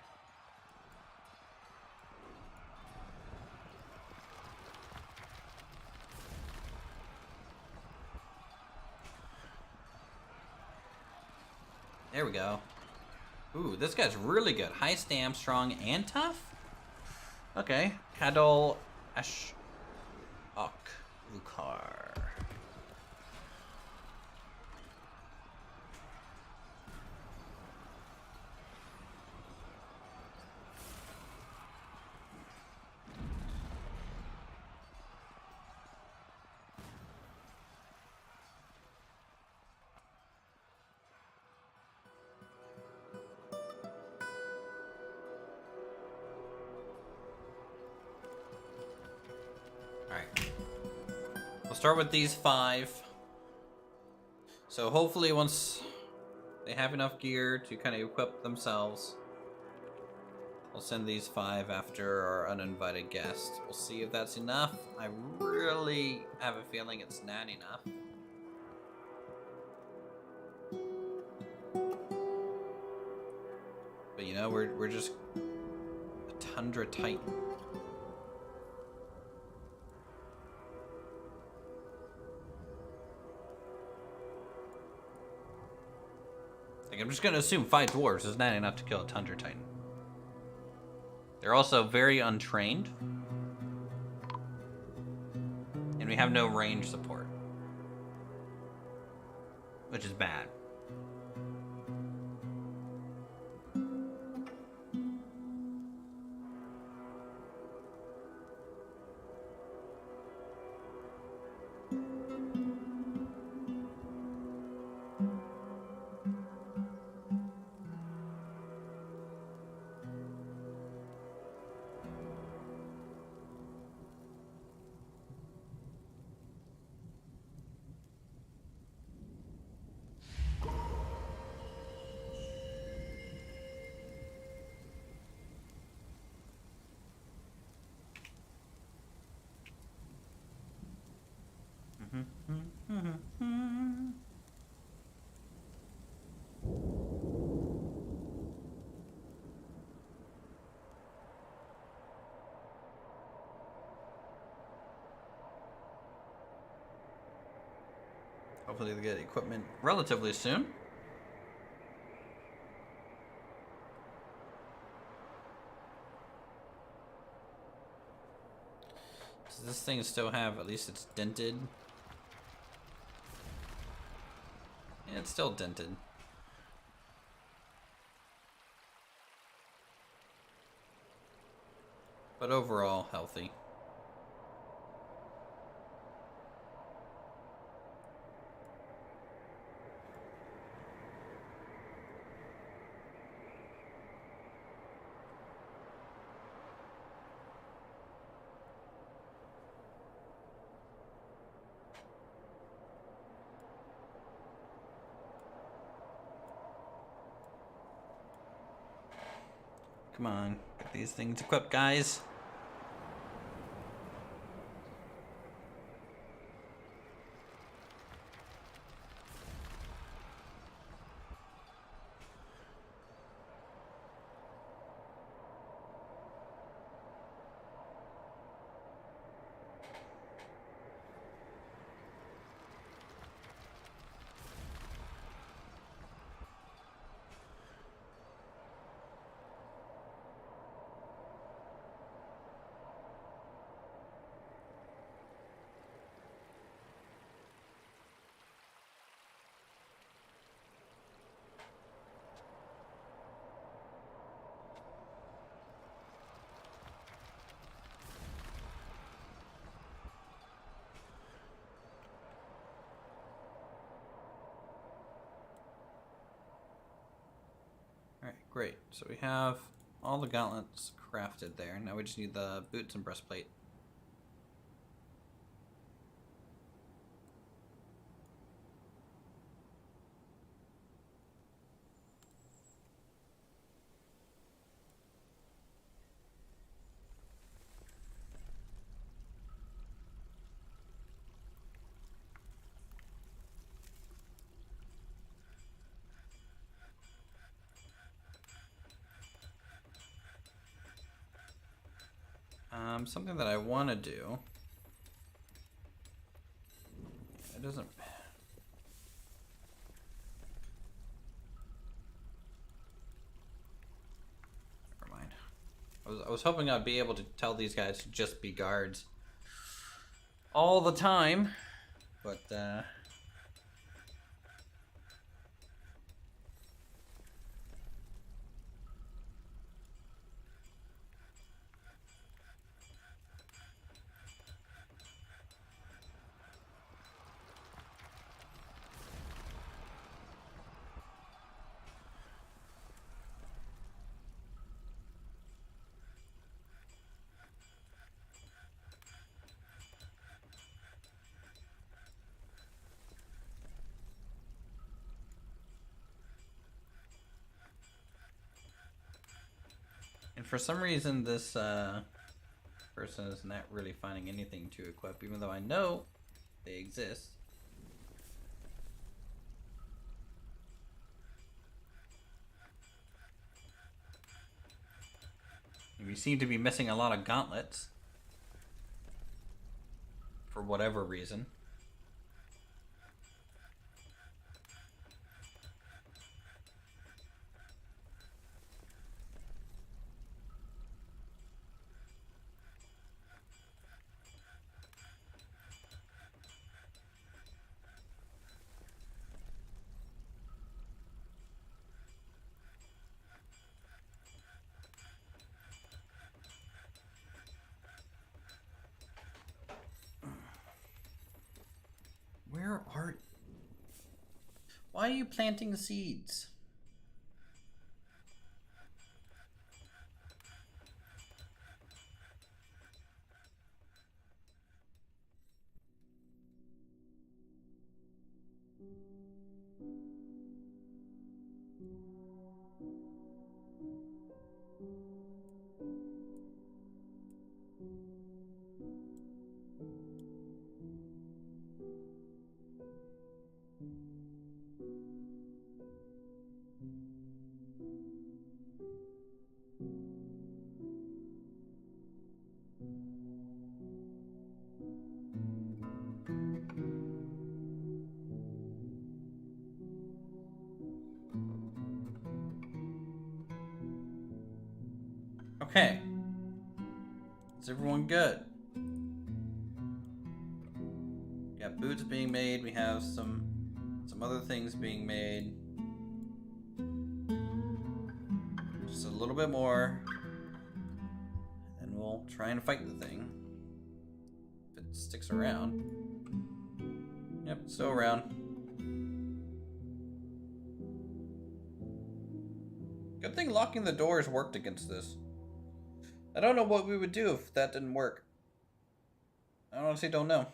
There we go. Ooh, this guy's really good. High stamp, strong, and tough? Okay. Kadol Ashok Vukar. We'll start with these 5. So hopefully once they have enough gear to kind of equip themselves, we'll send these 5 after our uninvited guest. We'll see if that's enough. I really have a feeling it's not enough. But you know, we're just a Tundra Titan. Like, I'm just gonna assume 5 dwarves is not enough to kill a Tundra Titan. They're also very untrained. And we have no range support. Which is bad. Hopefully they get equipment relatively soon. Does this thing still have, at least it's dented? Yeah, it's still dented. But overall, healthy. Come on, get these things equipped, guys. Alright, great. So we have all the gauntlets crafted there. Now we just need the boots and breastplate. Something that I want to do. It doesn't. Never mind. I was hoping I'd be able to tell these guys to just be guards all the time, but and for some reason this person is not really finding anything to equip, even though I know they exist. We seem to be missing a lot of gauntlets for whatever reason. Where are... Why are you planting seeds? Okay. Is everyone good? We got boots being made. We have some other things being made. Just a little bit more. And we'll try and fight the thing. If it sticks around. Yep, still around. Good thing locking the doors worked against this. I don't know what we would do if that didn't work. I honestly don't know.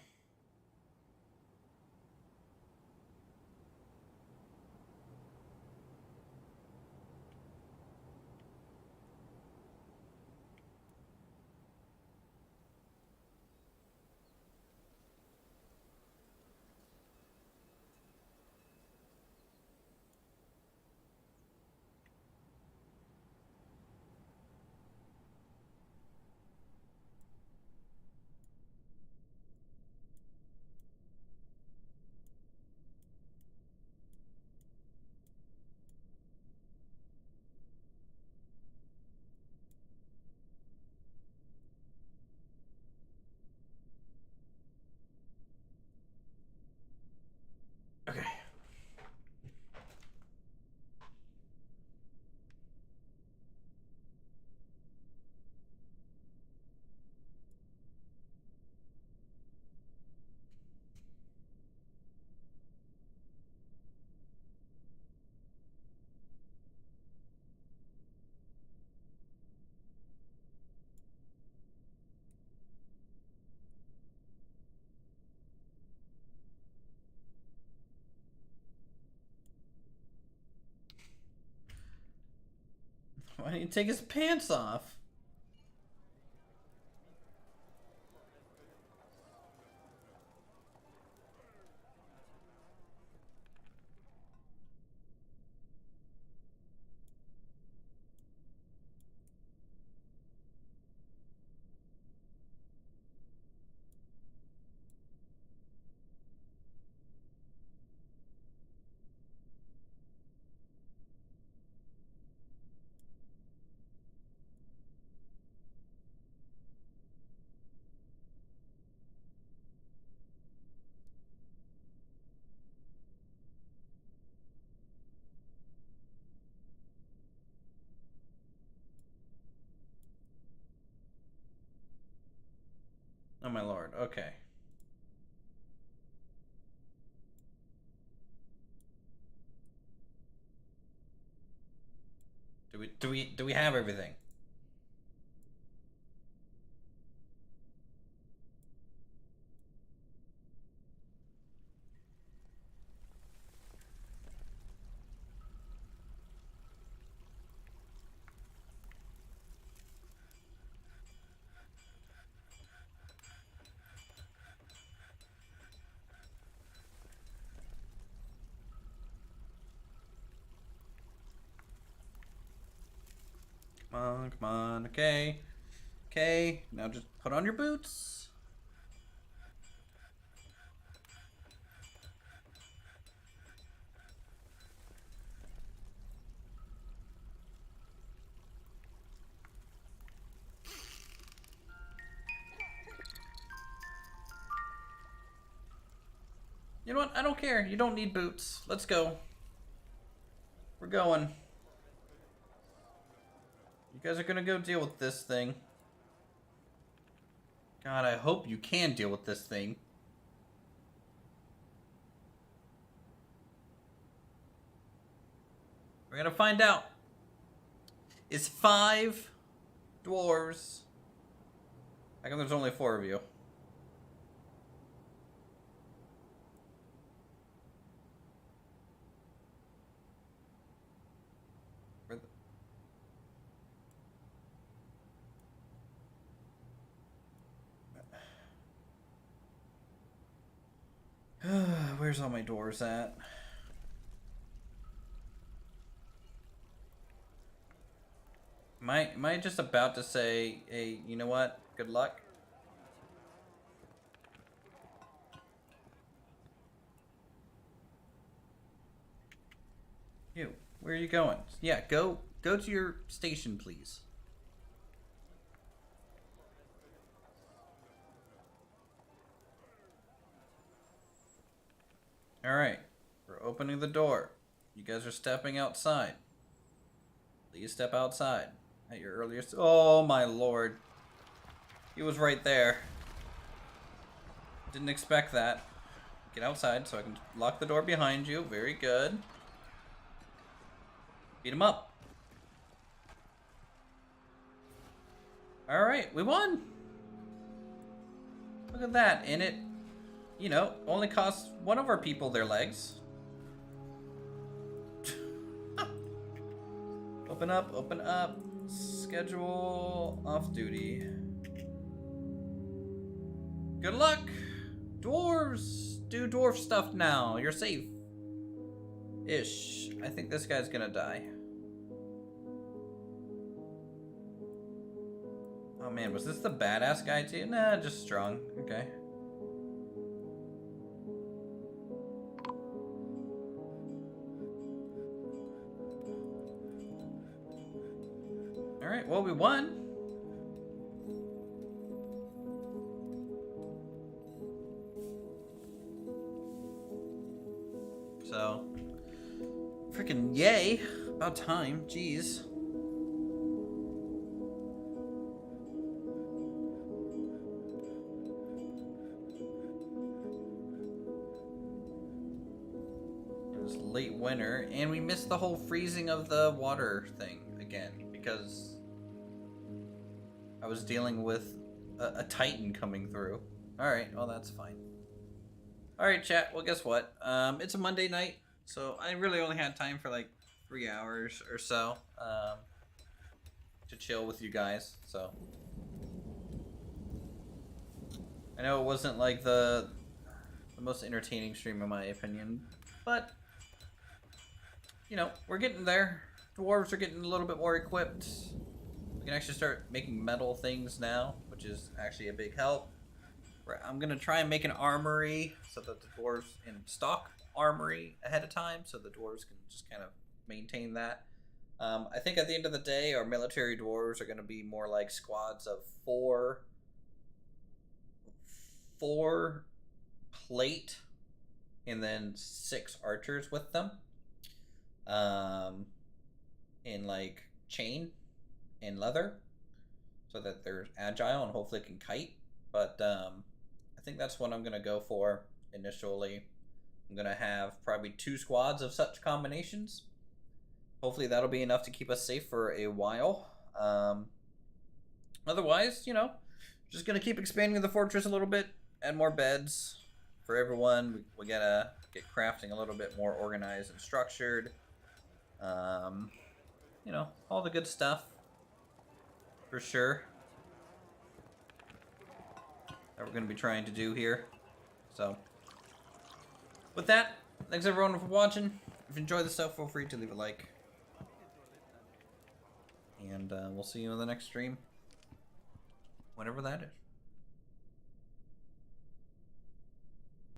Okay. Why didn't he take his pants off? Oh my lord, okay. Do we have everything? Come on, okay. Okay, now just put on your boots. You know what? I don't care. You don't need boots. Let's go. We're going. You guys are gonna go deal with this thing. God, I hope you can deal with this thing. We're gonna find out. Is 5 dwarves? How come there's only 4 of you? Where's all my dwarves at? Am I just about to say, hey, you know what? Good luck? You, where are you going? Yeah, go to your station, please. Alright. We're opening the door. You guys are stepping outside. Please step outside. At your earliest... Oh, my lord. He was right there. Didn't expect that. Get outside so I can lock the door behind you. Very good. Beat him up. Alright, we won! Look at that. And it, you know, only costs one of our people their legs. Open up, open up. Schedule off duty. Good luck! Dwarves! Do dwarf stuff now. You're safe. Ish. I think this guy's gonna die. Oh man, was this the badass guy too? Nah, just strong. Okay. Alright, well we won. So, freaking yay. About time, jeez. It was late winter, and we missed the whole freezing of the water thing again, because I was dealing with a Titan coming through. Alright, well that's fine. Alright, chat, well guess what? It's a Monday night, so I really only had time for like 3 hours or so to chill with you guys, so. I know it wasn't like the most entertaining stream in my opinion, but, you know, we're getting there. Dwarves are getting a little bit more equipped. We can actually start making metal things now, which is actually a big help. I'm going to try and make an armory so that the dwarves in stock armory ahead of time so the dwarves can just kind of maintain that. I think at the end of the day, our military dwarves are going to be more like squads of four plate and then 6 archers with them in like chain and leather so that they're agile and hopefully can kite. But I think that's what I'm going to go for initially. I'm going to have probably 2 squads of such combinations. Hopefully that'll be enough to keep us safe for a while. Otherwise, you know, just going to keep expanding the fortress a little bit, add more beds for everyone. We got to get crafting a little bit more organized and structured. You know, all the good stuff for sure that we're going to be trying to do here. So, with that, thanks everyone for watching. If you enjoyed the stuff, feel free to leave a like. And we'll see you in the next stream. Whenever that is.